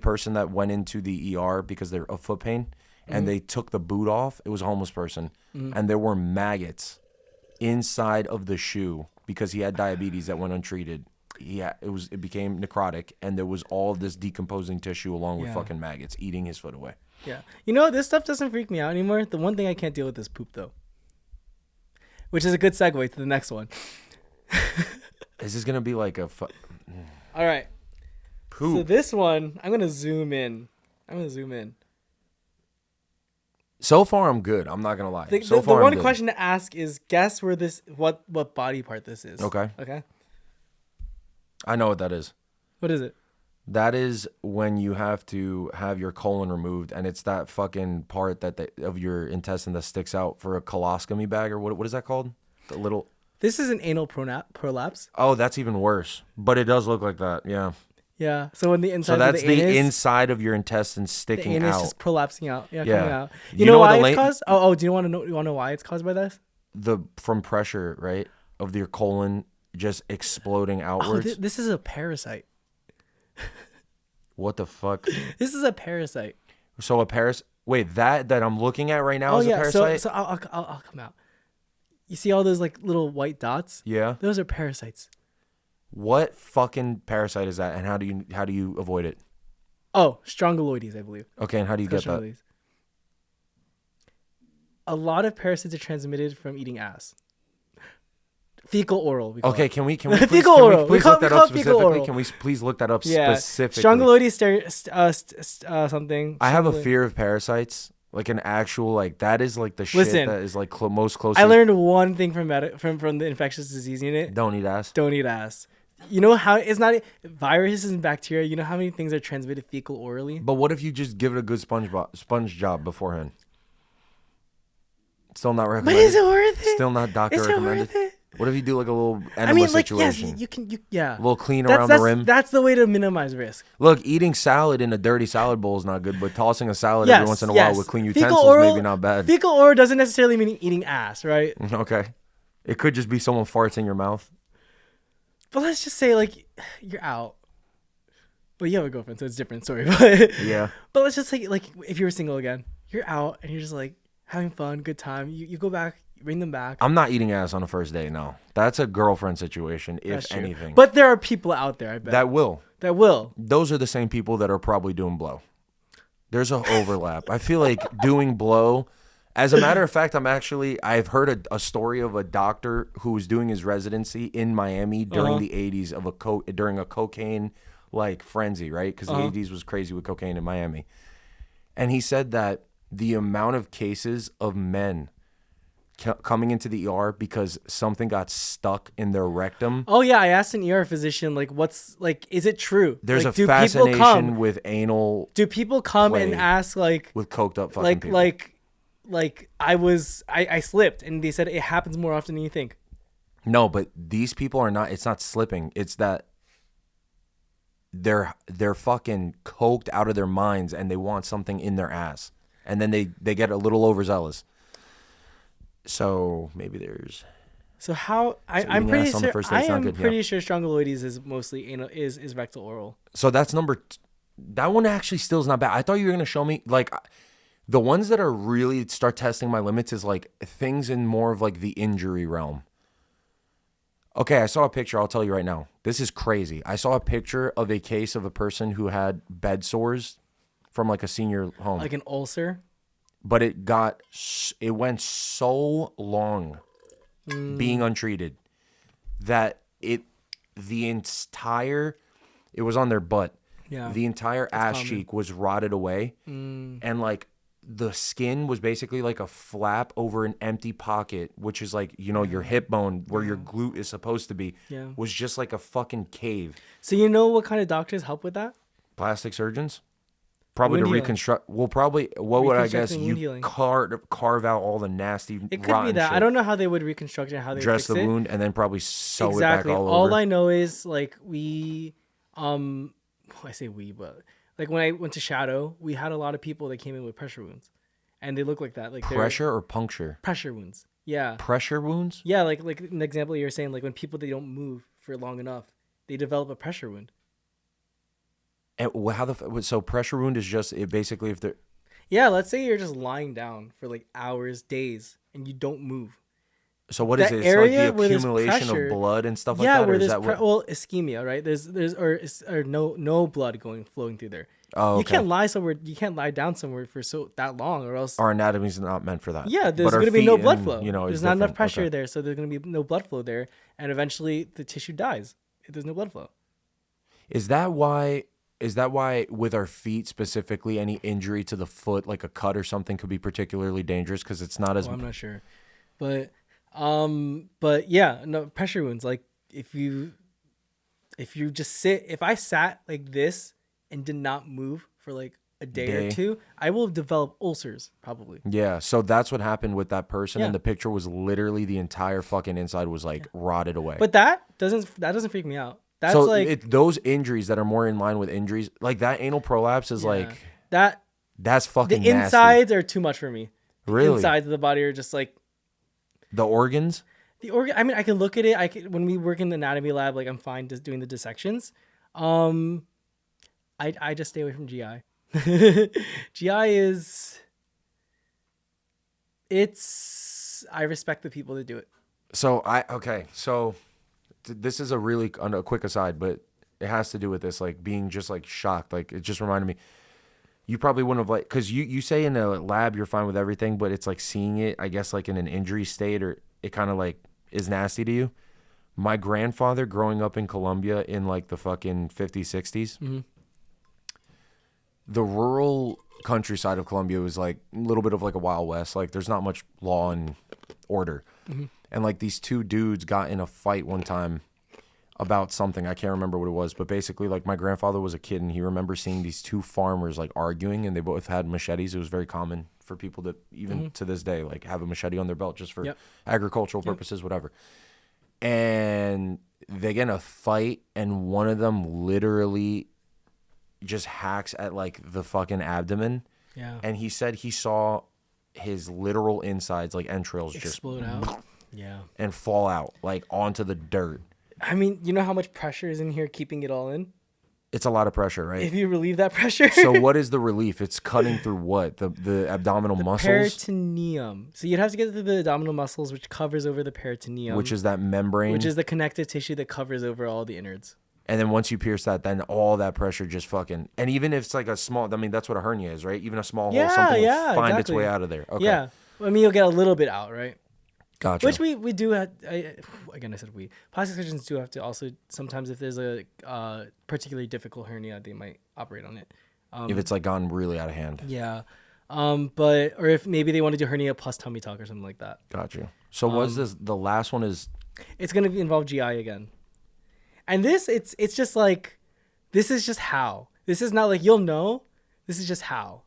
person that went into the ER because they're of foot pain, and they took the boot off. It was a homeless person, and there were maggots inside of the shoe because he had diabetes that went untreated. It became necrotic, and there was all this decomposing tissue along with Yeah. fucking maggots eating his foot away. Yeah. You know, this stuff doesn't freak me out anymore. The one thing I can't deal with is poop, though. Which is a good segue to the next one. Is this gonna be like a All right. poop? So this one, I'm gonna zoom in. So far, I'm good. I'm not gonna lie. The, so the far, I'm one good. question to ask is, guess where what body part this is. Okay. Okay. I know what that is. What is it? That is when you have to have your colon removed, and it's that fucking part of your intestine that sticks out for a colostomy bag, or what is that called? The little. This is an anal prolapse. Oh, that's even worse. But it does look like that. Yeah. Yeah. So when the inside So that's of the anus, inside of your intestines the sticking anus out. just prolapsing out. Yeah, Yeah. coming out. You You know know why the it's la- caused? Oh, do you want to know? You want to know why it's caused by this? From pressure, right, of your colon just exploding Oh, outwards. this is a parasite. What the fuck? This is a parasite. So a parasite. Wait, that I'm looking at right now Oh is a yeah. parasite. So I'll come out. You see all those like little white dots? Yeah. Those are parasites. What fucking parasite is that, and how do you avoid it? Oh, strongyloides, I believe. Okay, and how do you get that? Strongyloides. A lot of parasites are transmitted from eating ass. Fecal oral. We call Okay, it. can we please, Fecal can we oral. please We look call that it up fecal specifically? oral. Can we please look that up Yeah. specifically? Strongyloides, something. I have a Strongylo- fear of parasites, like an actual like that is like the shit Listen, that is like most closely. I learned one thing from the infectious disease unit. Don't eat ass. Don't eat ass. You know how it's not viruses and bacteria. You know how many things are transmitted fecal orally? But what if you just give it a good sponge job beforehand? Still not But recommended. is it worth it? Still not doctor Is it recommended. worth it? What if you do like a little enema I mean, like, situation? yes, you can. Yeah. A little clean That's- around that's, the rim. That's the way to minimize risk. Look, eating salad in a dirty salad bowl is not good, but tossing a salad every once in a while with clean Fecal utensils oral- maybe not bad. Fecal oral doesn't necessarily mean eating ass, right? Okay. It could just be someone farts in your mouth. But let's just say like you're out. Well, you have a girlfriend, so it's different. Sorry, but Yeah. But let's just say like if you were single again, you're out and you're just like having fun, good time. You go back, you bring them back. I'm not eating ass on a first date, no. That's a girlfriend situation, if That's true. anything. But there are people out there, I bet, that will. that will. Those are the same people that are probably doing blow. There's an overlap. I feel like doing blow. As a matter of fact, I've heard a story of a doctor who was doing his residency in Miami during the 80s of during a cocaine like frenzy, right? Because the 80s was crazy with cocaine in Miami. And he said that the amount of cases of men coming into the ER because something got stuck in their rectum. Oh yeah, I asked an ER physician like, what's like, is it true? There's like, a do people fascination come? with anal Do people come and play ask like, with coked up fucking people. like I slipped, and they said it happens more often than you think. No, but these people are not. It's not slipping. It's that they're fucking coked out of their minds and they want something in their ass, and then they get a little overzealous. So maybe there's. So how I'm eating pretty ass on the sure first date I is not am good, yeah. pretty sure strongyloides is mostly anal, is rectal oral. So that's that one actually still is not bad. I thought you were gonna show me like the ones that are really start testing my limits is like things in more of like the injury realm. Okay, I saw a picture. I'll tell you right now. This is crazy. I saw a picture of a case of a person who had bed sores from like a senior home, Like an ulcer. but it went so long being untreated that the entire it was on their butt. Yeah. The entire ass common. cheek was rotted away, and like the skin was basically like a flap over an empty pocket, which is like, you know, your hip bone where your glute is supposed to be, Yeah. was just like a fucking cave. So you know what kind of doctors help with that? Plastic surgeons? Probably Wound to healing. reconstruct. Well, probably, what would I guess? Reconstructing wound You healing. carve out all the nasty, It could be rotten that. shit. I don't know how they would reconstruct it, how they Dress would fix the it. wound and then probably sew Exactly. it back all All over. I know is like I say we, but like when I went to Shadow, we had a lot of people that came in with pressure wounds, and they look like that, like they're Pressure or puncture? pressure wounds. Yeah, Pressure wounds? yeah. Like an example you were saying, like when people they don't move for long enough, they develop a pressure wound. And so pressure wound is just it basically if they're Yeah, let's say you're just lying down for like hours, days, and you don't move. so what is That it? It's area like the where there's accumulation pressure- of blood and stuff like Yeah, that, or where is there's that what? well ischemia, right? There's no blood flowing through there. Oh, You okay. can't lie somewhere. You can't lie down somewhere for that long, or else. Our anatomy's not meant for that. Yeah, there's But our going to be no feet blood and, flow. You know, there's is not enough different. pressure Okay. there, so there's going to be no blood flow there, and eventually the tissue dies if there's no blood flow. Is that why? Is that why with our feet specifically, any injury to the foot, like a cut or something, could be particularly dangerous because it's not as. Well, I'm not sure, but yeah, no pressure wounds. Like if you just sit, if I sat like this and did not move for like a day or two, I will develop ulcers probably. Yeah, so that's what happened with that person, Yeah. and the picture was literally the entire fucking inside was like rotted away. But that doesn't freak me out. That's so like those injuries that are more in line with injuries, like that anal prolapse is yeah. like that. that's The fucking nasty. insides are too much for me. The Really? insides of the body are just like The organs. the organ. I mean, I can look at it. When we work in the anatomy lab, like I'm fine just doing the dissections. I just stay away from GI. GI is. I respect the people that do it. So this is a really on a quick aside, but it has to do with this, like being just like shocked. Like it just reminded me, you probably wouldn't have like, cause you say in a lab you're fine with everything, but it's like seeing it, I guess like in an injury state or it kind of like is nasty to you. My grandfather growing up in Colombia in like the fucking 50s, 60s, the rural countryside of Colombia was like a little bit of like a Wild West. Like there's not much law and order. And like these two dudes got in a fight one time about something. I can't remember what it was, but basically like my grandfather was a kid and he remembers seeing these two farmers like arguing, and they both had machetes. It was very common for people to even to this day like have a machete on their belt just for agricultural purposes, whatever. And they get in a fight and one of them literally just hacks at like the fucking abdomen. Yeah. And he said he saw his literal insides, like entrails, Explode just out. Yeah. and fall out like onto the dirt. I mean, you know how much pressure is in here keeping it all in? It's a lot of pressure, right? If you relieve that pressure. So what is the relief? It's cutting through what? The abdominal muscles, peritoneum. So you'd have to get through the abdominal muscles, which covers over the peritoneum, which is that membrane. which is the connective tissue that covers over all the innards. And then once you pierce that, then all that pressure just fucking. And even if it's like a small, I mean, that's what a hernia is, right? Even a small hole, something will find its way out of there. Okay. Yeah. I mean, you'll get a little bit out, right? Gotcha. Which we do have. Again, I said we. Plastic surgeons do have to also sometimes if there's a particularly difficult hernia, they might operate on it. if it's like gone really out of hand. Yeah. But or if maybe they want to do hernia plus tummy tuck or something like that. Gotcha. So what's this? The last one is. It's gonna involve GI again. And this, it's just like, this is just how. This is not like you'll know. This is just how.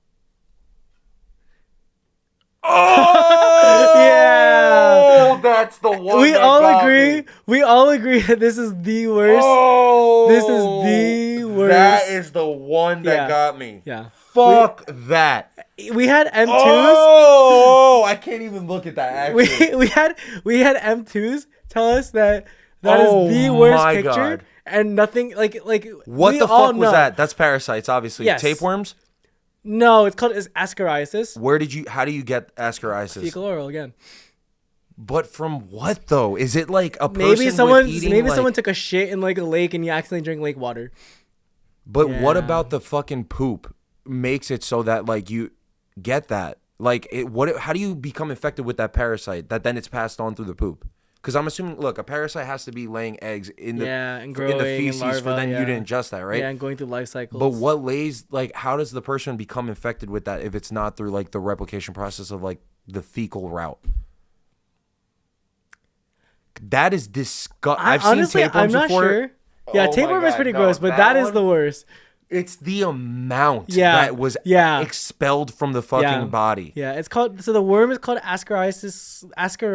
Oh, Yeah. that's the one. We that all got agree. me. We all agree that this is the worst. Oh, This is the worst. That is the one that Yeah. got me. Yeah. Fuck that. We had M2s. Oh, I can't even look at that. Actually, We had M2s tell us that that is Oh the worst my picture, God. and nothing like what we the all fuck was know. that? That's parasites, obviously. Yes. Tapeworms. No, it's called ascariasis. How do you get ascariasis? Fecal oral again. But from what though? Is it like a person Maybe someone with eating, maybe like- someone took a shit in like a lake and you accidentally drank lake water. But what Yeah. about the fucking poop makes it so that like you get that? Like how do you become infected with that parasite that then it's passed on through the poop? Because I'm assuming, look, a parasite has to be laying eggs in the And in growing the and feces for larvae, then yeah. you to ingest that, right? Yeah, and going through life cycles. But what lays like how does the person become infected with that if it's not through like the replication process of like the fecal route? That is disgusting. I've honestly, seen tapeworms I'm not before. sure. Yeah, Oh my tapeworm is God, pretty no, gross, but that that is one- the worst. It's the amount Yeah, that was yeah. expelled from the fucking Yeah. body. Yeah, it's called. So the worm is called Ascariasis.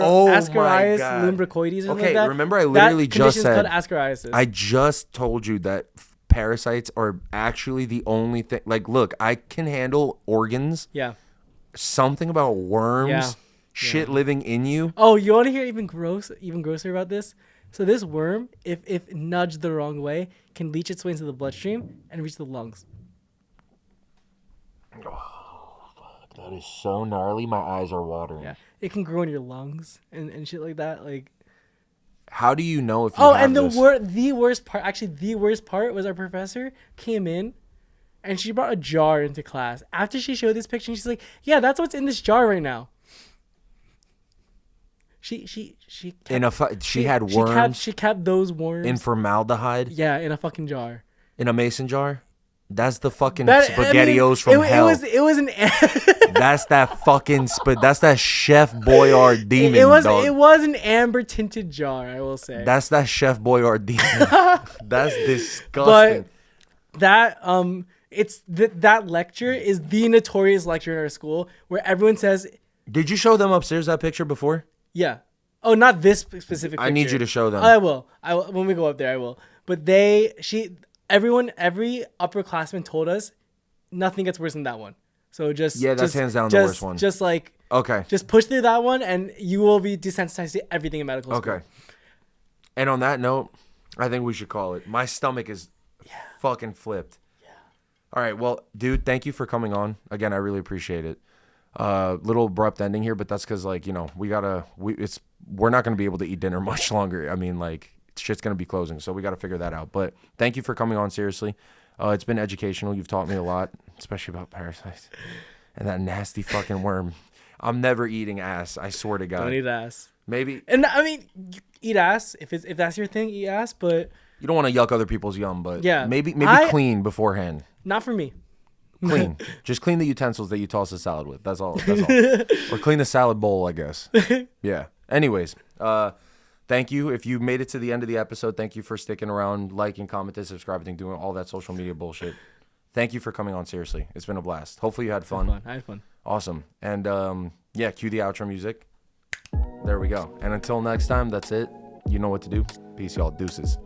Oh my Ascarias God. lumbricoides or something Okay, like that. remember I literally that just condition's said- called Ascariasis. I just told you that parasites are actually the only thing. Like, look, I can handle organs. yeah. Something about worms, Yeah. shit living in you. Oh, you want to hear even grosser about this? So this worm, if nudged the wrong way, can leach its way into the bloodstream and reach the lungs. That is so gnarly. My eyes are watering. Yeah, it can grow in your lungs and shit like that. Like, How do you know if you oh, have and this? the worst part was our professor came in, and she brought a jar into class. After she showed this picture, she's like, "Yeah, that's what's in this jar right now." She kept, She had worms She kept those worms. in formaldehyde yeah, in a fucking jar. in a mason jar. That's the fucking That- I mean, SpaghettiOs from hell. It was an. That's that fucking that's that Chef Boyard demon, it was dog. an amber tinted jar, I will say. That's that Chef Boyard demon. That's disgusting. But that it's that lecture is the notorious lecture in our school where everyone says, Did you show them upstairs that picture before? yeah. Oh, not this specific picture. I need you to show them. I will. When we go up there, I will. But every upperclassman told us nothing gets worse than that one. So that's hands down the worst one. Just like Okay. just push through that one and you will be desensitized to everything in medical school. Okay. And on that note, I think we should call it. My stomach is fucking flipped. Yeah. All right. Well, dude, thank you for coming on. Again, I really appreciate it. Little abrupt ending here, but that's because we're not gonna be able to eat dinner much longer. I mean, like shit's gonna be closing, so we got to figure that out. But thank you for coming on. Seriously, it's been educational. You've taught me a lot, especially about parasites and that nasty fucking worm. I'm never eating ass. I swear to God. Don't eat ass. Maybe And I mean, you eat ass if that's your thing. Eat ass, but you don't want to yuck other people's yum, but Yeah. maybe I- clean beforehand. not for me. Clean. Just clean the utensils that you toss the salad with. That's all. That's all. Or clean the salad bowl, I guess. Yeah. Anyways, thank you. If you made it to the end of the episode, thank you for sticking around, liking, commenting, subscribing, doing all that social media bullshit. Thank you for coming on. Seriously, it's been a blast. Hopefully you had fun. I had fun. Awesome. And yeah, cue the outro music. There we go. And until next time, that's it. You know what to do. Peace, y'all. Deuces.